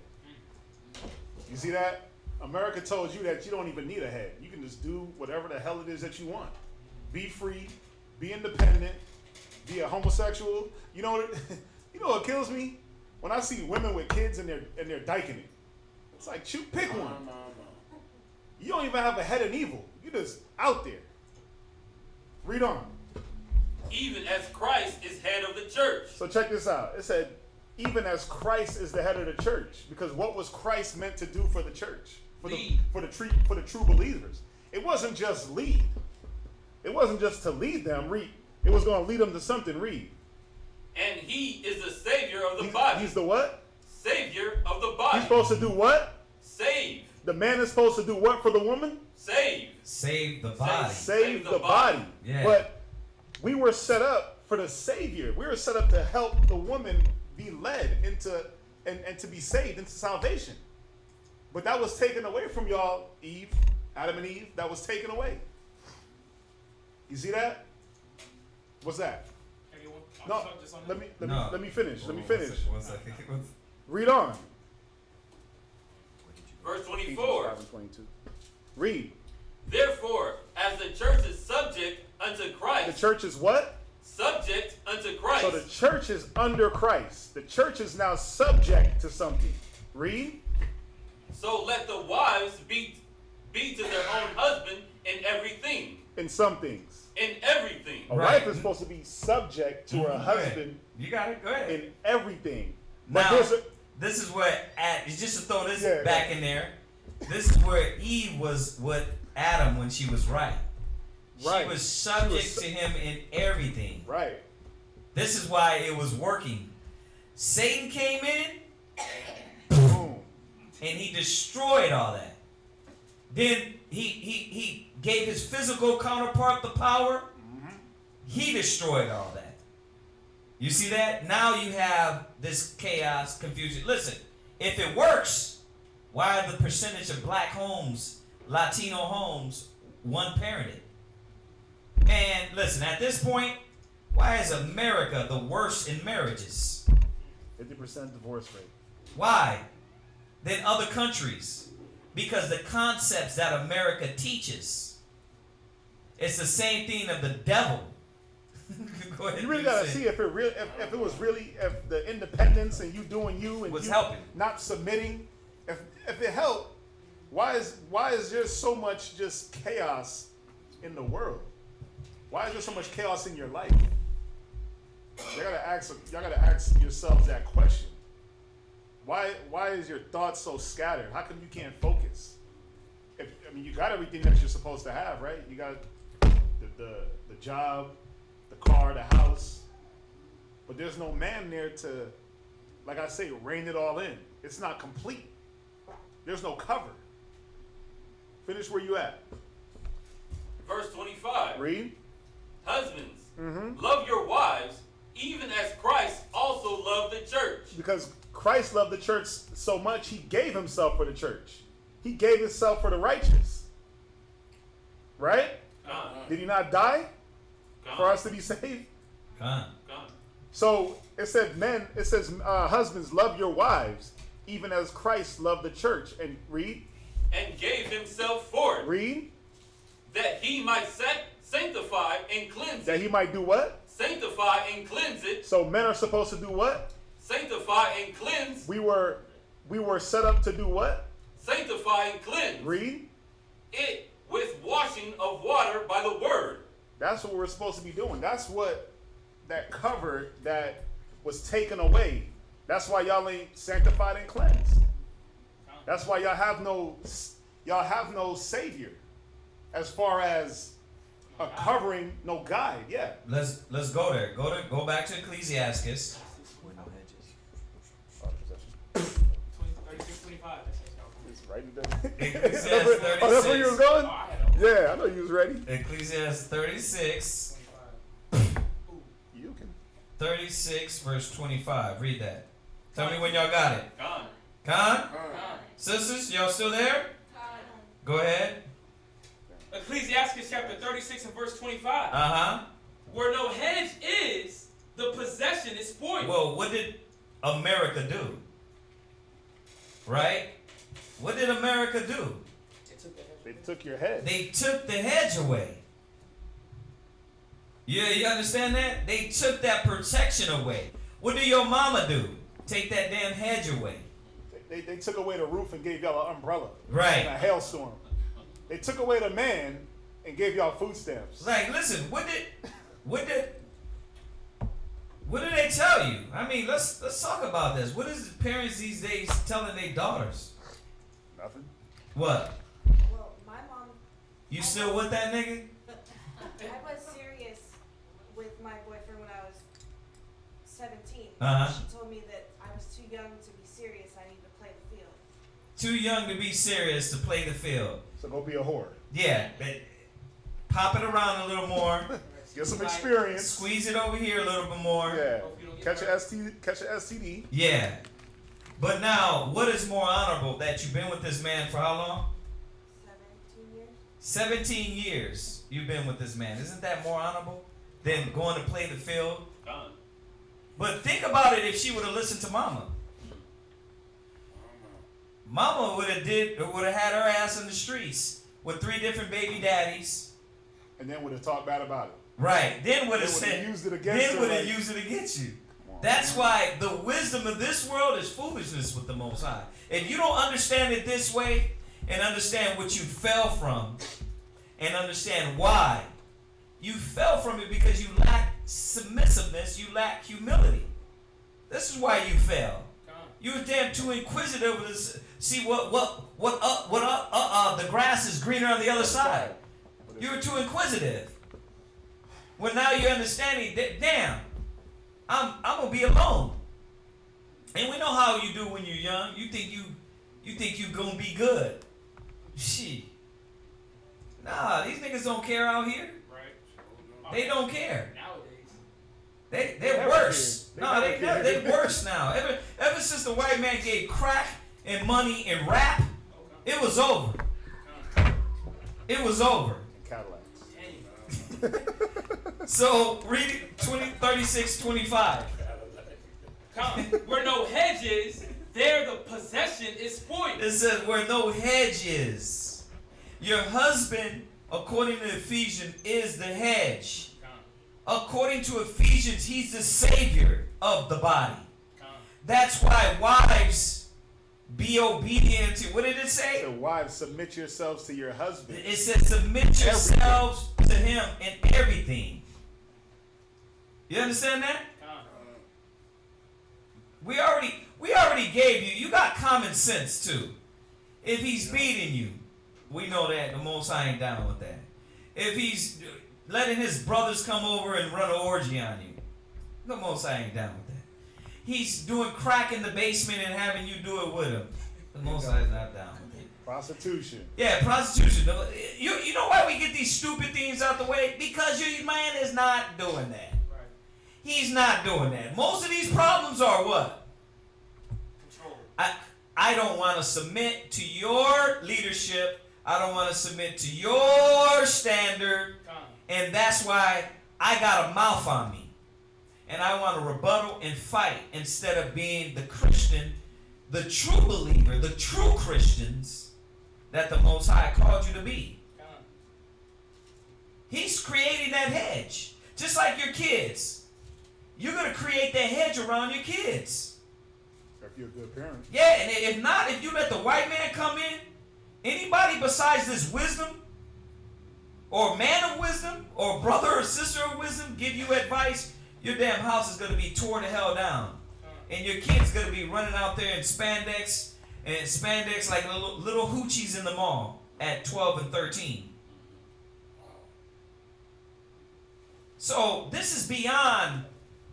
You see that? America told you that you don't even need a head. You can just do whatever the hell it is that you want. Be free, be independent, be a homosexual. You know what kills me? When I see women with kids and they're dyking it. It's like, pick one. You don't even have a head in evil. You're just out there. Read on. Even as Christ is head of the church. So check this out. It said, even as Christ is the head of the church. Because what was Christ meant to do for the church? For the true believers. It wasn't just lead. It wasn't just to lead them. Read. It was going to lead them to something. Read. And he is the savior of the body. He's the what? Savior of the body. He's supposed to do what? Save. The man is supposed to do what for the woman? Save. Save the body. Save the body. Yeah. But we were set up for the Savior. We were set up to help the woman be led into and to be saved into salvation. But that was taken away from y'all, Adam and Eve. That was taken away. You see that? What's that? No, let me finish. Let me finish. One second. Read on. Verse 24. 5:22. Read. Therefore, as the church is subject unto Christ. The church is what? Subject unto Christ. So the church is under Christ. The church is now subject to something. Read. So let the wives be to their own husband in everything. In some things. In everything. A wife is supposed to be subject to her husband. You got it. Go ahead. In everything. Now, but this is where, just to throw this back in there, this is where Eve was with Adam when she was right. She was subject to him in everything. Right. This is why it was working. Satan came in, boom, and he destroyed all that. Then he gave his physical counterpart the power. Mm-hmm. He destroyed all that. You see that? Now you have this chaos, confusion. Listen, if it works, why are the percentage of black homes, Latino homes, one-parented? And listen, at this point, why is America the worst in marriages? 50% divorce rate. Why? Than other countries? Because the concepts that America teaches, it's the same thing of the devil. Go ahead. You really gotta see if if the independence and you doing you and was you helping, not submitting, if it helped, why is there so much just chaos in the world? Why is there so much chaos in your life? Y'all gotta ask yourselves that question. Why is your thoughts so scattered? How come you can't focus? You got everything that you're supposed to have, right? You got the job, the car, the house, but there's no man there to, like I say, rein it all in. It's not complete. There's no cover. Finish where you at. Verse 25. Read. Husbands, Mm-hmm. love your wives, even as Christ also loved the church. Because Christ loved the church so much, he gave himself for the church. He gave himself for the righteous. Right? Did he not die for us to be saved? So it says, husbands, love your wives, even as Christ loved the church. And read. And gave himself for it. Read. That he might sanctify and cleanse That he might do what? Sanctify and cleanse it. So men are supposed to do what? Sanctify and cleanse. We were set up to do what? Sanctify and cleanse. Read. It with washing of water by the word. That's what we're supposed to be doing. That's what that cover that was taken away. That's why y'all ain't sanctified and cleansed. That's why y'all have no savior as far as a covering, no guide. Yeah. Let's go there. Go back to Ecclesiastes. With no hedges. 36, 25. It's right there. Ecclesiastes Oh, that's where you was 36. going? Oh, I had it. Yeah, I know you was ready. Ecclesiastes 36. 25. You can. 36 verse 25. Read that. Tell me when y'all got it. Gone. Khan? Gone. Sisters, y'all still there? Go ahead. Ecclesiastes chapter 36 and verse 25. Uh-huh. Where no hedge is, the possession is spoiled. Well, what did America do? Right? What did America do? They took your head. They took the hedge away. Yeah, you understand that? They took that protection away. What do your mama do? Take that damn hedge away. They took away the roof and gave y'all an umbrella. Right. In a hailstorm. They took away the man and gave y'all food stamps. Like, listen, what did they tell you? I mean, let's talk about this. What is the parents these days telling their daughters? Nothing. What? Well, my mom, You still with that nigga? I was serious with my boyfriend when I was 17. Uh-huh. She told me that I was too young to be serious. I needed to play the field. Too young to be serious to play the field. So go be a whore. Yeah, but pop it around a little more. Get some experience. Squeeze it over here a little bit more. Yeah. Catch an STD. Yeah. But now, what is more honorable, that you've been with this man for how long? 17 years. 17 years you've been with this man. Isn't that more honorable than going to play the field? Gone. But think about it if she would have listened to mama. Mama would have had her ass in the streets with 3 different baby daddies. And then would have talked bad about it. Right. Then would have Then said, used it against then her, would have like- used it against you. Come on, That's man. why the wisdom of this world is foolishness with the Most High. If you don't understand it this way and understand what you fell from and understand why, you fell from it because you lack submissiveness, you lack humility. This is why you fell. You were damn too inquisitive to see what the grass is greener on the other side. You were too inquisitive. Well, now you're understanding that, damn, I'm gonna be alone. And we know how you do when you're young. You think you gonna be good. Shit. Nah, these niggas don't care out here. Right. They don't care. Nowadays. They're never worse. cared. No, They never they're cared. worse now. Ever since the white man gave crack and money and rap, it was over. It was over. Cadillacs. So read it, 36:25. Come. Where no hedge is, there the possession is spoiled. It says where no hedge is. Your husband, according to Ephesians, is the hedge. According to Ephesians, he's the savior of the body. That's why wives, be obedient to, what did it say? So wives, submit yourselves to your husband. It says submit yourselves to him in everything. You understand that? We already gave you. You got common sense too. If he's beating you, we know that the Most High ain't down with that. If he's letting his brothers come over and run an orgy on you, the Most High ain't down with that. He's doing crack in the basement and having you do it with him. The Most High is not down with it. Prostitution. Yeah, prostitution. You know why we get these stupid things out the way? Because your man is not doing that. Right. He's not doing that. Most of these problems are what? Control. I don't want to submit to your leadership. I don't want to submit to your standard. And that's why I got a mouth on me. And I want to rebuttal and fight instead of being the Christian, the true believer, the true Christians that the Most High called you to be. He's creating that hedge. Just like your kids. You're going to create that hedge around your kids. If you're a good parent. Yeah, and if not, if you let the white man come in, anybody besides this wisdom or man of wisdom, or brother or sister of wisdom give you advice, your damn house is going to be torn the hell down. And your kid's going to be running out there in spandex like little hoochies in the mall at 12 and 13. So this is beyond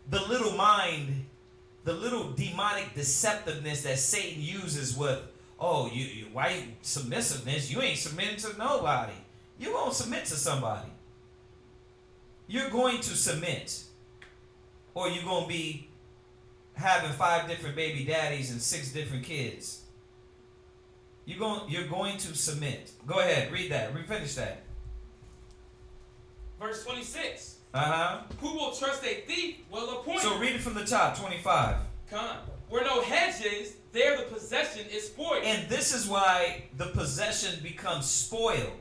the little mind, the little demonic deceptiveness that Satan uses with, oh, why you submissiveness? You ain't submitting to nobody. You're going to submit to somebody. You're going to submit. Or you're going to be having 5 different baby daddies and 6 different kids. You're going to submit. Go ahead, read that. Finish that. Verse 26. Uh-huh. Who will trust a thief well appointed? So read it from the top, 25. Come. Where no hedge is, there the possession is spoiled. And this is why the possession becomes spoiled.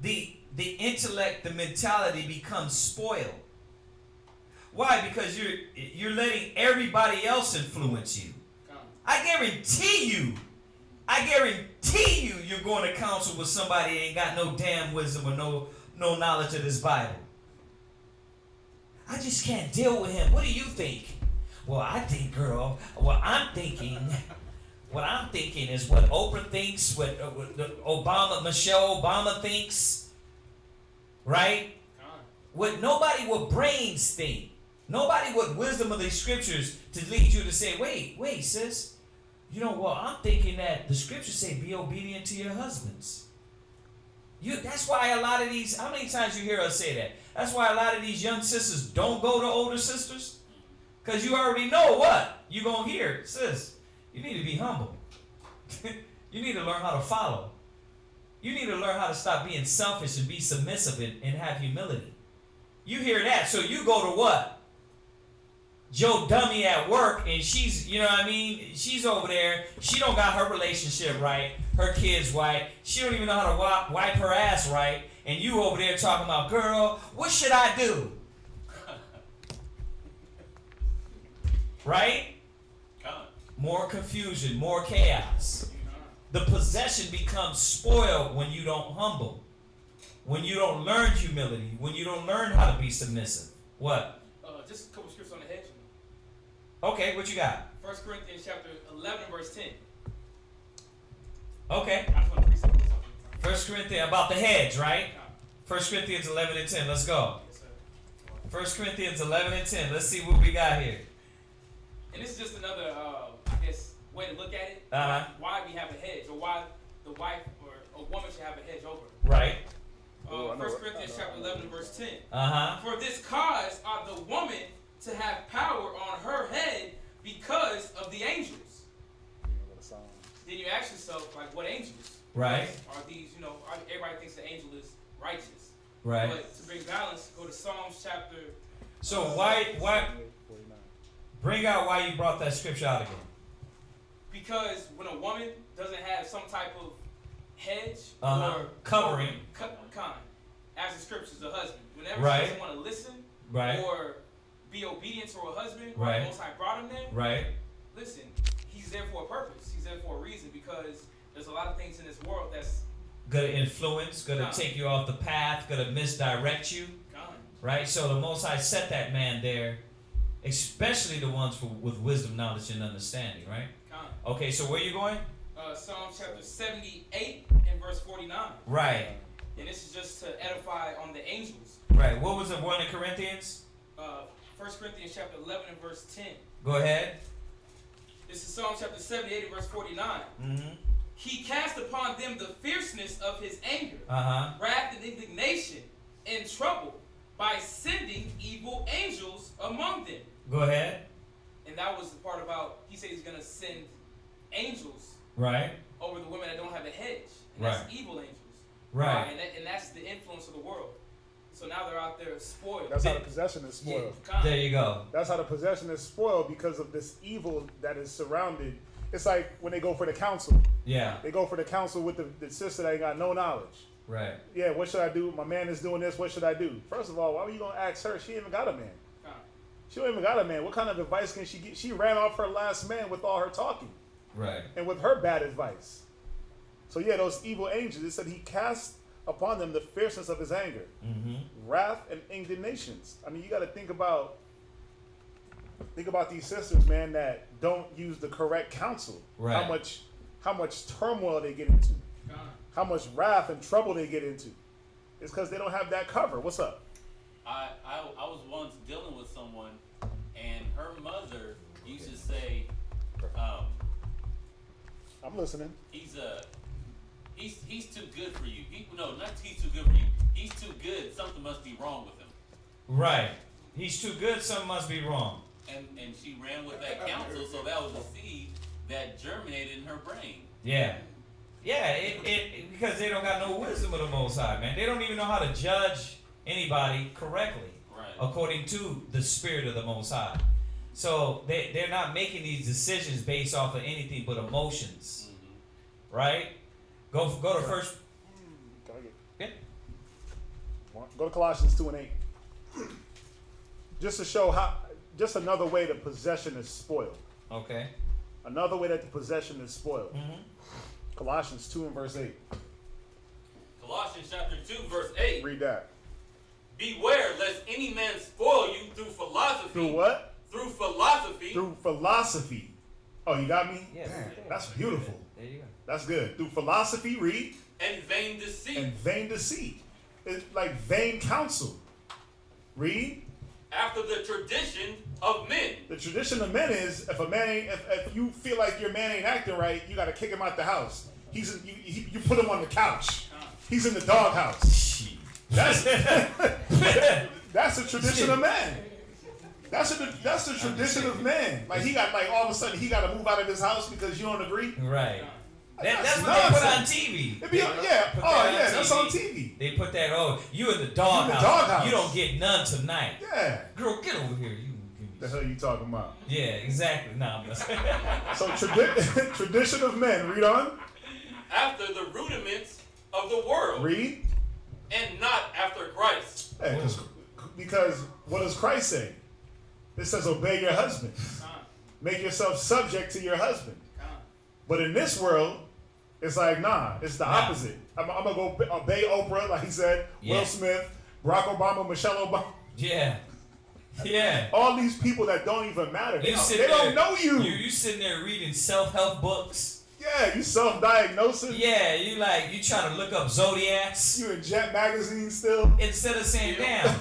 The intellect, the mentality becomes spoiled. Why? Because you're letting everybody else influence you. Come. I guarantee you you're going to counsel with somebody that ain't got no damn wisdom or no knowledge of this Bible. I just can't deal with him. What do you think? Well, I think, girl, what I'm thinking is what Oprah thinks, what Michelle Obama thinks, right? What nobody with brains think. Nobody with wisdom of the scriptures to lead you to say, wait, sis. You know what? I'm thinking that the scriptures say be obedient to your husbands. That's why a lot of these, how many times you hear us say that? That's why a lot of these young sisters don't go to older sisters. Because you already know what you're going to hear. Sis, you need to be humble. You need to learn how to follow. You need to learn how to stop being selfish and be submissive and have humility. You hear that, so you go to what? Joe Dummy at work, and she's, you know what I mean? She's over there. She don't got her relationship right. Her kids right. She don't even know how to wipe her ass right. And you over there talking about, girl, what should I do? Right? More confusion, more chaos. The possession becomes spoiled when you don't humble. When you don't learn humility. When you don't learn how to be submissive. What? Just a couple scriptures on the hedge. Okay, what you got? 1 Corinthians chapter 11, verse 10. Okay. I just want to read something. 1 Corinthians, about the hedge, right? 1 Corinthians 11 and 10. Let's go. Yes, sir. 1 Corinthians 11 and 10. Let's see what we got here. And this is just another, I guess, way to look at it. Uh-huh. Why we have a hedge, or why the wife or a woman should have a hedge over. Right. 1 Corinthians chapter 11, verse 10. Uh-huh. For this cause ought the woman to have power on her head because of the angels. Then you ask yourself, like, what angels? Right. Are these, everybody thinks the angel is righteous. Right. But to bring balance, go to Psalms chapter. So why bring out why you brought that scripture out again? Because when a woman doesn't have some type of hedge or covering, as the scriptures, the husband, whenever right. she doesn't want to listen, right. or be obedient to her husband, right. the Most High brought him there. Right. Listen, he's there for a purpose. He's there for a reason, because there's a lot of things in this world that's gonna influence, gonna take you off the path, gonna misdirect you. Right. So the Most High set that man there, especially the ones with wisdom, knowledge, and understanding. Right. Okay. So where you going? Psalm chapter 78 and verse 49. Right. And this is just to edify on the angels. Right. What was the one in Corinthians? 1 Corinthians chapter 11 and verse 10. Go ahead. This is Psalm chapter 78 and verse 49. Mm-hmm. He cast upon them the fierceness of his anger, wrath and indignation, and trouble, by sending evil angels among them. Go ahead. And that was the part about, he said he's going to send angels over the women that don't have a hedge. And that's evil angels. Right. And that's the influence of the world. So now they're out there spoiled. That's how the possession is spoiled. Yeah. There you go. That's how the possession is spoiled, because of this evil that is surrounded. It's like when they go for the counsel. Yeah. They go for the counsel with the sister that ain't got no knowledge. Right. Yeah, what should I do? My man is doing this. What should I do? First of all, why were you going to ask her? She ain't even got a man. She don't even got a man. What kind of advice can she get? She ran off her last man with all her talking. Right. And with her bad advice. So yeah, those evil angels, it said he cast upon them the fierceness of his anger, wrath and indignations. I mean, you got to think about these sisters, man, that don't use the correct counsel. Right. How much turmoil they get into, how much wrath and trouble they get into. It's because they don't have that cover. What's up? I was once dealing with someone, and her mother used to say, I'm listening. he's too good for you. Not he's too good for you. He's too good. Something must be wrong with him. Right. He's too good, something must be wrong. And she ran with that counsel, so that was a seed that germinated in her brain. Yeah. Yeah, it because they don't got no wisdom of the Most High, man. They don't even know how to judge anybody correctly, Right. according to the Spirit of the Most High. So they're not making these decisions based off of anything but emotions, right? Go to first. Can I get? Yeah. Go to Colossians 2:8. Just to show just another way the possession is spoiled. Okay. Another way that the possession is spoiled. Colossians 2 and verse 8. Colossians chapter 2, verse 8. Read that. Beware lest any man spoil you through philosophy. Through what? Through philosophy. Through philosophy. Oh, you got me? Yeah, Man, right there. that's beautiful. There you go. That's good. Through philosophy, read, And vain deceit. and vain deceit. It's like vain counsel. Read. After the tradition of men. The tradition of men is if you feel like your man ain't acting right, you got to kick him out the house. You put him on the couch. He's in the doghouse. That's that's the tradition of men. That's the tradition of men. Like he got all of a sudden he got to move out of his house because you don't agree. Right. That's That's what they put on nonsense. TV. It'd be, yeah. Put Oh that yeah, that's on TV. They put that. Oh, you in the doghouse. doghouse. You don't get none tonight. Yeah. Girl, get over here. You. The hell you talking about? Yeah, exactly. Nah, I'm just. So tradition of men. Read on. After the rudiments of the world. Read. And not after Christ. Yeah, because what does Christ say? It says obey your husband. Make yourself subject to your husband. But in this world, it's like, nah, it's the opposite. I'm going to go obey Oprah, like he said, Will Smith, Barack Obama, Michelle Obama. Yeah. Yeah. All these people that don't even matter. They They don't know you. You sitting there reading self-help books. Yeah, you self-diagnosing. Yeah, you trying to look up zodiacs. You in Jet Magazine still. Instead of saying, damn.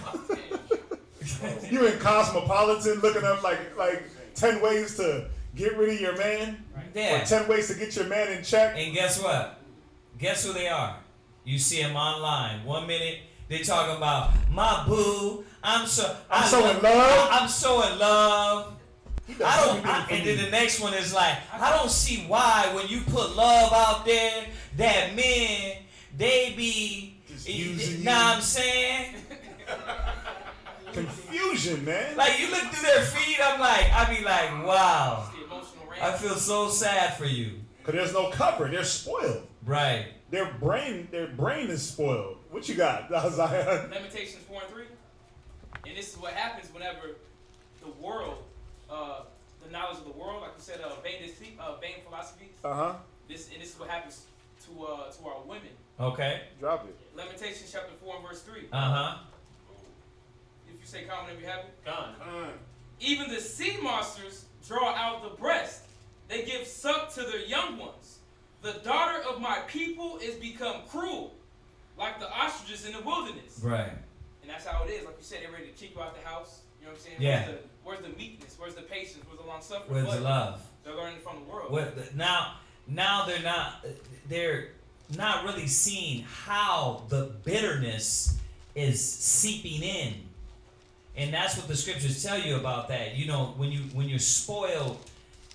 You in Cosmopolitan looking up like 10 ways to get rid of your man. Yeah. Or 10 ways to get your man in check. And guess what? Guess who they are? You see them online. 1 minute they talking about my boo. I'm so in love. I'm so in love. And then the next one is like, I don't see why when you put love out there that men they be just using you. Know what I'm saying? Confusion, man. Like you look through their feed, I be like, wow. I feel so sad for you. Cause there's no cover. They're spoiled. Right. Their brain is spoiled. What you got, Zion? Lamentations 4 and 3. And this is what happens whenever the world, the knowledge of the world, like you said, vain philosophies. This is what happens to our women. Okay. Drop it. Lamentations chapter 4 and verse 3. If you say comment, if you have it. Gone. Even the sea monsters draw out the breast. They give suck to their young ones. The daughter of my people is become cruel, like the ostriches in the wilderness. Right. And that's how it is. Like you said, they're ready to kick you out the house. You know what I'm saying? Yeah. Where's the meekness? Where's the patience? Where's the long suffering? Where's the love? They're learning from the world. Now they're not really seeing how the bitterness is seeping in. And that's what the scriptures tell you about that. You know, when you're spoiled,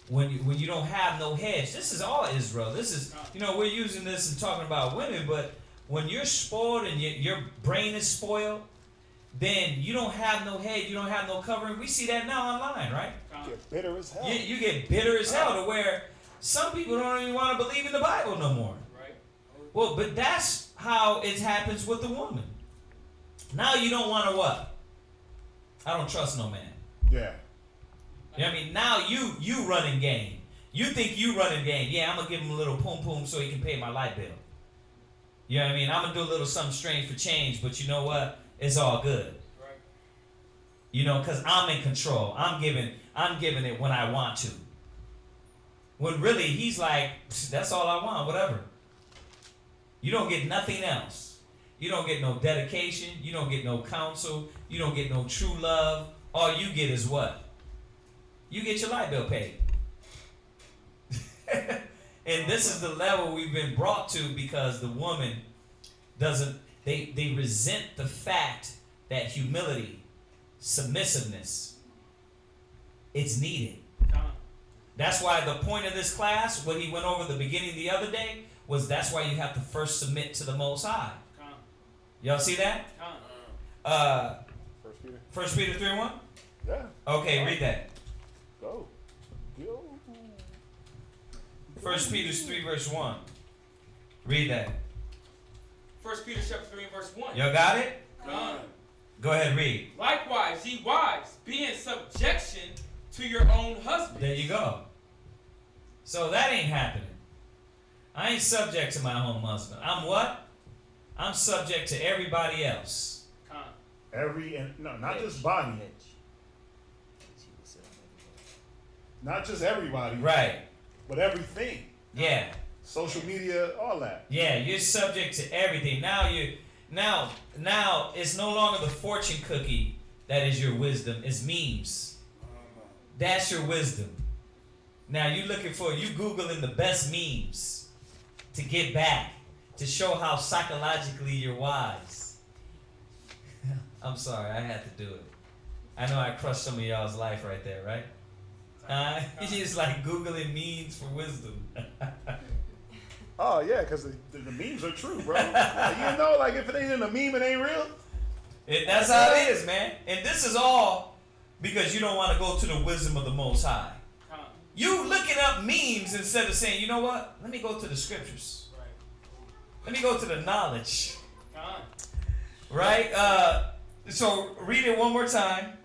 when you don't have no hedge. This is all Israel. This is, we're using this and talking about women, but when you're spoiled and your brain is spoiled, then you don't have no head, you don't have no covering. We see that now online, right? You get bitter as hell. You get bitter as hell to where some people don't even want to believe in the Bible no more. Right. Well, but that's how it happens with the woman. Now you don't want to what? I don't trust no man. Yeah. You know what I mean? Now you running game. You think you running game. Yeah, I'm going to give him a little poom poom so he can pay my light bill. You know what I mean? I'm gonna do a little something strange for change, but you know what? It's all good. Right. You know, because I'm in control. I'm giving it when I want to. When really he's like, that's all I want, whatever. You don't get nothing else. You don't get no dedication. You don't get no counsel. You don't get no true love. All you get is what? You get your light bill paid. And this is the level we've been brought to because the woman doesn't, they resent the fact that humility, submissiveness, it's needed. That's why the point of this class, what he went over at the beginning the other day, was that's why you have to first submit to the Most High. Y'all see that? 1 Peter 3:1? Yeah. Okay, read that. Go. 1 Peter 3 verse 1. Read that. 1 Peter chapter 3 and verse 1. Y'all got it? Come. Go ahead, read. Likewise, ye wives, be in subjection to your own husbands. There you go. So that ain't happening. I ain't subject to my own husband. I'm what? I'm subject to everybody else. Come. Not just body. Not just everybody. Right. But everything. Yeah. Social media, all that. Yeah, you're subject to everything. Now it's no longer the fortune cookie that is your wisdom. It's memes. That's your wisdom. Now you Googling the best memes to get back, to show how psychologically you're wise. I'm sorry, I had to do it. I know I crushed some of y'all's life right there, right? He's just like Googling memes for wisdom. Oh yeah, because the memes are true, bro. You know, like if it ain't in a meme, it ain't real. That's how it is, man. And this is all because you don't want to go to the wisdom of the Most High. You looking up memes instead of saying, you know what? Let me go to the scriptures. Let me go to the knowledge. Right? So read it one more time.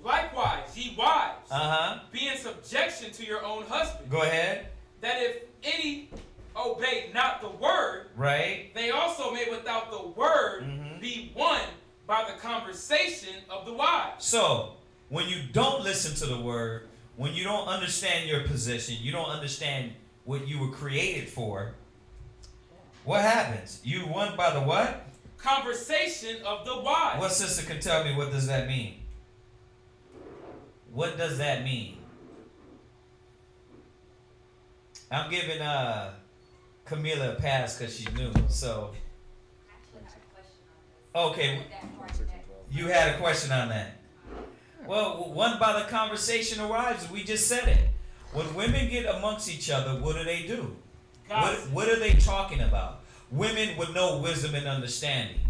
Likewise, ye wives, Uh-huh. be in subjection to your own husband. Go ahead. That if any obey not the word, Right. they also may without the word be won by the conversation of the wives. So, when you don't listen to the word, when you don't understand your position, you don't understand what you were created for, what happens? You won by the what? Conversation of the wives. What sister can tell me what does that mean? What does that mean? I'm giving Camila a pass because she's new. So, okay, you had a question on that. Well, one by the conversation of wives, we just said it. When women get amongst each other, what do? What are they talking about? Women with no wisdom and understanding.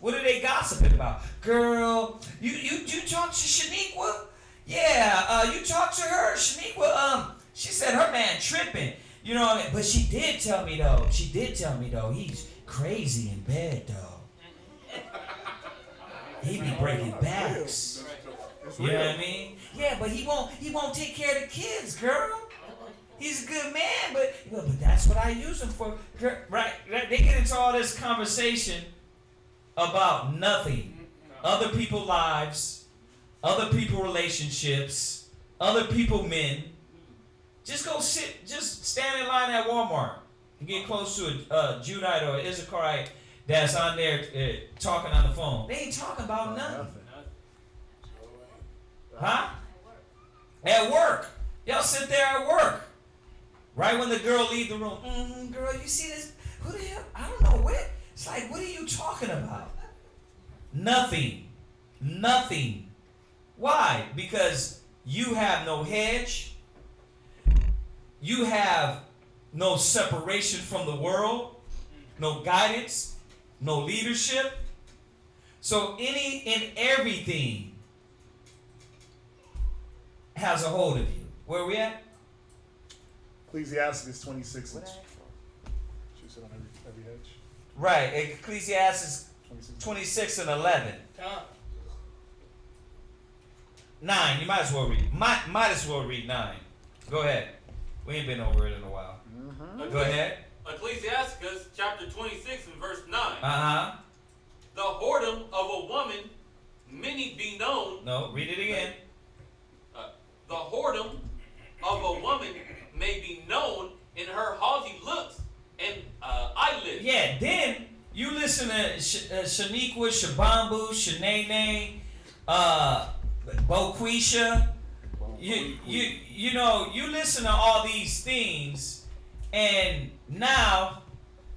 What are they gossiping about? Girl, you talk to Shaniqua? Yeah, you talk to her, Shaniqua. She said her man tripping. You know what I mean? But she did tell me though, he's crazy in bed though. He be breaking backs. You know what I mean? Yeah, but he won't take care of the kids, girl. He's a good man, but that's what I use him for. Right? They get into all this conversation about nothing. Other people's lives, other people's relationships, other people men. Just stand in line at Walmart and get close to a Judite or Issacharite that's on there talking on the phone. They ain't talking about nothing. Huh? At work. Y'all sit there at work. Right when the girl leave the room. Girl, you see this? Who the hell? I don't know what. It's like, what are you talking about? Nothing. Why? Because you have no hedge. You have no separation from the world, no guidance, no leadership. So any and everything has a hold of you. Where are we at? Ecclesiastes 26 and she said on every hedge. Right, Ecclesiastes 26 and 11. 9, you might as well read. Might as well read 9. Go ahead. We ain't been over it in a while. Go ahead. Ecclesiasticus chapter 26 and verse 9. Uh-huh. The whoredom of a woman, many be known. No, read it again. The whoredom of a woman may be known in her haughty looks and eyelids. Yeah, then you listen to Shaniqua, Shabambu, Shanae, Boquisha. You know, you listen to all these things, and now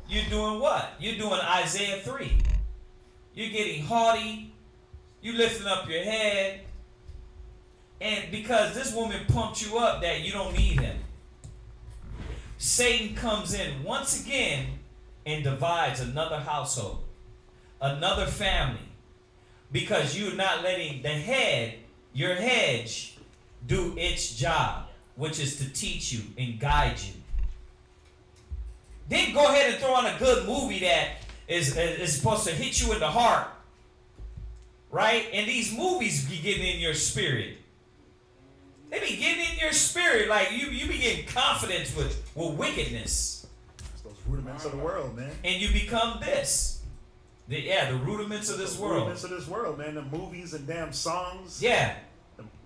you're doing what? You're doing Isaiah 3. You're getting haughty. You lifting up your head. And because this woman pumped you up that you don't need him, Satan comes in once again and divides another household, another family, because you're not letting the head, your hedge, do its job, which is to teach you and guide you. Then go ahead and throw on a good movie that is supposed to hit you in the heart, right? And these movies be getting in your spirit. They be getting in your spirit, like you be getting confidence with wickedness. It's those rudiments of the world, man. And you become this. The rudiments of this world. Rudiments of this world, man. The movies and damn songs. Yeah.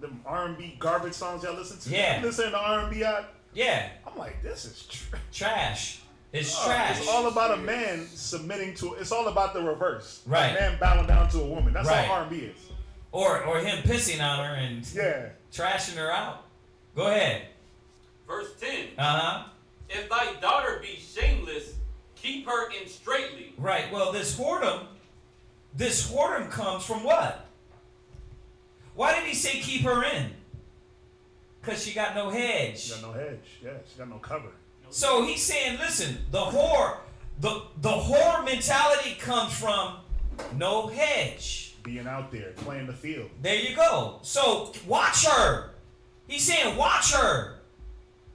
Them R&B garbage songs y'all listen to. Yeah. You listen to R&B out. Yeah. I'm like, this is Trash. It's trash. It's all about a man submitting to. It's all about the reverse. Right. A man bowing down to a woman. That's Right. all R&B is. Or him pissing on her and trashing her out. Go ahead. Verse 10. Uh-huh. If thy daughter be shameless, keep her in straitly. Right. Well, this whoredom comes from what? Why did he say keep her in? Because she got no hedge. She got no hedge. Yeah, she got no cover. So he's saying, listen, the whore mentality comes from no hedge. Being out there, playing the field. There you go. So watch her. He's saying watch her.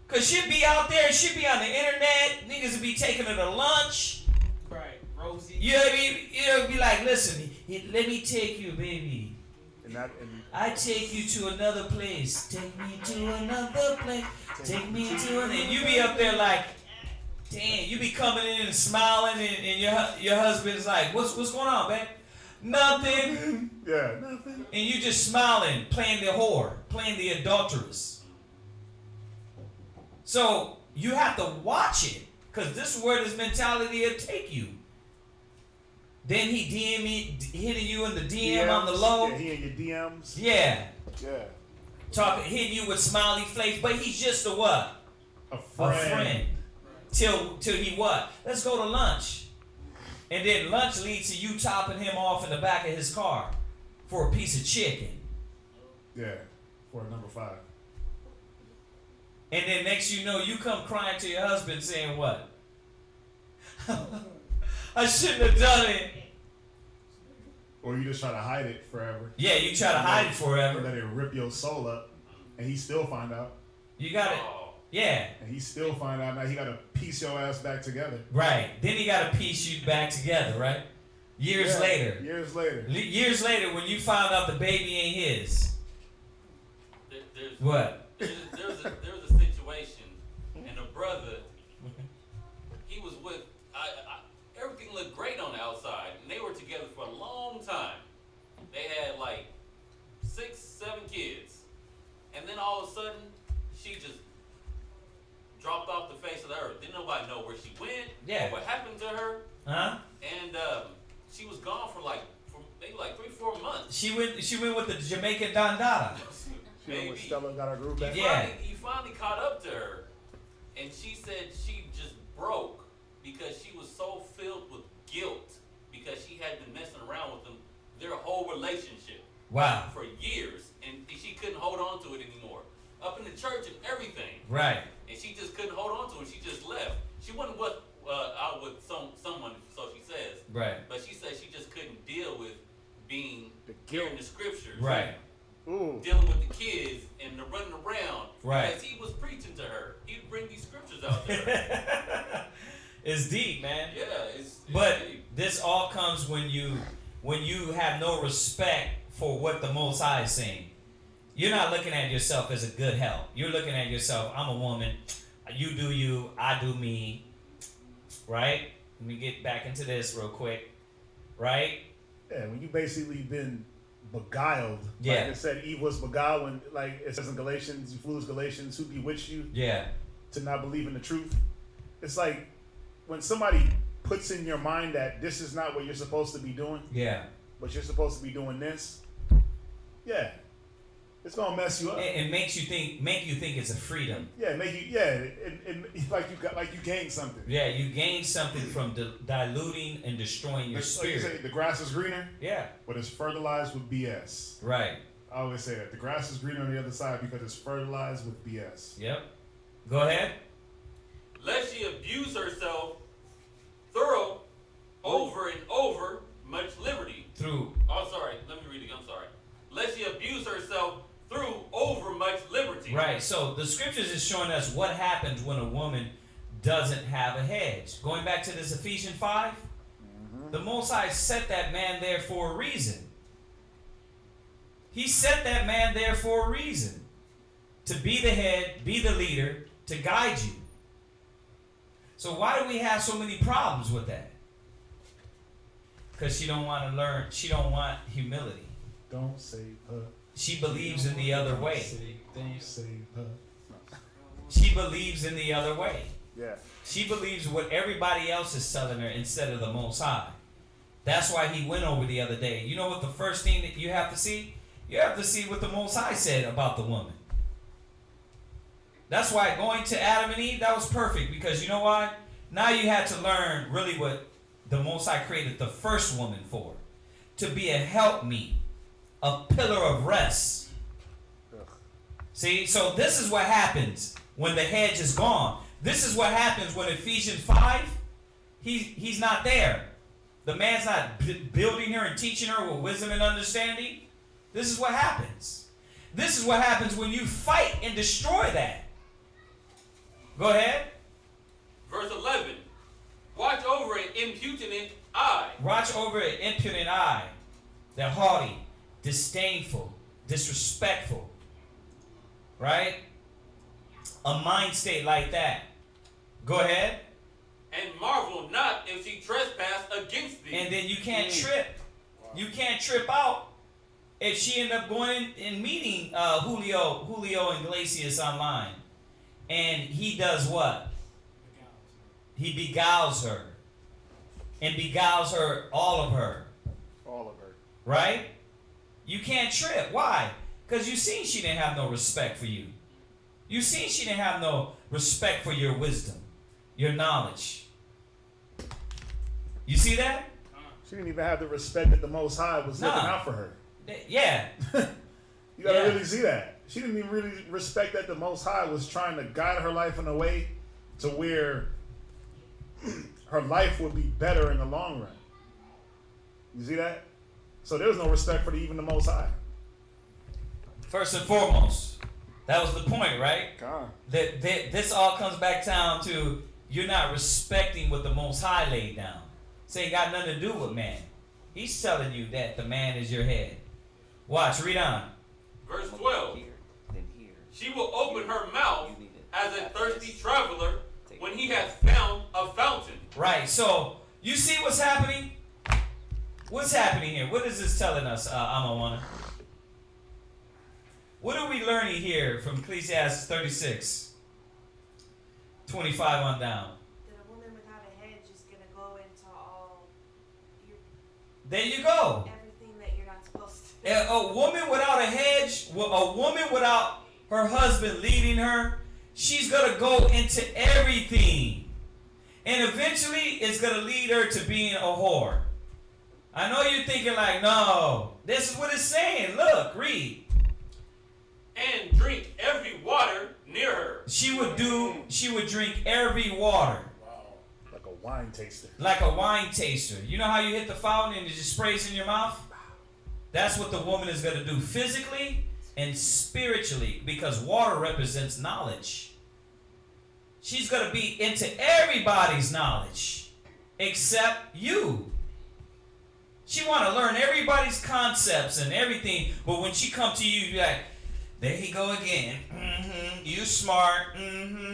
Because she'll be out there, she'll be on the internet, niggas will be taking her to lunch. Right, Rosie. You'll be like, listen, let me take you, baby. And I take you to another place. Take me to another place. Take me to another. And you be up there like, damn, you be coming in and smiling, and your husband's like, what's going on, babe? Nothing. Yeah, nothing. And you just smiling, playing the whore, playing the adulteress. So you have to watch it, because this is where this mentality will take you. Then he DM me, hitting you in the DM on the low. Yeah, he in your DMs. Yeah. Yeah. Hitting you with smiley face, but he's just a what? A friend. Till he what? Let's go to lunch. And then lunch leads to you topping him off in the back of his car for a piece of chicken. Yeah, for number 5. And then next you know, you come crying to your husband saying what? I shouldn't have done it. Or you just try to hide it forever. Yeah, you try to hide it forever. Let it rip your soul up, and he still find out. You got it. Yeah. And he still find out. Now he got to piece your ass back together. Right. Then he got to piece you back together, right? Years later. Years later. Years later, when you found out the baby ain't his. What? There was a situation, and a brother, he was with, everything looked great on the outside, and they were together for a long time. They had like 6, 7 kids, and then all of a sudden, she just dropped off the face of the earth. Didn't nobody know where she went, or what happened to her. Huh? And she was gone for maybe 3-4 months. She went with the Jamaican Don Dada. When Stella got her groove back. He finally caught up to her, and she said she just broke because she was so filled with guilt because she had been messing around with them their whole relationship. Wow. For years, and she couldn't hold on to it anymore. Up in the church and everything. Right. And she just couldn't hold on to it. She just left. She wasn't out with someone, so she says. Right. But she said she just couldn't deal with being guilt in the scriptures. Right. Ooh. Dealing with the kids and the running around. Right. Because he was preaching to her. He'd bring these scriptures out to her. It's deep, man. Yeah, it's but deep. This all comes when you have no respect for what the Most High is saying. You're not looking at yourself as a good help. You're looking at yourself, I'm a woman, you do you, I do me. right? Let me get back into this real quick, right? Yeah, when you basically been beguiled. Yeah. Like it said, Eve was beguiled when, like it says in Galatians, you foolish Galatians, who bewitched you Yeah. to not believe in the truth. It's like when somebody puts in your mind that this is not what you're supposed to be doing, Yeah. but you're supposed to be doing this. Yeah, it's gonna mess you up. It makes you think. Make you think it's a freedom. Yeah, make you. Yeah, it like you gained something. Yeah, you gain something from diluting and destroying your Like you spirit. say, the grass is greener, Yeah. but it's fertilized with BS. Right. I always say that the grass is greener on the other side because it's fertilized with BS. Yep. Go ahead. Lest she abuse herself thorough over and over much liberty. Through. Oh, sorry. Let me read it. I'm sorry. Lest she abuse herself through over much liberty. Right. So the scriptures is showing us what happens when a woman doesn't have a hedge. Going back to this Ephesians 5, the Most High set that man there for a reason. He set that man there for a reason. To be the head, be the leader, to guide you. So why do we have so many problems with that? Because she don't want to learn. She don't want humility. Don't save her. She believes in the other way. Don't save her. She believes in the other way. Yeah. She believes what everybody else is telling her instead of the Most High. That's why he went over the other day. You know what the first thing that you have to see? You have to see what the Most High said about the woman. That's why going to Adam and Eve, that was perfect. Because you know why? Now you had to learn really what the Most High created the first woman for. To be a helpmeet. A pillar of rest. Ugh. See? So this is what happens when the hedge is gone. This is what happens when Ephesians 5, he's not there. The man's not building her and teaching her with wisdom and understanding. This is what happens. This is what happens when you fight and destroy that. Go ahead. Verse 11. Watch over an impudent eye. Watch over an impudent eye. They're haughty, disdainful, disrespectful. Right? A mind state like that. Go ahead. And marvel not if she trespass against thee. And then you can't trip. You can't trip out if she end up going and meeting Julio Iglesias online. And he does what? He beguiles her. And beguiles her, all of her. All of her. Right? You can't trip. Why? Because you seen she didn't have no respect for you. You seen she didn't have no respect for your wisdom, your knowledge. You see that? She didn't even have the respect that the Most High was looking out for her. Yeah. You gotta Yeah. really see that. She didn't even really respect that the Most High was trying to guide her life in a way to where her life would be better in the long run. You see that? So there was no respect for even the Most High. First and foremost, that was the point, right? God. That this all comes back down to you're not respecting what the Most High laid down. This ain't got nothing to do with man. He's telling you that the man is your head. Watch, read on. Verse 12. Here, then here. She will open her mouth You need it. as a thirsty traveler when he has found a fountain. Right, so you see what's happening? What's happening here? What is this telling us, Amawana? What are we learning here from Ecclesiastes 36, 25 on down? That a woman without a hedge is gonna go into all your, There you go. everything that you're not supposed to. A woman without a hedge, a woman without her husband leading her, she's going to go into everything. And eventually, it's going to lead her to being a whore. I know you're thinking like, no, this is what it's saying. Look, read. And drink every water near her. She would drink every water. Like a wine taster. Like a wine taster. You know how you hit the fountain and it just sprays in your mouth? That's what the woman is going to do physically and spiritually, because water represents knowledge. She's going to be into everybody's knowledge except you. She want to learn everybody's concepts and everything, but when she come to you, you be like, there he go again. You smart.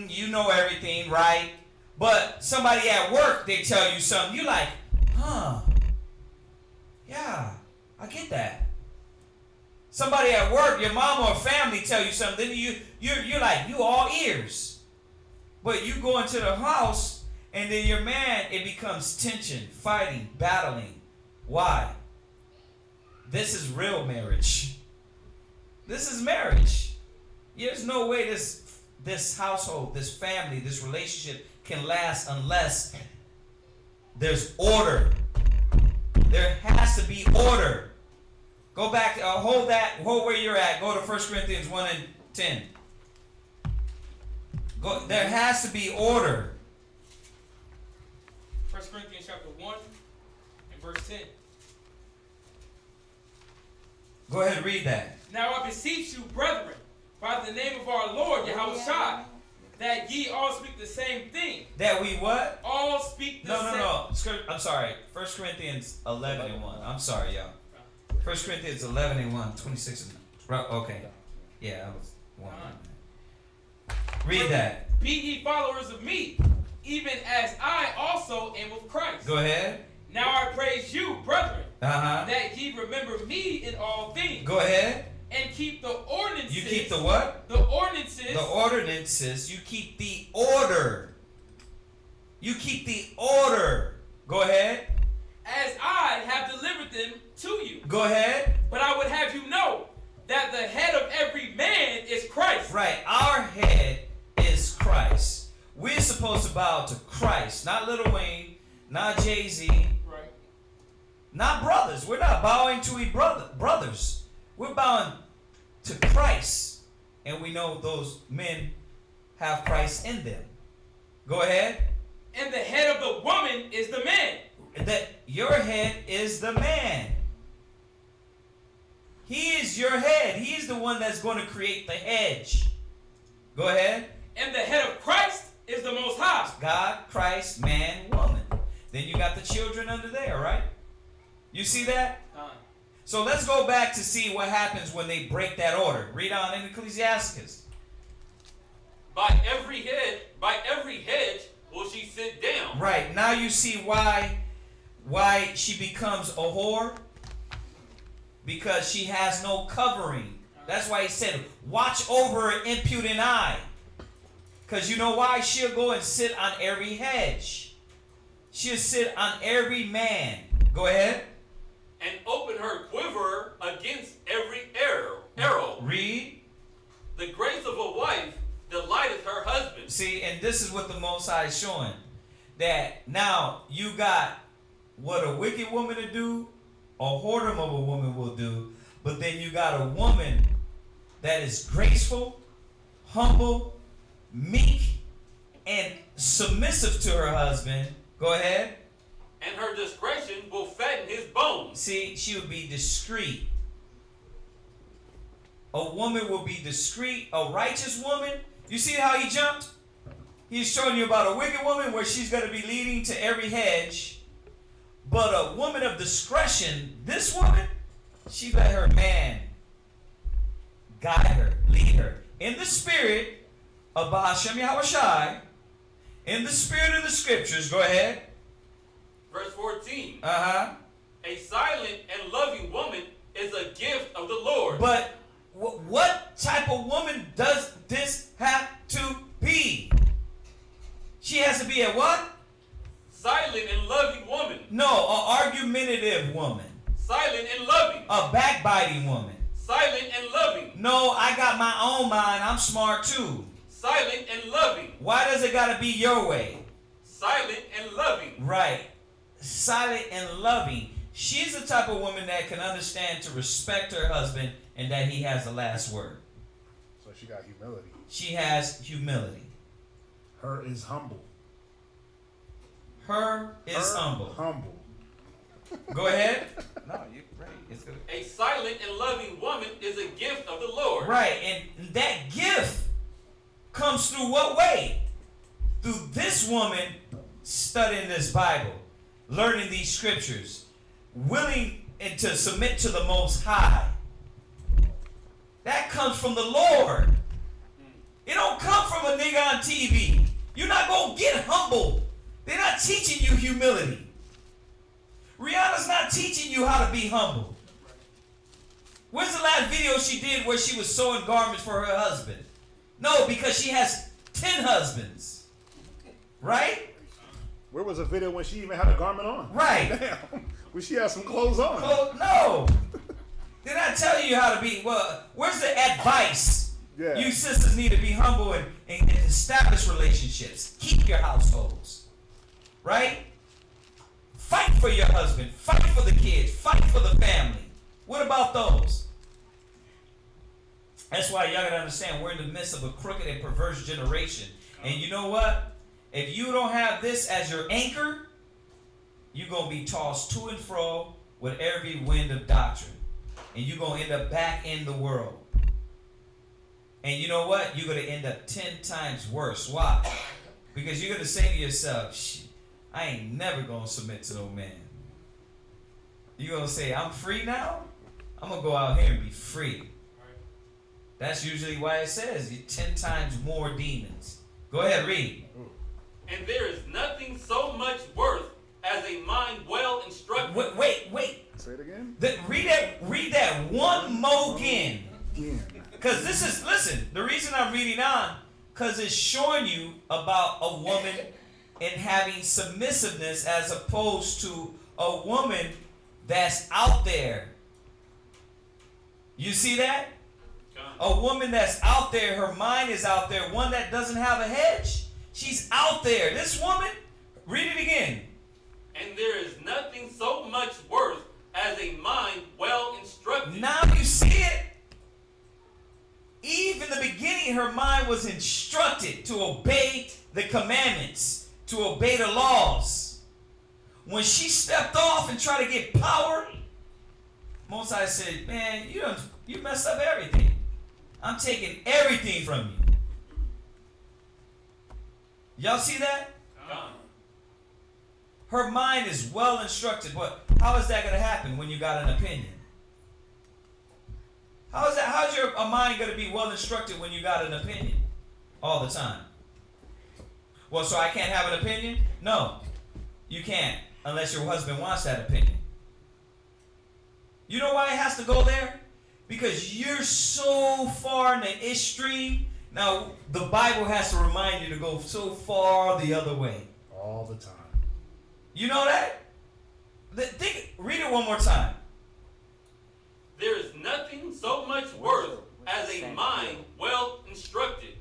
You know everything, right? But somebody at work, they tell you something, you like, huh? Yeah, I get that. Somebody at work, your mom or family tell you something, then you're like, you all ears. But you go into the house, and then your man, it becomes tension, fighting, battling. Why? This is real marriage. This is marriage. There's no way this household, this family, this relationship can last unless there's order. There has to be order. Go back, hold where you're at. Go to 1 Corinthians 1 and 10. There has to be order. 1 Corinthians chapter 1 and verse 10. Go ahead and read that. Now I beseech you, brethren, by the name of our Lord Yahushua, that ye all speak the same thing. That we what? All speak the same. No. I'm sorry. 1 Corinthians 11 and 1. I'm sorry, y'all. 1 Corinthians 11 and 1, 26 and okay. Yeah, I was one. Read that. Be ye followers of me, even as I also am of Christ. Go ahead. Now I praise you, brethren, that ye remember me in all things. Go ahead. And keep the ordinances. You keep the what? The ordinances. The ordinances. You keep the order. You keep the order. Go ahead. As I have delivered them to you. Go ahead. But I would have you know that the head of every man is Christ. Right. Our head is Christ. We're supposed to bow to Christ, not Lil Wayne, not Jay-Z, right? Not brothers. We're not bowing to each brothers. We're bowing to Christ, and we know those men have Christ in them. Go ahead. And the head of the woman is the man. That your head is the man. He is your head. He is the one that's going to create the hedge. Go ahead. And the head of Christ is the Most High. God, Christ, man, woman. Then you got the children under there, right? You see that? So let's go back to see what happens when they break that order. Read on in Ecclesiastes. By every hedge will she sit down. Right. Now you see why she becomes a whore. Because she has no covering. That's why he said, watch over her impudent eye. Because you know why? She'll go and sit on every hedge. She'll sit on every man. Go ahead. And open her quiver against every arrow. Read. The grace of a wife delighteth her husband. See, and this is what the Most High is showing. That now you got what a wicked woman to do, a whoredom of a woman will do, but then you got a woman that is graceful, humble, meek, and submissive to her husband. Go ahead. And her discretion will fatten his bones. See, she would be discreet. A woman will be discreet. A righteous woman. You see how he jumped? He's showing you about a wicked woman where she's going to be leading to every hedge. But a woman of discretion, this woman, she let her man guide her, lead her. In the spirit of Bahashem Yahushai, in the spirit of the scriptures, go ahead. Verse 14. A silent and loving woman is a gift of the Lord. But what type of woman does this have to be? She has to be a what? Silent and loving woman. No, an argumentative woman. Silent and loving. A backbiting woman. Silent and loving. No, I got my own mind. I'm smart too. Silent and loving. Why does it got to be your way? Silent and loving. Right. Silent and loving. She's the type of woman that can understand to respect her husband and that he has the last word. So she got humility. She has humility. Her is humble. Her is humble. Humble. Go ahead. No, you're right. It's good. A silent and loving woman is a gift of the Lord. Right, and that gift comes through what way? Through this woman studying this Bible, learning these scriptures, willing and to submit to the Most High. That comes from the Lord. It don't come from a nigga on TV. You're not going to get humble. They're not teaching you humility. Rihanna's not teaching you how to be humble. When's the last video she did where she was sewing garments for her husband? No, because she has 10 husbands. Right? Where was a video when she even had a garment on? Right. Damn. When she had some clothes on. No. They're not telling you how to be. Well, where's the advice? Yeah. You sisters need to be humble and establish relationships. Keep your households. Right? Fight for your husband. Fight for the kids. Fight for the family. What about those? That's why y'all gotta understand we're in the midst of a crooked and perverse generation. And you know what? If you don't have this as your anchor, you're going to be tossed to and fro with every wind of doctrine. And you're going to end up back in the world. And you know what? You're going to end up 10 times worse. Why? Because you're going to say to yourself, I ain't never going to submit to no man. You're going to say, I'm free now? I'm going to go out here and be free. That's usually why it says 10 times more demons. Go ahead, read. And there is nothing so much worth as a mind well instructed. Wait. Say it again. Read that one more again. Because listen, the reason I'm reading on, because it's showing you about a woman and having submissiveness as opposed to a woman that's out there. You see that? A woman that's out there, her mind is out there, one that doesn't have a hedge. She's out there. This woman, read it again. And there is nothing so much worth as a mind well instructed. Now you see it. Eve in the beginning, her mind was instructed to obey the commandments, to obey the laws. When she stepped off and tried to get power, Most High said, man, you messed up everything. I'm taking everything from you. Y'all see that? Her mind is well instructed, but how is that going to happen when you got an opinion? How's your mind going to be well instructed when you got an opinion all the time? Well, so I can't have an opinion? No, you can't unless your husband wants that opinion. You know why it has to go there? Because you're so far in the extreme. Now, the Bible has to remind you to go so far the other way. All the time. You know that? Read it one more time. There is nothing so much worth as a mind well instructed.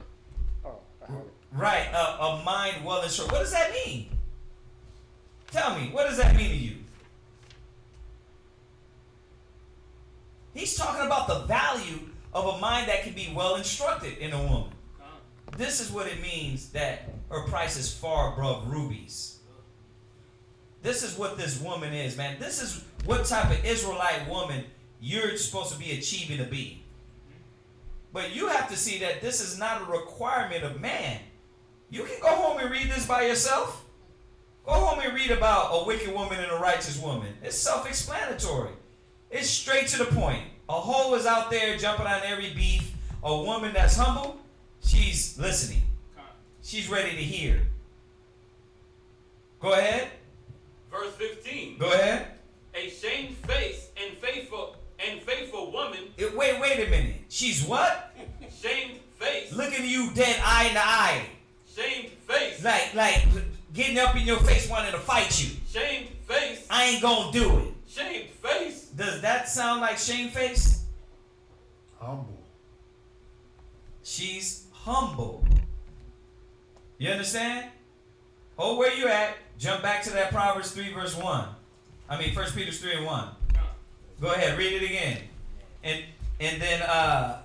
Oh, I have it. Right, a mind well instructed. What does that mean? Tell me, what does that mean to you? He's talking about the value of a mind that can be well instructed in a woman. This is what it means that her price is far above rubies. This is what this woman is, man. This is what type of Israelite woman you're supposed to be achieving to be. But you have to see that this is not a requirement of man. You can go home and read this by yourself. Go home and read about a wicked woman and a righteous woman. It's self-explanatory. It's straight to the point. A hoe is out there jumping on every beef. A woman that's humble, she's listening. She's ready to hear. Go ahead. Verse 15. Go ahead. A shamefaced and faithful woman. Wait a minute. She's what? Shamefaced. Looking you dead eye to eye. Shamefaced. Like getting up in your face wanting to fight you. Shamefaced. I ain't gonna do it. Shamefaced. Does that sound like shamefaced? Humble. She's humble. You understand? Hold where you at. Jump back to that Proverbs 3 verse 1. 1 Peter 3 and 1. Go ahead, read it again. And then These guys are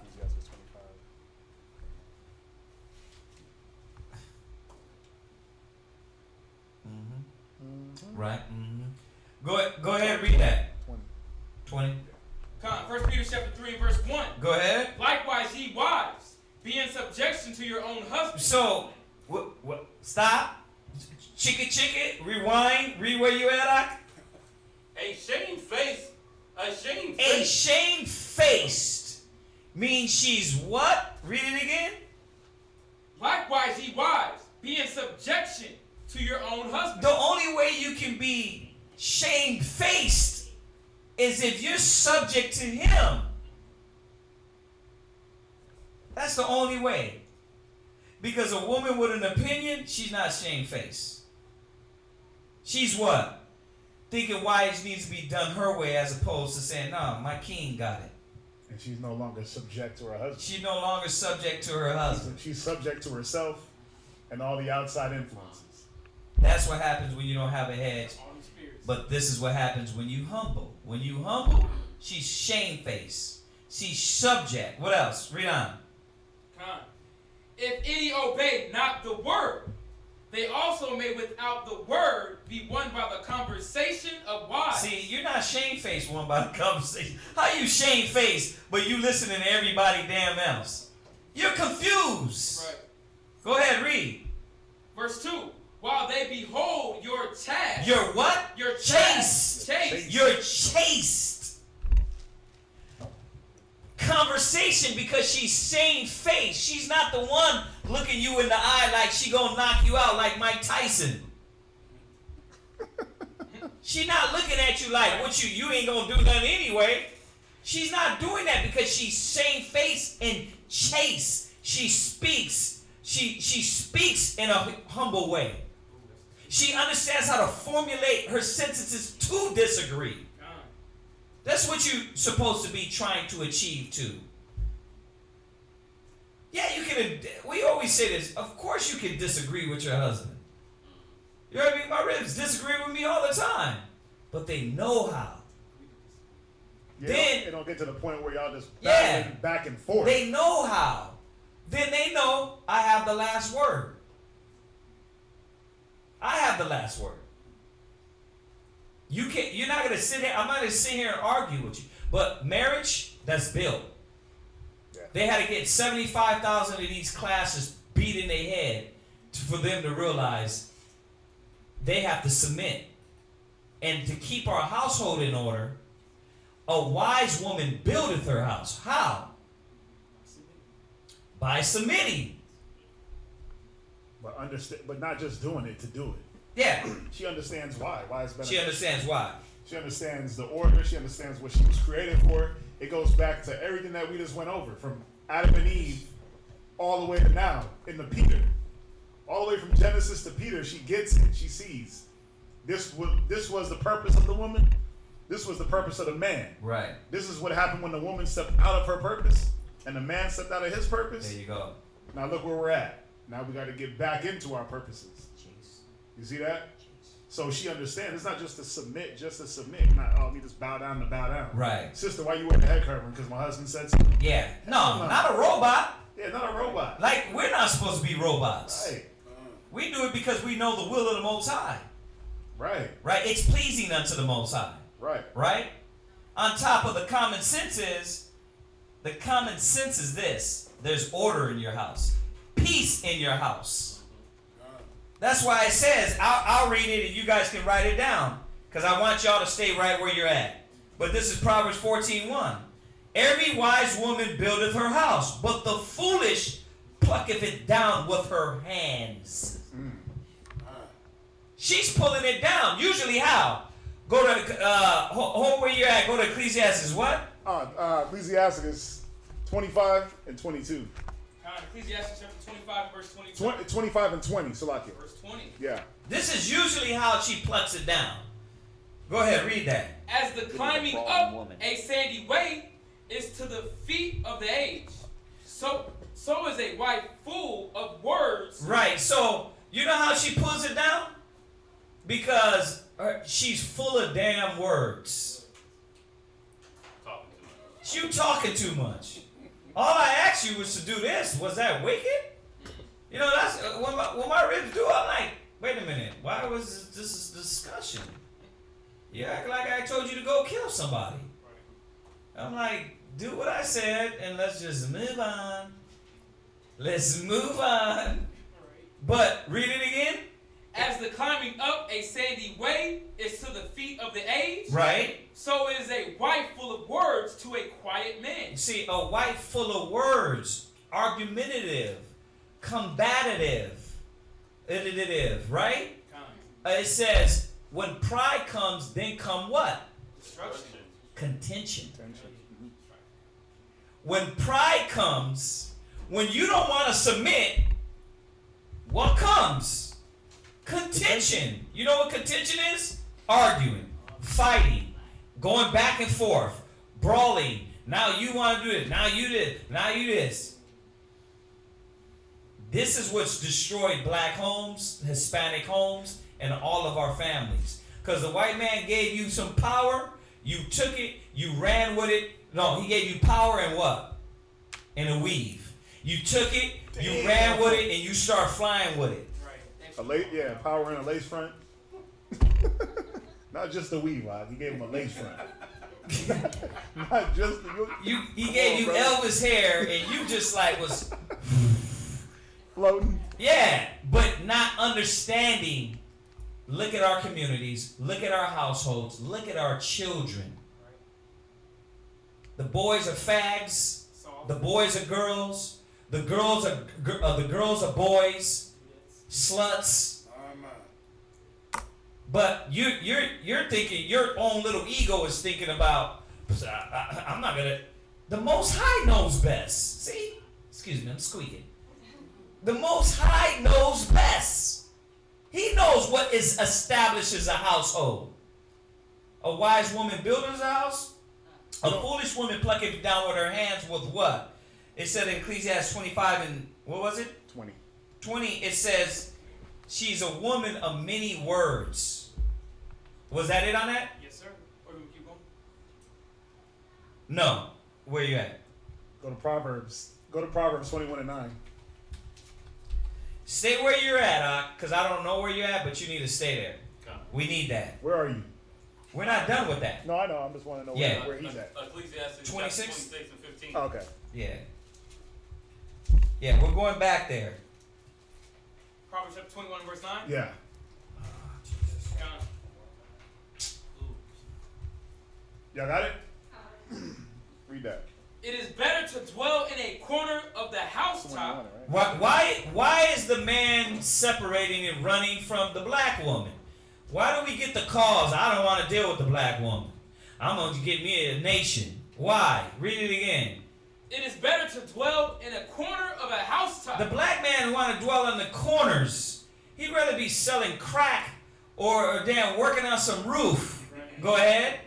25. right. Go ahead, read that. 20. 1 Peter chapter 3 and verse 1. Go ahead. Likewise, ye wives, be in subjection to your own husbands. So, what? Stop. Chicken, rewind, read where you at. A shamefaced. A shamefaced means she's what? Read it again. Likewise, ye wives, be in subjection to your own husband. The only way you can be shamefaced is if you're subject to him. That's the only way. Because a woman with an opinion, she's not shamefaced. She's what? Thinking wives needs to be done her way as opposed to saying, no, my king got it. And she's no longer subject to her husband. She's no longer subject to her husband. She's subject to herself and all the outside influences. That's what happens when you don't have a hedge. But this is what happens when you humble. When you humble, she's shamefaced. She's subject. What else? Read on. If any obey not the word, they also may without the word be won by the conversation of wives. See, you're not shamefaced one by the conversation. How you shamefaced, but you listening to everybody damn else? You're confused. Right. Go ahead, read. Verse 2. While they behold your chaste. You're what? Your chaste. Chaste. You're chaste. Conversation, because she's shamefaced. She's not the one looking you in the eye like she gonna knock you out like Mike Tyson. She's not looking at you like, what you ain't gonna do nothing anyway. She's not doing that because she's shamefaced and chaste. She speaks. She speaks in a humble way. She understands how to formulate her sentences to disagree. That's what you're supposed to be trying to achieve too. Yeah, you can. We always say this. Of course, you can disagree with your husband. You know what I mean? My ribs disagree with me all the time, but they know how. Yeah, Then it don't get to the point where y'all just Yeah. battling back and forth. They know how. Then they know I have the last word. I have the last word. You can't. You're not gonna sit here. I'm not gonna sit here and argue with you. But marriage, that's built. Yeah. They had to get 75,000 of these classes beat in their head for them to realize they have to submit. And to keep our household in order, a wise woman buildeth her house. How? By submitting. But understand, but not just doing it to do it. Yeah. She understands why. Why it's better. She understands why. She understands the order. She understands what she was created for. It goes back to everything that we just went over, from Adam and Eve all the way to now in the Peter. All the way from Genesis to Peter, she gets it. She sees. This was the purpose of the woman. This was the purpose of the man. Right. This is what happened when the woman stepped out of her purpose and the man stepped out of his purpose. There you go. Now look where we're at. Now we got to get back into our purposes. You see that? So she understands. It's not just to submit, Not, oh, me just bow down to bow down. Right. Sister, why you wearing the head covering? Because my husband said so. Yeah. No, not a robot. Yeah, not a robot. Like, we're not supposed to be robots. Right. We do it because we know the will of the Most High. Right. Right? It's pleasing unto the Most High. Right. Right? On top of the common sense is this. There's order in your house. Peace in your house. That's why it says, I'll read it and you guys can write it down. Because I want y'all to stay right where you're at. But this is Proverbs 14:1. Every wise woman buildeth her house, but the foolish plucketh it down with her hands. She's pulling it down. Usually how? Go to, home where you're at, go to Ecclesiastes what? Ecclesiastes 25 and 22. Ecclesiastes chapter 25 verse 22. 25 and 20, Salakia. Verse 20. Yeah. This is usually how she plucks it down. Go ahead, read that. As the climbing up a sandy way is to the feet of the aged, so is a wife full of words. Right, so you know how she pulls it down? Because she's full of damn words. You talking too much. All I asked you was to do this. Was that wicked? You know, that's when my ribs do. I'm like, wait a minute. Why was this discussion? You act like I told you to go kill somebody. I'm like, do what I said and let's just move on. Let's move on. But read it again. As the climbing up a sandy way is to the feet of the aged, right? So is a wife full of words to a quiet man. See, a wife full of words, argumentative, combative. right? Kind. It says, when pride comes, then come what? Destruction. Contention. Tension. When pride comes, when you don't want to submit, what comes? Contention. You know what contention is? Arguing, fighting, going back and forth, brawling. Now you want to do it. Now you did. Now you this. This is what's destroyed black homes, Hispanic homes, and all of our families. Because the white man gave you some power, you took it, you ran with it. No, he gave you power and what? And a weave. You took it, you ran with it, and you start flying with it. Right. Power and a lace front. Not just the weave, he gave him a lace front. Not just the He gave you Elvis hair, and you just like was floating. yeah, but not understanding. Look at our communities. Look at our households. Look at our children. The boys are fags. The boys are girls. The girls are boys. Sluts. But you're thinking, your own little ego is thinking about, I'm not gonna. The Most High knows best. See, excuse me, I'm squeaking. The Most High knows best. He knows what establishes a household. A wise woman builds a house. A foolish woman plucketh it down with her hands with what? It said in Ecclesiastes 25 and what was it? 20. 20. It says she's a woman of many words. Was that it on that? Yes, sir. Or do we keep going? No. Where you at? Go to Proverbs 21 and 9. Stay where you're at, because I don't know where you're at, but you need to stay there. Come. We need that. Where are you? We're not done with that. No, I know. I'm just want to know Yeah. where he's at. Ecclesiastes 26? 26 and 15. Oh, okay. Yeah. Yeah, we're going back there. Proverbs chapter 21 verse 9. Yeah. Kind. Y'all got it? Read that. It is better to dwell in a corner of the 21, housetop. right? Why is the man separating and running from the black woman? Why do we get the calls? I don't want to deal with the black woman. I'm going to get me a nation. Why? Read it again. It is better to dwell in a corner of a housetop. The black man want to dwell in the corners. He'd rather be selling crack or damn working on some roof. Go ahead.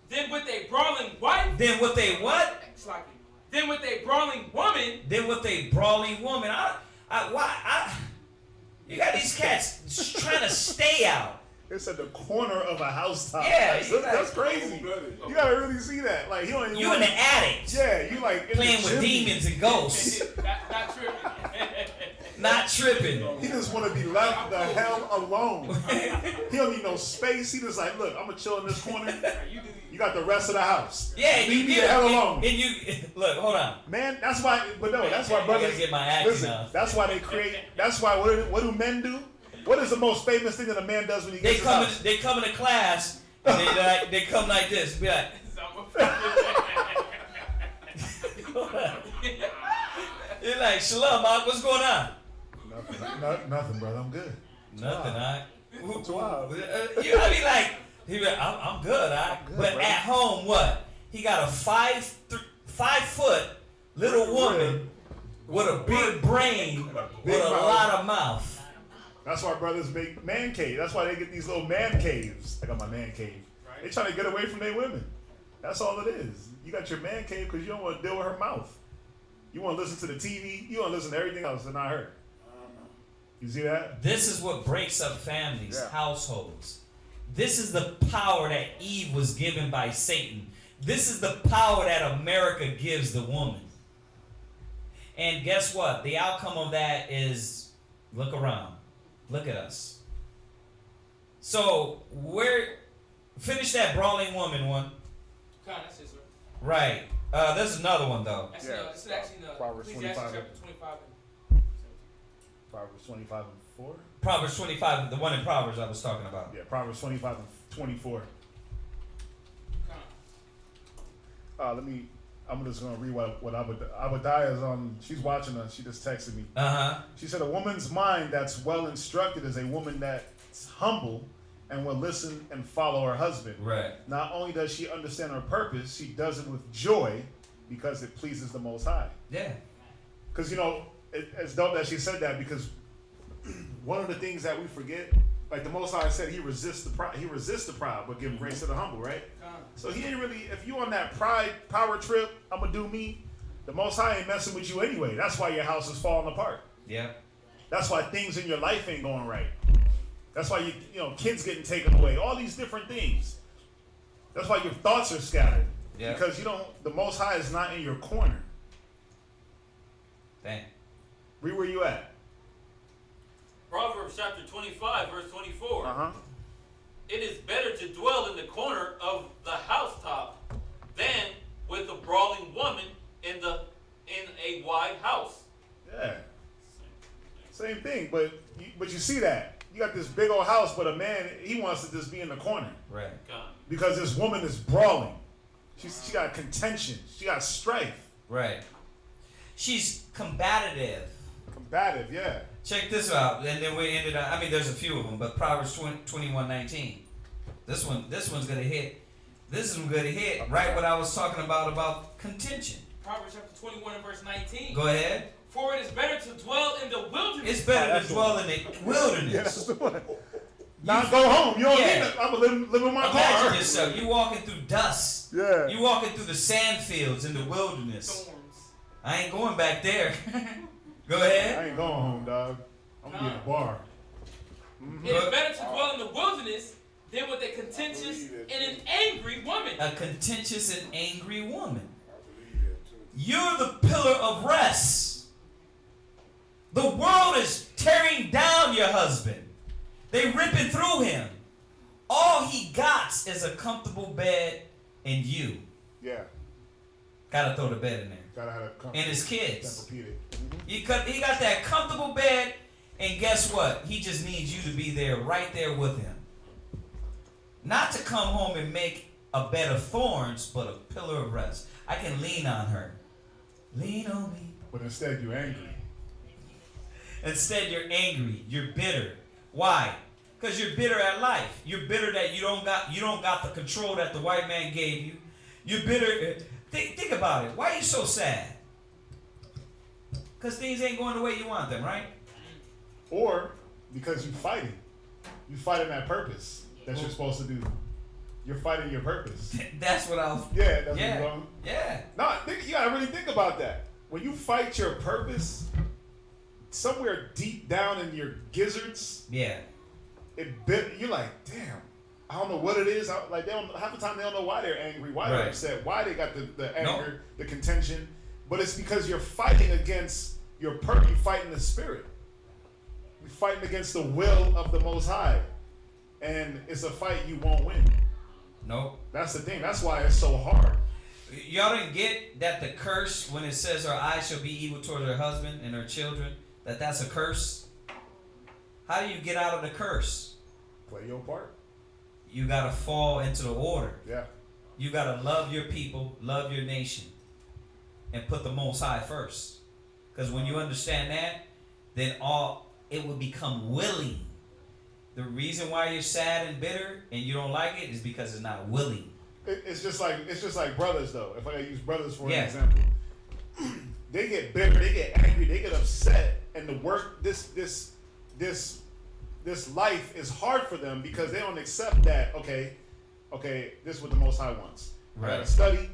Then with a brawling wife. Then with a what? Then with a brawling woman. Then with a brawling woman. You got these cats trying to stay out. It's at the corner of a housetop. Yeah, that's crazy. You gotta really see that. Like he don't even. You in the attic. Yeah, you like in Playing the with chimney. demons and ghosts. Not tripping. Not tripping. He just want to be left the hell alone. He don't need no space. He just like, look, I'm gonna chill in this corner. You got the rest of the house. Yeah, leave me get the hell it, alone. And you look, hold on. Man, that's why. But no, that's why I brothers. gotta get my act Listen, now. that's why they create. That's why what do men do? What is the most famous thing that a man does when he They gets come his house? they come into class and they come like this. Be like, you're like, Shalom, Mark, what's going on? Nothing, brother. I'm good. Nothing, Wow. I. You know, be like, I'm good, good, but bro. at home, what? He got a 5 foot little woman with a big brain with a mouth. lot of mouth. That's why brothers make man cave. That's why they get these little man caves. I got my man cave. Right. They trying to get away from their women. That's all it is. You got your man cave because you don't want to deal with her mouth. You want to listen to the TV. You want to listen to everything else and not her. You see that? This is what breaks up families, Yeah. households. This is the power that Eve was given by Satan. This is the power that America gives the woman. And guess what? The outcome of that is, look around. Look at us. So, finish that brawling woman one. That's it, sir. Right. There's another one, though. That's Yeah. it's actually in Proverbs Ecclesiastes 25. chapter 25. Proverbs 25 and 4. Proverbs 25, the one in Proverbs I was talking about. Yeah, Proverbs 25 and 24. Kind. Let me. I'm just gonna read what Abadiah is on. She's watching us. She just texted me. She said, "A woman's mind that's well instructed is a woman that's humble and will listen and follow her husband. Right. Not only does she understand her purpose, she does it with joy because it pleases the Most High." Yeah. Because it's dope that she said that, because one of the things that we forget, like the Most High said, He resists the proud, but give grace to the humble, right? So He ain't really, if you on that pride power trip, I'm gonna do me. The Most High ain't messing with you anyway. That's why your house is falling apart. Yeah. That's why things in your life ain't going right. That's why kids getting taken away. All these different things. That's why your thoughts are scattered. Yeah. Because the Most High is not in your corner. Dang. Read where you at. Proverbs chapter 25, verse 24. Uh-huh. It is better to dwell in the corner of the housetop than with a brawling woman in a wide house. Yeah. Same thing, but you see that. You got this big old house, but a man, he wants to just be in the corner. Right. Because this woman is brawling. She got contention. She got strife. Right. She's combative. Combative, yeah. Check this out, and then we ended up, there's a few of them, but Proverbs 21:19. This one's gonna hit. This is gonna hit right what I was talking about contention. Proverbs chapter 21 and verse 19. Go ahead. For it is better to dwell in the wilderness. It's better to dwell in the wilderness. Yeah, that's the one. Not go home. You don't need it. I'm gonna live in my Imagine car. yourself. You walking through dust. Yeah. You walking through the sand fields in the wilderness. Thorns. I ain't going back there. Go ahead. I ain't going home, dog. I'm gonna be at the bar. It is better to dwell in the wilderness than with a contentious and an angry woman. A contentious and angry woman. You're the pillar of rest. The world is tearing down your husband. They ripping through him. All he got is a comfortable bed and you. Yeah. Gotta throw the bed in there. Gotta have a And his kids. Tempur-Pedic. He got that comfortable bed, and guess what? He just needs you to be there, right there with him. Not to come home and make a bed of thorns, but a pillar of rest. I can lean on her. Lean on me. But instead, you're angry. Instead, you're angry. You're bitter. Why? Because you're bitter at life. You're bitter that you don't got the control that the white man gave you. You're bitter. Think about it. Why are you so sad? Because things ain't going the way you want them, right? Or because you're fighting. You're fighting that purpose that you're supposed to do. You're fighting your purpose. That's what I was. Yeah, that's what you're going. Yeah. No, you gotta really think about that. When you fight your purpose, somewhere deep down in your gizzards, Yeah. you're like, damn, I don't know what it is. Half the time they don't know why they're angry, why they're upset, why they got the anger, the contention. But it's because you're fighting against your purpose. You're fighting the spirit. You're fighting against the will of the Most High. And it's a fight you won't win. Nope. That's the thing. That's why it's so hard. Y'all didn't get that the curse, when it says her eyes shall be evil toward her husband and her children, that's a curse? How do you get out of the curse? Play your part. You got to fall into the order. Yeah. You got to love your people, love your nation, and put the Most High first. Because when you understand that, then it will become willing. The reason why you're sad and bitter and you don't like it is because it's not willing. It's just like brothers, though. If I use brothers for Yeah. an example, they get bitter, they get angry, they get upset, and the work this life is hard for them because they don't accept that. Okay, this is what the Most High wants. Right. I gotta study,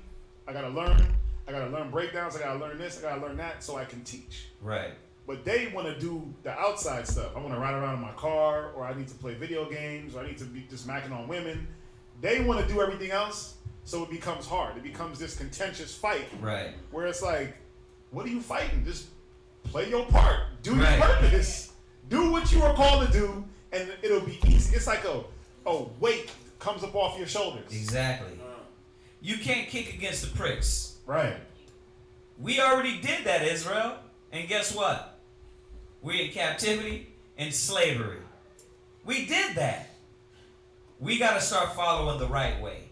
I gotta learn breakdowns, I gotta learn this, I gotta learn that, so I can teach. Right. But they want to do the outside stuff. I want to ride around in my car, or I need to play video games, or I need to be just macking on women. They want to do everything else, so it becomes hard. It becomes this contentious fight. Right. Where it's like, what are you fighting? Just play your part. Do Right. your purpose. Do what you are called to do, and it'll be easy. It's like a weight comes up off your shoulders. Exactly. You can't kick against the pricks. Right. We already did that, Israel. And guess what? We're in captivity and slavery. We did that. We got to start following the right way.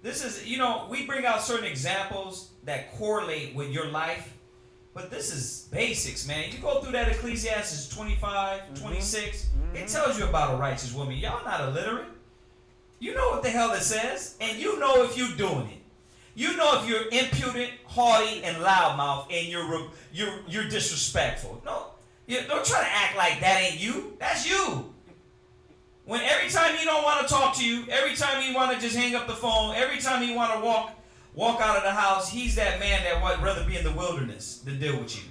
This is, you know, we bring out certain examples that correlate with your life, but this is basics, man. You go through that Ecclesiastes 25, 26, it tells you about a righteous woman. Y'all not illiterate. You know what the hell it says, and you know if you're doing it. You know if you're impudent, haughty, and loudmouth, and you're disrespectful. No, don't try to act like that ain't you. That's you. When every time he don't want to talk to you, every time he want to just hang up the phone, every time he want to walk out of the house, he's that man that would rather be in the wilderness than deal with you.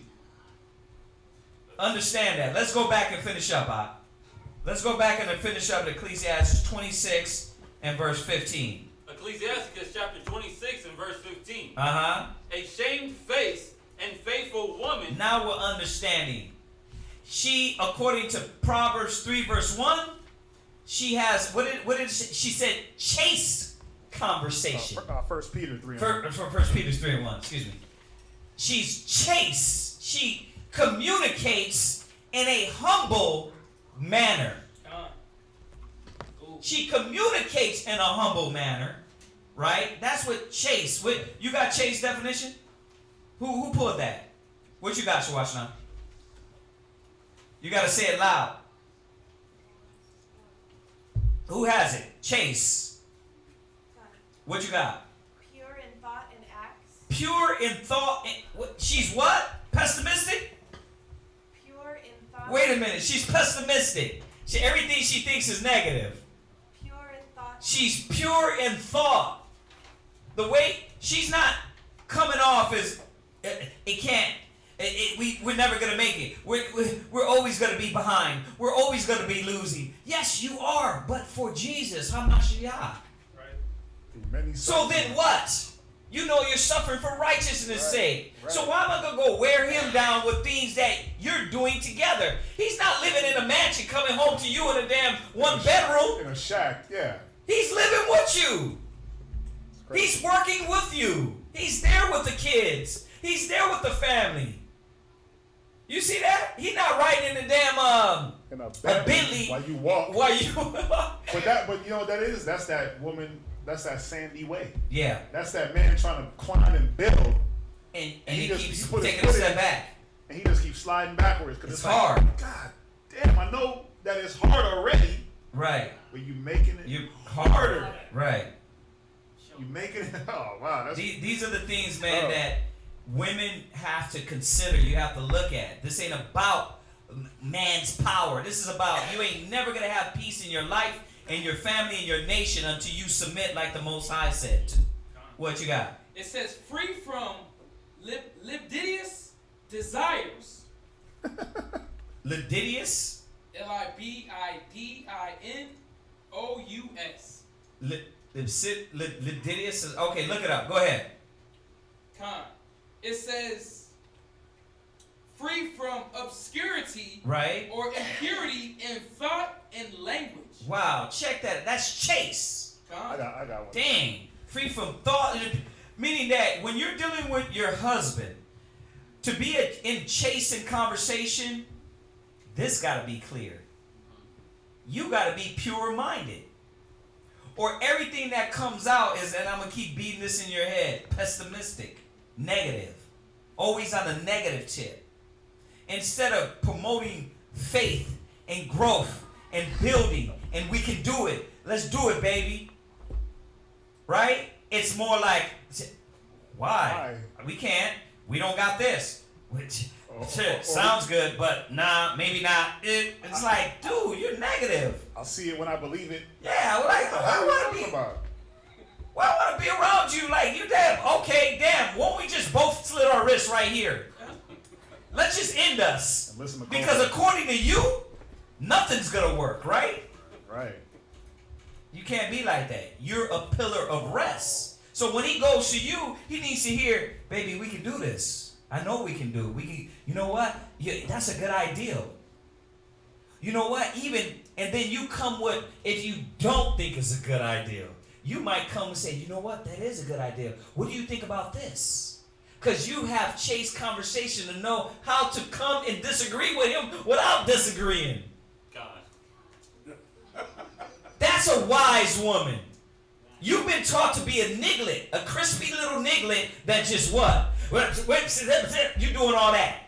Understand that. Let's go back and finish up, Op. Let's go back and finish up Ecclesiastes 26 and verse 15. Ecclesiasticus chapter 26 and verse 15. Uh-huh. A shamefaced and faithful woman. Now we're understanding. She, according to Proverbs 3 verse 1, she has, what did she said? Chaste conversation. 1 Peter 3. First Peter 3 and 1, excuse me. She's chaste. She communicates in a humble manner. She communicates in a humble manner, right? That's what chaste. You got chaste definition? Who pulled that? What you got, Shawashna? You got to say it loud. Who has it? Chaste. What you got? Pure in thought and acts. Pure in thought. She's what? Pessimistic? Pure in thought. Wait a minute. She's pessimistic. Everything she thinks is negative. Pure in thought. She's pure in thought. The way she's not coming off as it can't. We're never gonna make it. We're always gonna be behind. We're always gonna be losing. Yes, you are, but for Jesus, Hamashiach. Right. So then what? You know you're suffering for righteousness' sake. Right. So why am I gonna go wear him down with things that you're doing together? He's not living in a mansion, coming home to you in a damn one bedroom. In a shack, yeah. He's living with you. He's working with you. He's there with the kids. He's there with the family. You see that? He's not riding in the damn In a Bentley while you walk. But you know what that is? That's that woman. That's that Sandy way. yeah. That's that man trying to climb and build, And And he he keeps put his taking a foot step in. back. and he just keeps sliding backwards because It's like, hard. God damn, I know that it's hard already, Right. but you making it You harder. Right. You making it. Oh wow, that's These are the things, man, Oh. that women have to consider. You have to look at. This ain't about man's power. This is about you ain't never gonna have peace in your life and your family and your nation until you submit like the Most High said to. What you got? It says, free from libidinous desires. Lididius? Libidinous. Lididius? Okay, look it up. Go ahead. It says, free from obscurity, Right? or impurity in thought and language. Wow, check that. That's chase. I got one. Dang. Free from thought. Meaning that when you're dealing with your husband, to be in chase and conversation, this got to be clear. You got to be pure-minded. Or everything that comes out is, and I'm going to keep beating this in your head, pessimistic, negative. Always on the negative tip. Instead of promoting faith and growth and building, and we can do it. Let's do it, baby. Right? It's more like, why? We can't. We don't got this. Which sounds good, but nah, maybe not. It's like, dude, you're negative. I'll see it when I believe it. Yeah, like, I want to be. about? Well, I want to be around you. Like, you damn. Okay, damn. Won't we just both slit our wrists right here? Let's just end us. And listen to Because Coleman. according to you, nothing's gonna work, right? Right. You can't be like that. You're a pillar of rest. So when he goes to you, he needs to hear, baby, we can do this. I know we can do it. We can. You know what? Yeah, that's a good idea. You know what? And then you come with, if you don't think it's a good idea, you might come and say, you know what? That is a good idea. What do you think about this? Because you have chased conversation to know how to come and disagree with him without disagreeing. God. That's a wise woman. You've been taught to be a niglet, a crispy little niglet that just what? You doing all that.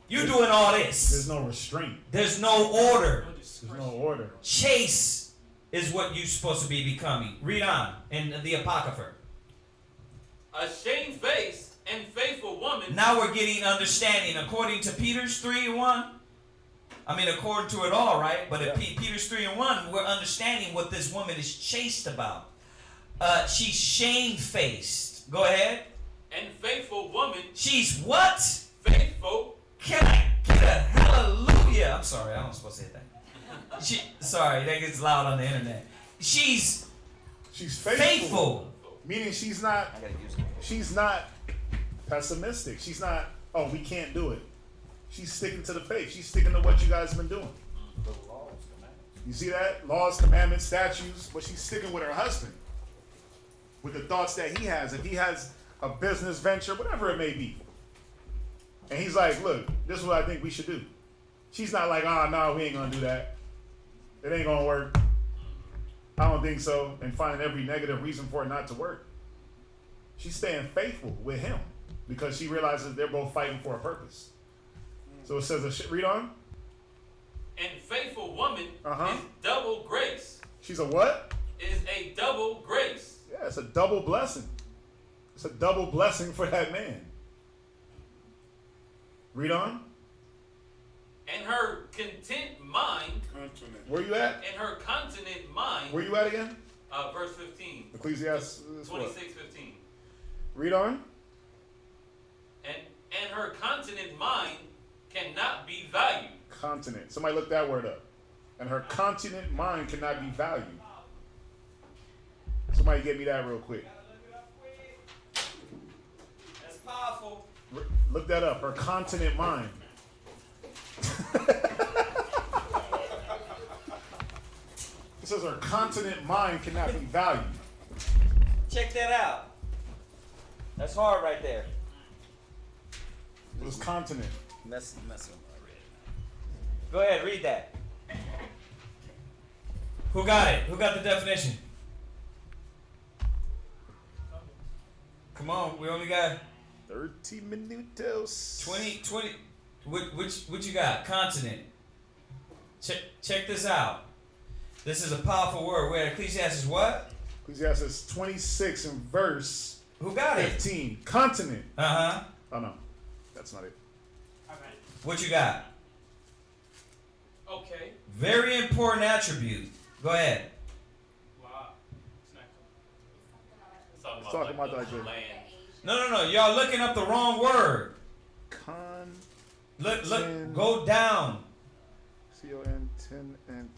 You doing all this. There's no restraint. There's no order. There's no order. Chase is what you're supposed to be becoming. Read on in the Apocrypha. A shamefaced and faithful woman. Now we're getting understanding according to Peter's 3:1. I mean, according to it all, right? But at Peter's 3:1, we're understanding what this woman is chaste about. She's shamefaced. Go ahead. And faithful woman. She's what? Faithful. Can I get a hallelujah? I'm sorry, I wasn't supposed to say that. Sorry, that gets loud on the internet. She's faithful. Meaning she's not pessimistic. She's not, oh, we can't do it. She's sticking to the faith. She's sticking to what you guys have been doing. You see that? Laws, commandments, statutes, but she's sticking with her husband. With the thoughts that he has. If he has a business venture, whatever it may be. And he's like, look, this is what I think we should do. She's not like, no, we ain't gonna do that. It ain't gonna work. I don't think so. And finding every negative reason for it not to work. She's staying faithful with him because she realizes they're both fighting for a purpose. So it says, read on. And faithful woman is double grace. She's a what? Is a double grace. Yeah, it's a double blessing. It's a double blessing for that man. Read on. And her content mind. Where you at? And her continent mind. Where you at again? Verse 15. Ecclesiastes 26:15. Read on. And her continent mind cannot be valued. Continent. Somebody look that word up. And her continent mind cannot be valued. Somebody get me that real quick. That's powerful. Look that up. Her continent mind. It says her continent mind cannot be valued. Check that out. That's hard right there. It was continent. Messing with my red. Go ahead, read that. Who got it? Who got the definition? Come on, we only got 30 minutos. 20. What you got? Continent. Check this out. This is a powerful word. We're at Ecclesiastes what? Ecclesiastes 26 and verse Who got 15. It? Continent. Uh-huh. Oh no, that's not it. What you got? Okay. Very important attribute. Go ahead. Wow. It's talking It's talking about like the land. No. Y'all looking up the wrong word. Look. Go down. C-O-N-10 and...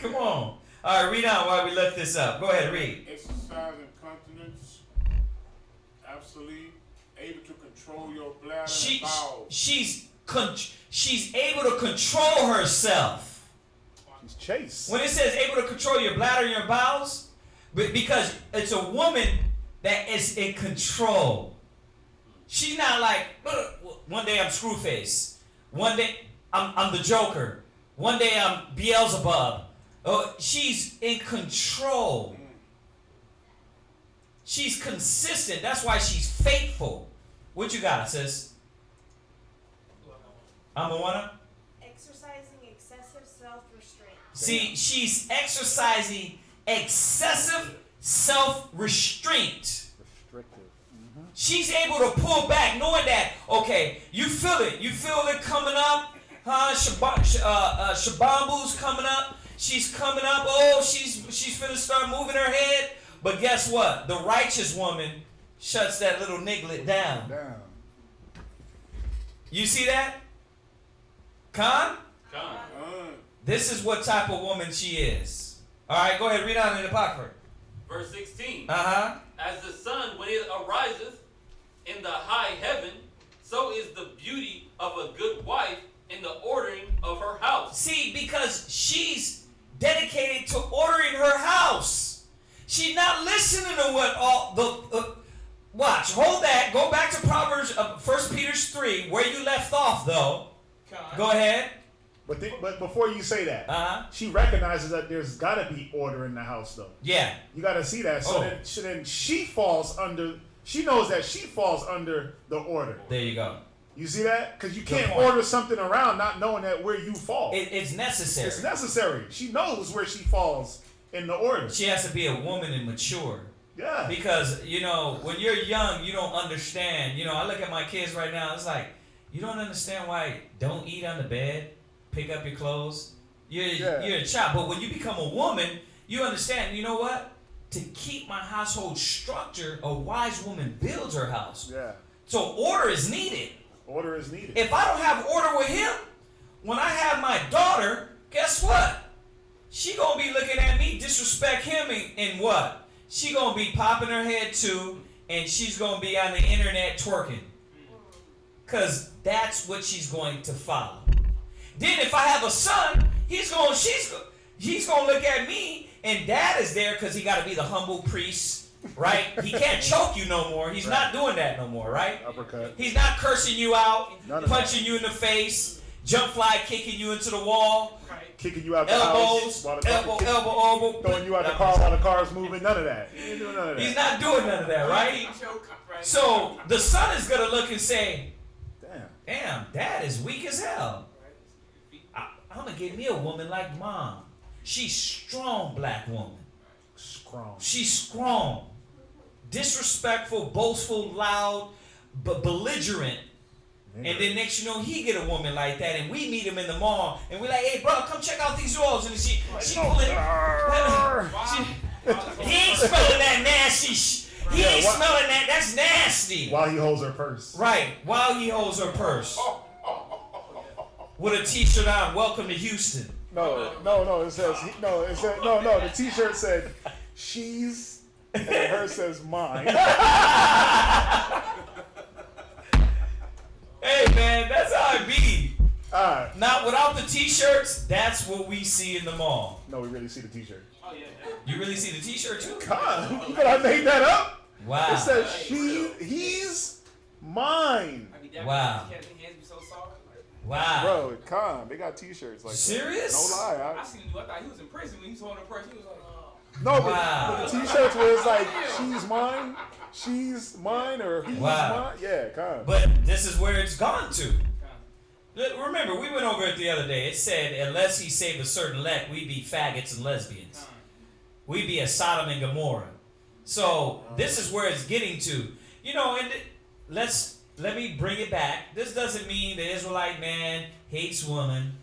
Come on. All right, read on while we look this up. Go ahead, read. Exercising continence, absolutely able to control your bladder and bowels. She's able to control herself. She's chaste. When it says able to control your bladder and your bowels, because it's a woman that is in control. She's not like, one day I'm Screwface. One day I'm the Joker. One day I'm Beelzebub. She's in control. She's consistent. That's why she's faithful. What you got, sis? I'm a one. Exercising excessive self-restraint. See, she's exercising excessive self-restraint. Restrictive. She's able to pull back, knowing that, okay, you feel it. You feel it coming up. Shabambu's coming up. She's coming up. Oh, she's finna start moving her head. But guess what? The righteous woman shuts that little niglet down. You see that? Khan? This is what type of woman she is. All right, go ahead. Read on in the Apocrypha. Verse 16. As the sun when it ariseth in the high heaven, so is the beauty of a good wife in the ordering of her house. See, because she's dedicated to ordering her house. She's not listening to what all the... watch, hold that. Go back to Proverbs, 1 Peter 3, where you left off, though. Go ahead. But before you say that, she recognizes that there's got to be order in the house, though. Yeah. You got to see that. So then she falls under. She knows that she falls under the order. There you go. You see that? Because you can't order something around not knowing that where you fall. It's necessary. It's necessary. She knows where she falls in the order. She has to be a woman and mature. Yeah. Because, when you're young, you don't understand. I look at my kids right now, it's like, you don't understand why don't eat on the bed, pick up your clothes. You're a child. But when you become a woman, you understand, you know what? To keep my household structured, a wise woman builds her house. Yeah. So order is needed. Order is needed. If I don't have order with him, when I have my daughter, guess what? She gonna be looking at me, disrespect him, and what? She gonna be popping her head too, and she's gonna be on the internet twerking. Cause that's what she's going to follow. Then if I have a son, he's gonna look at me, and dad is there because he got to be the humble priest. Right? He can't choke you no more. He's not doing that no more, right? Uppercut. He's not cursing you out, punching you in the face, jump fly kicking you into the wall, kicking you out the elbows, house, elbow, throwing you out the car while the car's moving. None of that. He ain't doing none of that. He's not doing none of that, right? So the son is gonna look and say, "Damn, dad is weak as hell. I'm gonna get me a woman like mom. She's strong, black woman. She's strong, disrespectful, boastful, loud, but belligerent." And then next you know, he get a woman like that, and we meet him in the mall, and we're like, "Hey, bro, come check out these rolls." And she pulling. He ain't smelling that nasty. He ain't smelling that. That's nasty. While he holds her purse. Right. While he holds her purse. With a T-shirt on. Welcome to Houston. No. It says no. The T-shirt said, "She's," and hers says, "Mine." Hey man, that's how it be. Alright. Not without the T-shirts. That's what we see in the mall. No, we really see the T-shirt. Oh yeah. You really see the T-shirt too? God, you thought I made that up? Wow. It says he's mine. Wow. Wow. Bro, Con, they got T-shirts like serious? That. No lie. I seen him. I thought he was in prison when he was holding a purse. He was like, no, but the T-shirts where it's like, she's mine, or he's mine. Yeah, Con. But this is where it's gone to. Remember, we went over it the other day. It said, unless he saved a certain elect, we'd be faggots and lesbians. We'd be a Sodom and Gomorrah. So this is where it's getting to. And let me bring it back. This doesn't mean the Israelite man hates women.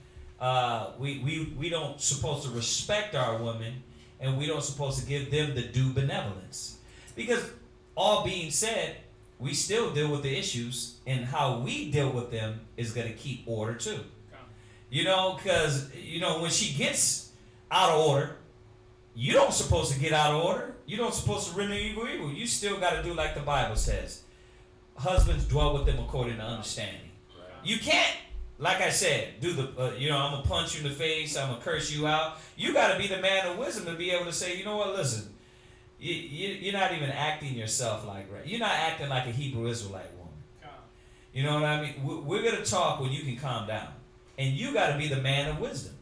We don't supposed to respect our women, and we don't supposed to give them the due benevolence. Because all being said, we still deal with the issues, and how we deal with them is going to keep order too. Because when she gets out of order, you don't supposed to get out of order. You don't supposed to render evil. You still got to do like the Bible says. Husbands dwell with them according to understanding. You can't, like I said, do the, I'm going to punch you in the face, I'm going to curse you out. You got to be the man of wisdom to be able to say, you know what, listen, you're not even acting yourself like, right? You're not acting like a Hebrew Israelite woman. You know what I mean? We're going to talk when you can calm down. And you got to be the man of wisdom.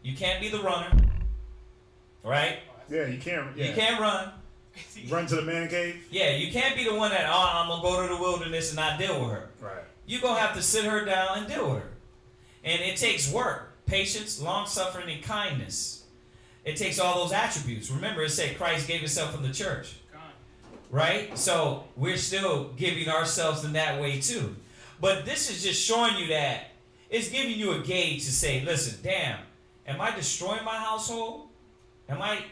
You can't be the runner, right? Yeah, you can't. Yeah. You can't run. Run to the man cave? Yeah, you can't be the one that, I'm going to go to the wilderness and not deal with her. Right. You're going to have to sit her down and deal with her. And it takes work, patience, long-suffering, and kindness. It takes all those attributes. Remember, it said Christ gave himself in the church. Right? So we're still giving ourselves in that way too. But this is just showing you that it's giving you a gauge to say, listen, damn, am I destroying my household? Am I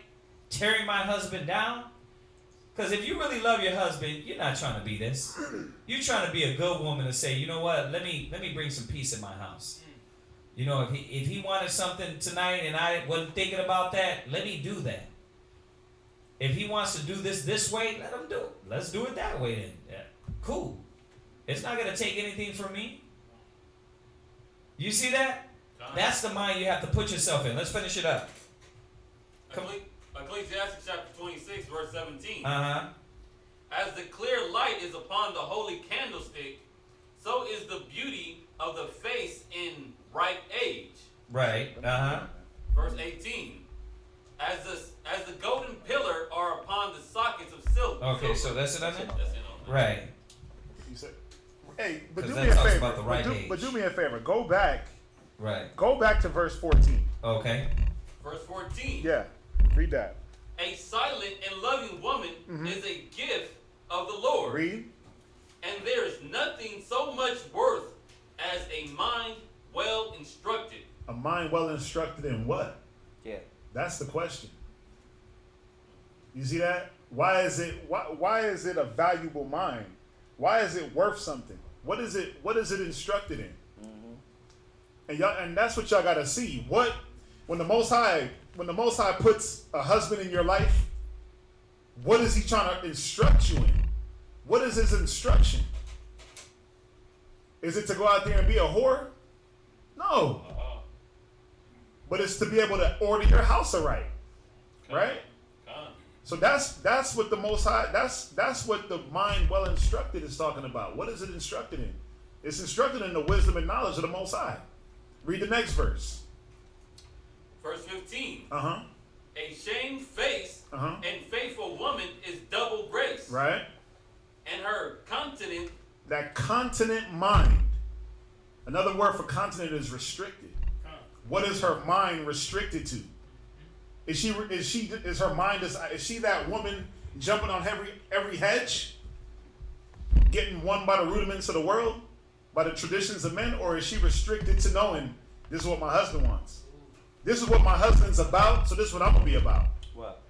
tearing my husband down? Because if you really love your husband, you're not trying to be this. You're trying to be a good woman and say, you know what, let me bring some peace in my house. If he wanted something tonight and I wasn't thinking about that, let me do that. If he wants to do this way, let him do it. Let's do it that way then. Yeah. Cool. It's not going to take anything from me. You see that? That's the mind you have to put yourself in. Let's finish it up. Ecclesiastes chapter 26, verse 17. Uh-huh. As the clear light is upon the holy candlestick, so is the beauty of the face in ripe age. Right. Verse 18. As the golden pillar are upon the sockets of silver. Okay, so that's it on there? That's it on there. Right. You said, hey, but 'Cause do that me a talks favor. about the right age. But do me a favor. Go back Right. to verse 14. Okay. Verse 14. Yeah, read that. A silent and loving woman Mhm. is a gift of the Lord. Read. And there is nothing so much worth as a mind well instructed. A mind well instructed in what? Yeah. That's the question. You see that? Why is it a valuable mind? Why is it worth something? What is it instructed in? And that's what y'all gotta see. When the Most High puts a husband in your life, what is he trying to instruct you in? What is his instruction? Is it to go out there and be a whore? No. But it's to be able to order your house aright. Right? So that's what the Most High, that's what the mind well instructed is talking about. What is it instructed in? It's instructed in the wisdom and knowledge of the Most High. Read the next verse. Verse 15. Uh-huh. A shamefaced Uh-huh. and faithful woman is double grace. Right? And her continent. That continent mind. Another word for continent is restricted. What is her mind restricted to? Is she that woman jumping on every hedge, getting won by the rudiments of the world, by the traditions of men, or is she restricted to knowing this is what my husband wants? This is what my husband's about, so this is what I'm gonna be about. What?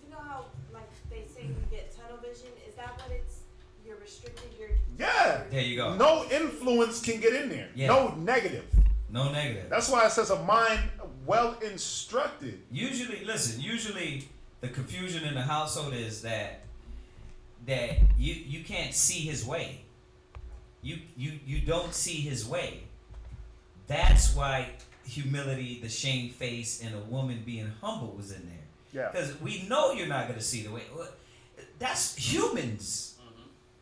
You know how, like, they say you get tunnel vision? Is that what it's, you're restricted, Yeah. There you go. No influence can get in there. Yeah. No negative. No negative. That's why it says a mind well instructed. Usually the confusion in the household is that you can't see his way. You don't see his way. That's why humility, the shame face, and a woman being humble was in there. Yeah. Because we know you're not going to see the way. That's humans.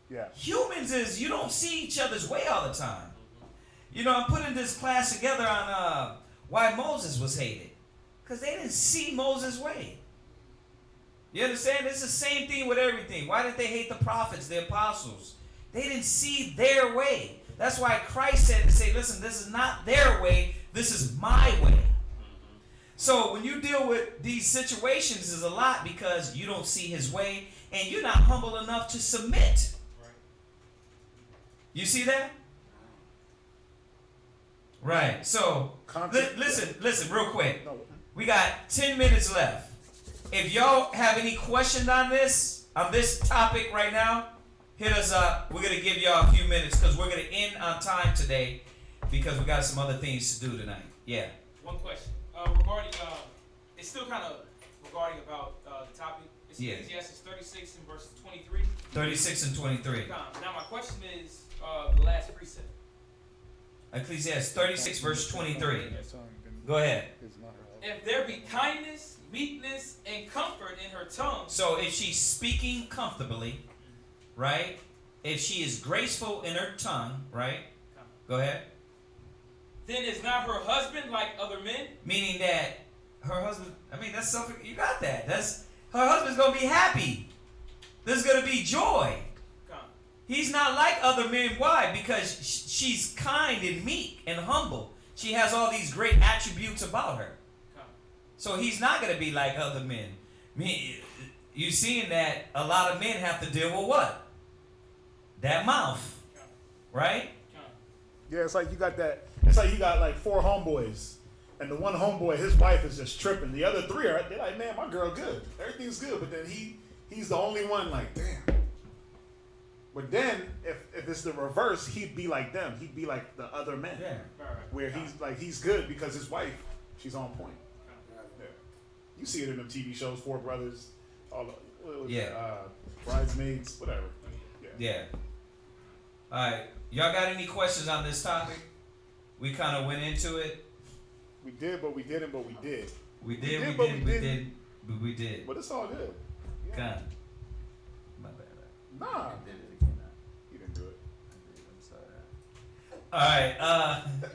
Yeah. Humans is you don't see each other's way all the time. You know, I'm putting this class together on why Moses was hated. Because they didn't see Moses' way. You understand? It's the same thing with everything. Why did they hate the prophets, the apostles? They didn't see their way. That's why Christ said to say, listen, this is not their way. This is my way. So when you deal with these situations, there's a lot because you don't see his way and you're not humble enough to submit. You see that? Right. So listen real quick. We got 10 minutes left. If y'all have any questions on this topic right now, hit us up. We're going to give y'all a few minutes because we're going to end on time today because we got some other things to do tonight. Yeah. One question regarding it's still kind of regarding about the topic. It's Ecclesiastes 36 and verse 23. 36 and 23. Now my question is the last precept. Ecclesiastes 36 verse 23. Go ahead. If there be kindness, meekness, and comfort in her tongue. So if she's speaking comfortably, right? If she is graceful in her tongue, right? Go ahead. Then is not her husband like other men? Meaning that her husband, that's something, you got that. Her husband's going to be happy. There's going to be joy. He's not like other men. Why? Because she's kind and meek and humble. She has all these great attributes about her. So he's not going to be like other men. You're seeing that a lot of men have to deal with what? That mouth. Right? Yeah, it's like you got like 4 homeboys. And the one homeboy, his wife is just tripping. The other 3 they're like, man, my girl good. Everything's good. But then he's the only one like, damn. But then, if it's the reverse, he'd be like them. He'd be like the other men. Yeah. Where he's good because his wife, she's on point. Yeah. You see it in them TV shows, 4 Brothers, Bridesmaids, whatever. Yeah. All right. Y'all got any questions on this topic? We kind of went into it. We did, but we didn't, but we did. We did, but we did. But it's all good. Yeah. Kind of. My bad. Nah. I did it again. You didn't do it. I'm sorry. Alright,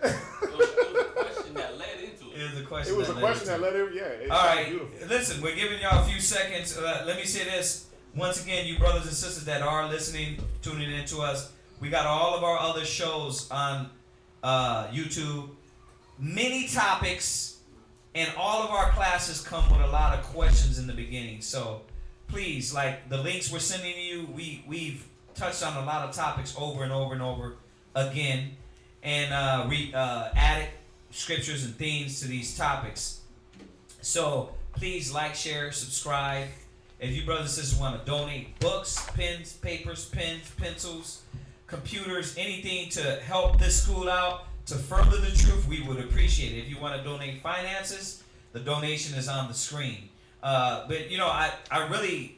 It was a question that led into it it. was a question. It was a question that led her. Yeah. It's Alright, beautiful. listen, we're giving y'all a few seconds. Let me say this. Once again, you brothers and sisters that are listening, tuning in to us, we got all of our other shows on YouTube. Many topics, and all of our classes come with a lot of questions in the beginning. So please, like the links we're sending you, we've touched on a lot of topics over and over and over again, and added scriptures and themes to these topics. So please like, share, subscribe. If you brothers and sisters want to donate books, pens, papers, pens, pencils, computers, anything to help this school out, to further the truth, we would appreciate it. If you want to donate finances, the donation is on the screen. But you know, I really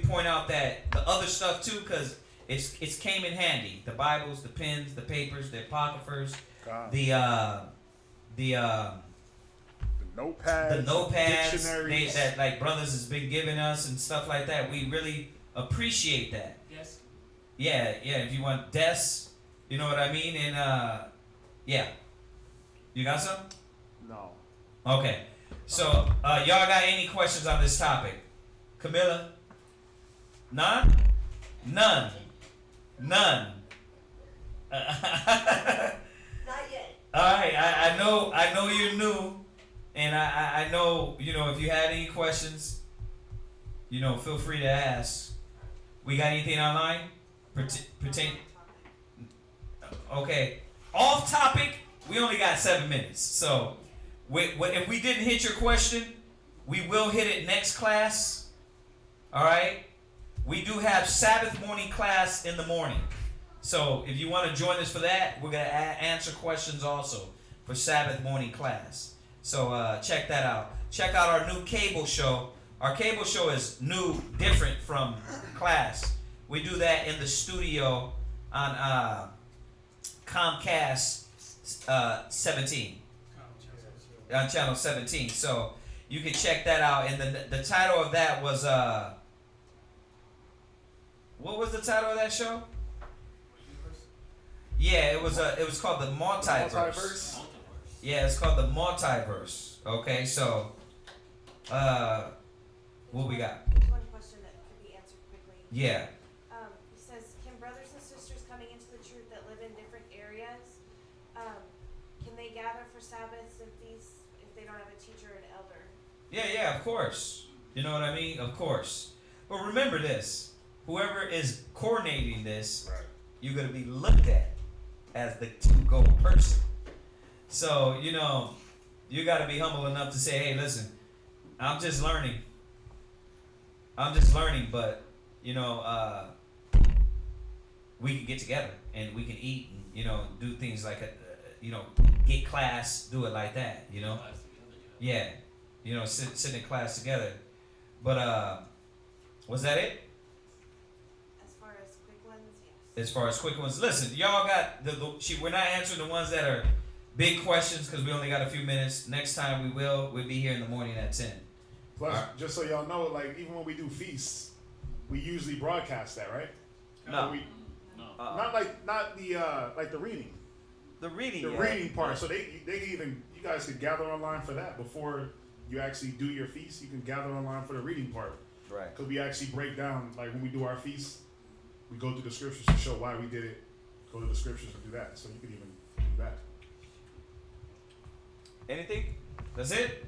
point out that the other stuff too, because it's came in handy. The Bibles, the pens, the papers, the apocryphers, God. the notepads, dictionaries. that like brothers has been giving us and stuff like that. We really appreciate that. Yes. Yeah. If you want desks, you know what I mean, and yeah. You got some? No. Okay. So y'all got any questions on this topic? Camilla? None. None. Not yet. All right. I know you're new, and I know, you know, if you had any questions, you know, feel free to ask. We got anything online? Pertain. Okay. Off topic. We only got 7 minutes, so if we didn't hit your question, we will hit it next class. All right. We do have Sabbath morning class in the morning, so if you want to join us for that, we're gonna answer questions also for Sabbath morning class. So check that out. Check out our new cable show. Our cable show is new, different from class. We do that in the studio on Comcast 17, on channel 17. So you can check that out. And the title of that was what was the title of that show? Yeah, it was called the Multiverse. Yeah, it's called the Multiverse. Okay, so what we got? There's one question that could be answered quickly. Yeah. It says, can brothers and sisters coming into the truth that live in different areas, can they gather for Sabbaths and feasts if they don't have a teacher or an elder? Yeah, of course. You know what I mean? Of course. But remember this. Whoever is coordinating this, Right. you're going to be looked at as the to-go person. So, you know, you got to be humble enough to say, hey, listen, I'm just learning, but, you know, we can get together and we can eat and, you know, do things like, you know, get class, do it like that, you know? Yeah. You know, sit in class together. But, was that it? As far as quick ones, yes. As far as quick ones, listen, y'all got we're not answering the ones that are big questions because we only got a few minutes. Next time we'll be here in the morning at 10. Plus, Alright. just so y'all know, like even when we do feasts, we usually broadcast that, right? No. Not the reading. The reading. The reading part. So they can even, you guys could gather online for that before you actually do your feast. You can gather online for the reading part. Right. Because we actually break down, like when we do our feast, we go through the scriptures to show why we did it. Go to the scriptures and do that. So you could even do that. Anything? That's it?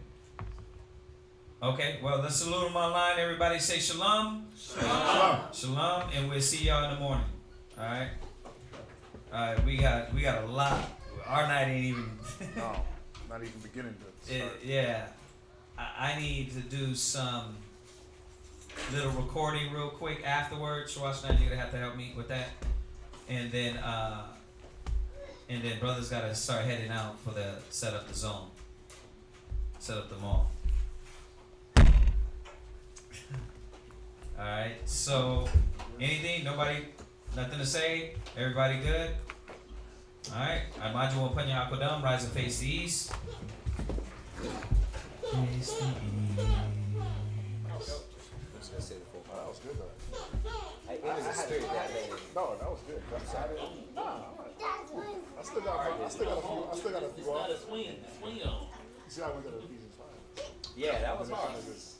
Okay, well, let's salute them online. Everybody say shalom. Shalom. Shalom, and we'll see y'all in the morning. All right? All right, we got a lot. Our night ain't even... No, not even beginning to start. Yeah. I need to do some little recording real quick afterwards. Schwarzenegger, you're gonna have to help me with that. And then brothers gotta start heading out for the set up the zone. Set up the mall. Alright, so anything? Nobody? Nothing to say? Everybody good? Alright, Imagine will put your Akodam, rise and face the east. Face the east. That was good though. It was a spirit that day. No, that was good. I still got a few. I still got a few. It's not a swing. Swing on. You see how we got Ephesians 5. Yeah, that was hard. Just